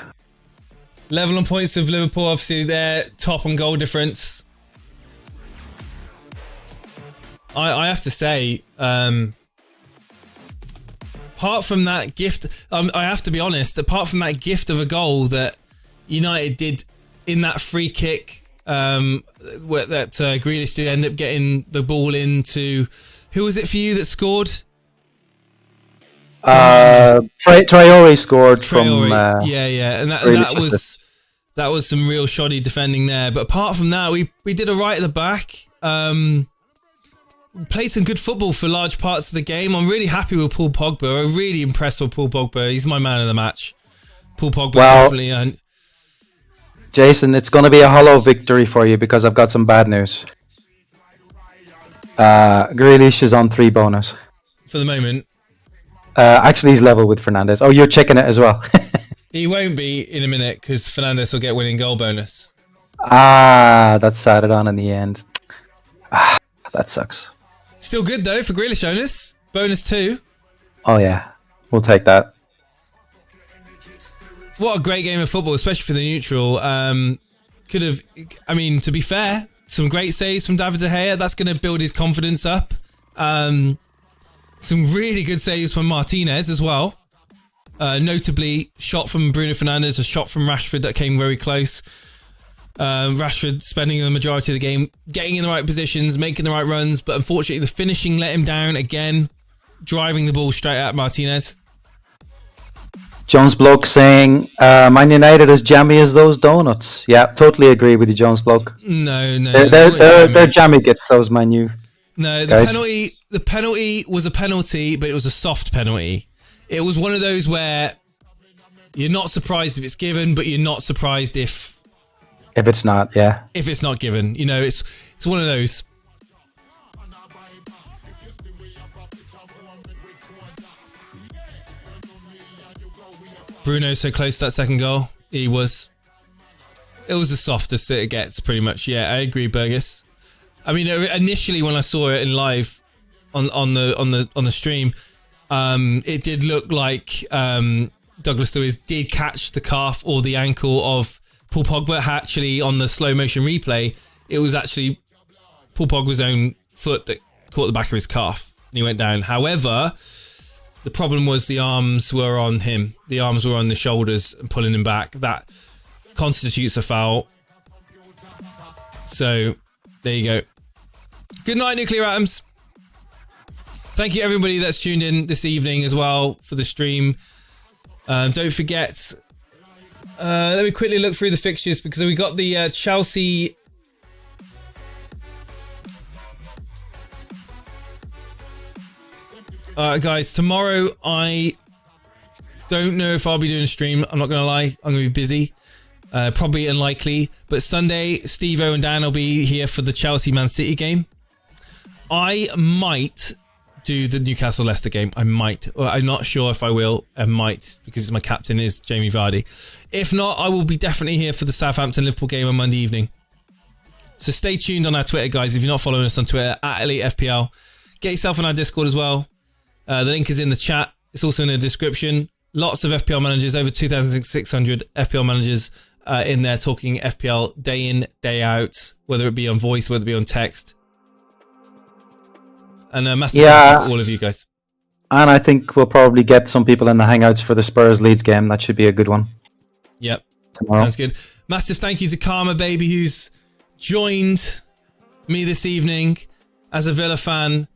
Level on points of Liverpool. Obviously, they're top on goal difference. I have to say, apart from that gift, I have to be honest. Apart from that gift of a goal that United did in that free kick, that Grealish did end up getting the ball into. Who was it for you that scored? Traore scored from. Yeah, and that was some real shoddy defending there. But apart from that, we did alright at the back. Played some good football for large parts of the game. I'm really happy with Paul Pogba. I'm really impressed with Paul Pogba. He's my man of the match. Paul Pogba definitely. Jason, it's going to be a hollow victory for you because I've got some bad news. Grealish is on 3 bonus. For the moment. Actually, he's level with Fernandes. Oh, you're checking it as well. He won't be in a minute because Fernandes will get winning goal bonus. That's added on in the end. That sucks. Still good though for Grealish owners. Bonus 2. Oh yeah, we'll take that. What a great game of football, especially for the neutral. To be fair, some great saves from David De Gea. That's going to build his confidence up. Some really good saves from Martinez as well. Notably, shot from Bruno Fernandes, a shot from Rashford that came very close. Rashford spending the majority of the game getting in the right positions, making the right runs, but unfortunately the finishing let him down again, driving the ball straight at Martinez. Jones Bloke saying, Man United as jammy as those donuts. Yeah, totally agree with you, Jones Bloke. No. They're jammy gets those Man U. No, the penalty was a penalty, but it was a soft penalty. It was one of those where you're not surprised if it's given, but you're not surprised if it's not, yeah. If it's not given. It's one of those. Bruno so close to that second goal. It was the softest it gets, pretty much. Yeah, I agree, Burgess. I mean, initially when I saw it in live on the stream, it did look like Douglas Luiz did catch the calf or the ankle of Paul Pogba. Actually, on the slow motion replay, it was actually Paul Pogba's own foot that caught the back of his calf and he went down. However, the problem was the arms were on him. The arms were on the shoulders and pulling him back. That constitutes a foul. So, there you go. Good night, Nuclear Atoms. Thank you, everybody that's tuned in this evening as well for the stream. Don't forget, let me quickly look through the fixtures because we got the Chelsea. Alright, guys, tomorrow I don't know if I'll be doing a stream. I'm not going to lie. I'm going to be busy. Probably unlikely. But Sunday, Steve-O and Dan will be here for the Chelsea-Man City game. I might do the Newcastle-Leicester game. I might. Well, I'm not sure if I will. I might, because my captain is Jamie Vardy. If not, I will be definitely here for the Southampton-Liverpool game on Monday evening. So stay tuned on our Twitter, guys. If you're not following us on Twitter, at Elite FPL. Get yourself on our Discord as well. The link is in the chat. It's also in the description. Lots of FPL managers, over 2,600 FPL managers in there talking FPL day in, day out, whether it be on voice, whether it be on text. And a massive thank you to all of you guys. And I think we'll probably get some people in the Hangouts for the Spurs-Leeds game. That should be a good one. Yep. Tomorrow. Sounds good. Massive thank you to Karma Baby, who's joined me this evening as a Villa fan.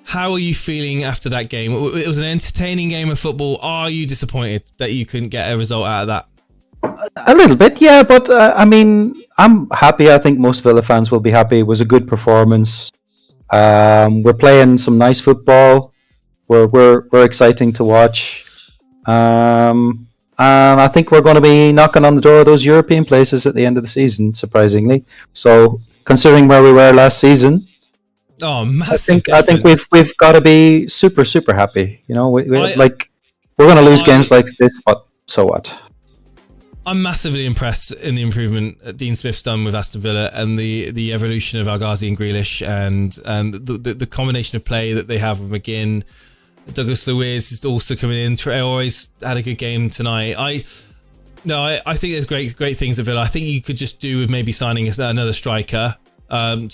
How are you feeling after that game? It was an entertaining game of football. Are you disappointed that you couldn't get a result out of that? A little bit, yeah, but I mean, I'm happy. I think most Villa fans will be happy. It was a good performance. We're playing some nice football. We're exciting to watch. And I think we're going to be knocking on the door of those European places at the end of the season, surprisingly. So, considering where we were last season, massive I think we've got to be super happy. You know, we're going to lose games like this, but so what? I'm massively impressed in the improvement Dean Smith's done with Aston Villa and the evolution of Al-Ghazi and Grealish and the combination of play that they have with McGinn. Douglas Luiz is also coming in. Traore's had a good game tonight. I think there's great things at Villa. I think you could just do with maybe signing another striker to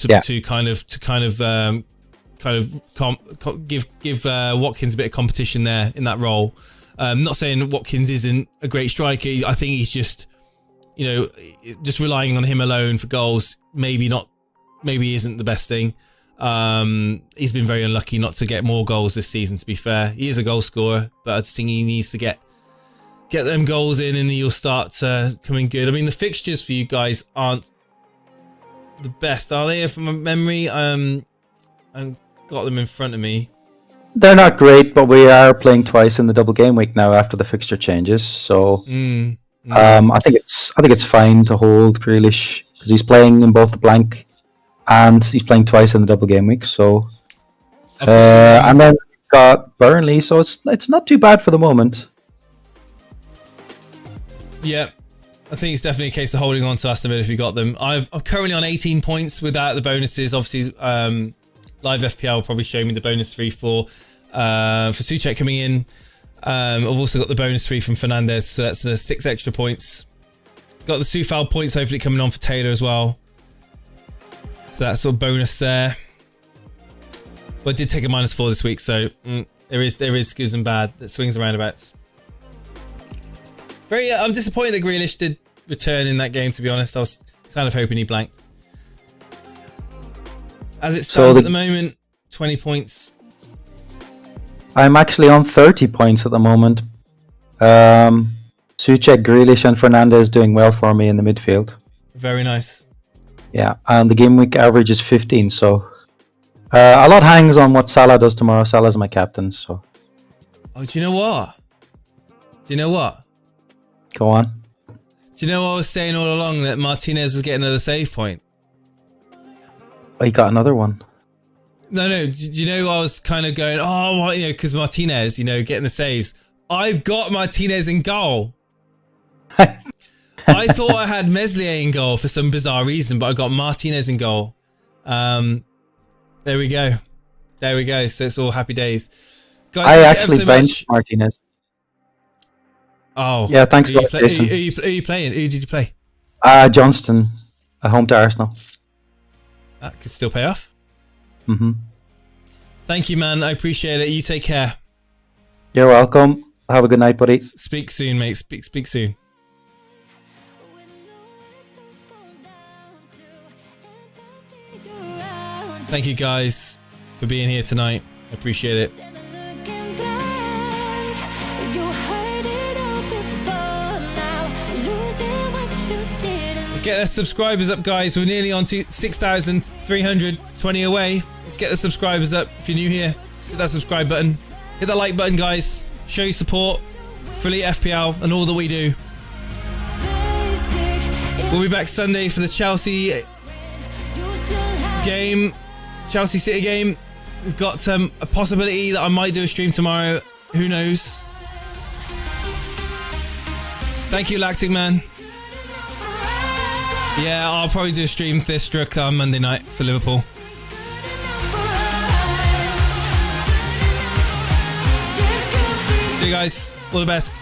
give Watkins a bit of competition there in that role. Not saying Watkins isn't a great striker. I think he's just relying on him alone for goals. Maybe isn't the best thing. He's been very unlucky not to get more goals this season, to be fair. He is a goal scorer, but I think he needs to get them goals in and he'll start coming good. I mean, the fixtures for you guys aren't the best, are they? From memory, I've got them in front of me. They're not great, but we are playing twice in the double game week now after the fixture changes. So I think it's fine to hold Grealish because he's playing in both the blank and he's playing twice in the double game week. So and then we've got Burnley, so it's not too bad for the moment. Yeah, I think it's definitely a case of holding on to Aston Villa if you got them. I'm currently on 18 points without the bonuses. Obviously, Live FPL will probably show me the bonus 3 for Souček coming in. I've also got the bonus 3 from Fernandez, so that's the 6 extra points. Got the Soufal points hopefully coming on for Taylor as well. So that's sort of bonus there. But I did take a -4 this week, so there is goods and bad that swings and roundabouts. I'm disappointed that Grealish did return in that game, to be honest. I was kind of hoping he blanked. As it stands at the moment, 20 points. I'm actually on 30 points at the moment. Souček, Grealish and Fernandez doing well for me in the midfield. Very nice. Yeah, and the game week average is 15, so a lot hangs on what Salah does tomorrow. Salah's my captain, so. Oh, do you know what? Go on. Do you know what I was saying all along, that Martinez was getting another save point? Oh, he got another one. No. Do you know I was kind of going, because Martinez, getting the saves. I've got Martinez in goal. I thought I had Meslier in goal for some bizarre reason, but I got Martinez in goal. There we go. So it's all happy days. Guys, I actually benched Martinez. Oh. Yeah, thanks a lot, Jason. Who are you playing? Who did you play? Johnston, at home to Arsenal. That could still pay off. Mm-hmm. Thank you, man. I appreciate it. You take care. You're welcome. Have a good night, buddy. Speak soon, mate. Speak soon. Thank you, guys, for being here tonight. I appreciate it. Get the subscribers up, guys. We're nearly on to 6,320 away. Let's get the subscribers up. If you're new here, hit that subscribe button. Hit that like button, guys. Show your support for Elite FPL and all that we do. We'll be back Sunday for the Chelsea game, Chelsea City game. We've got a possibility that I might do a stream tomorrow. Who knows? Thank you, Lactic Man. Yeah, I'll probably do a stream this struck Monday night for Liverpool. See you guys. All the best.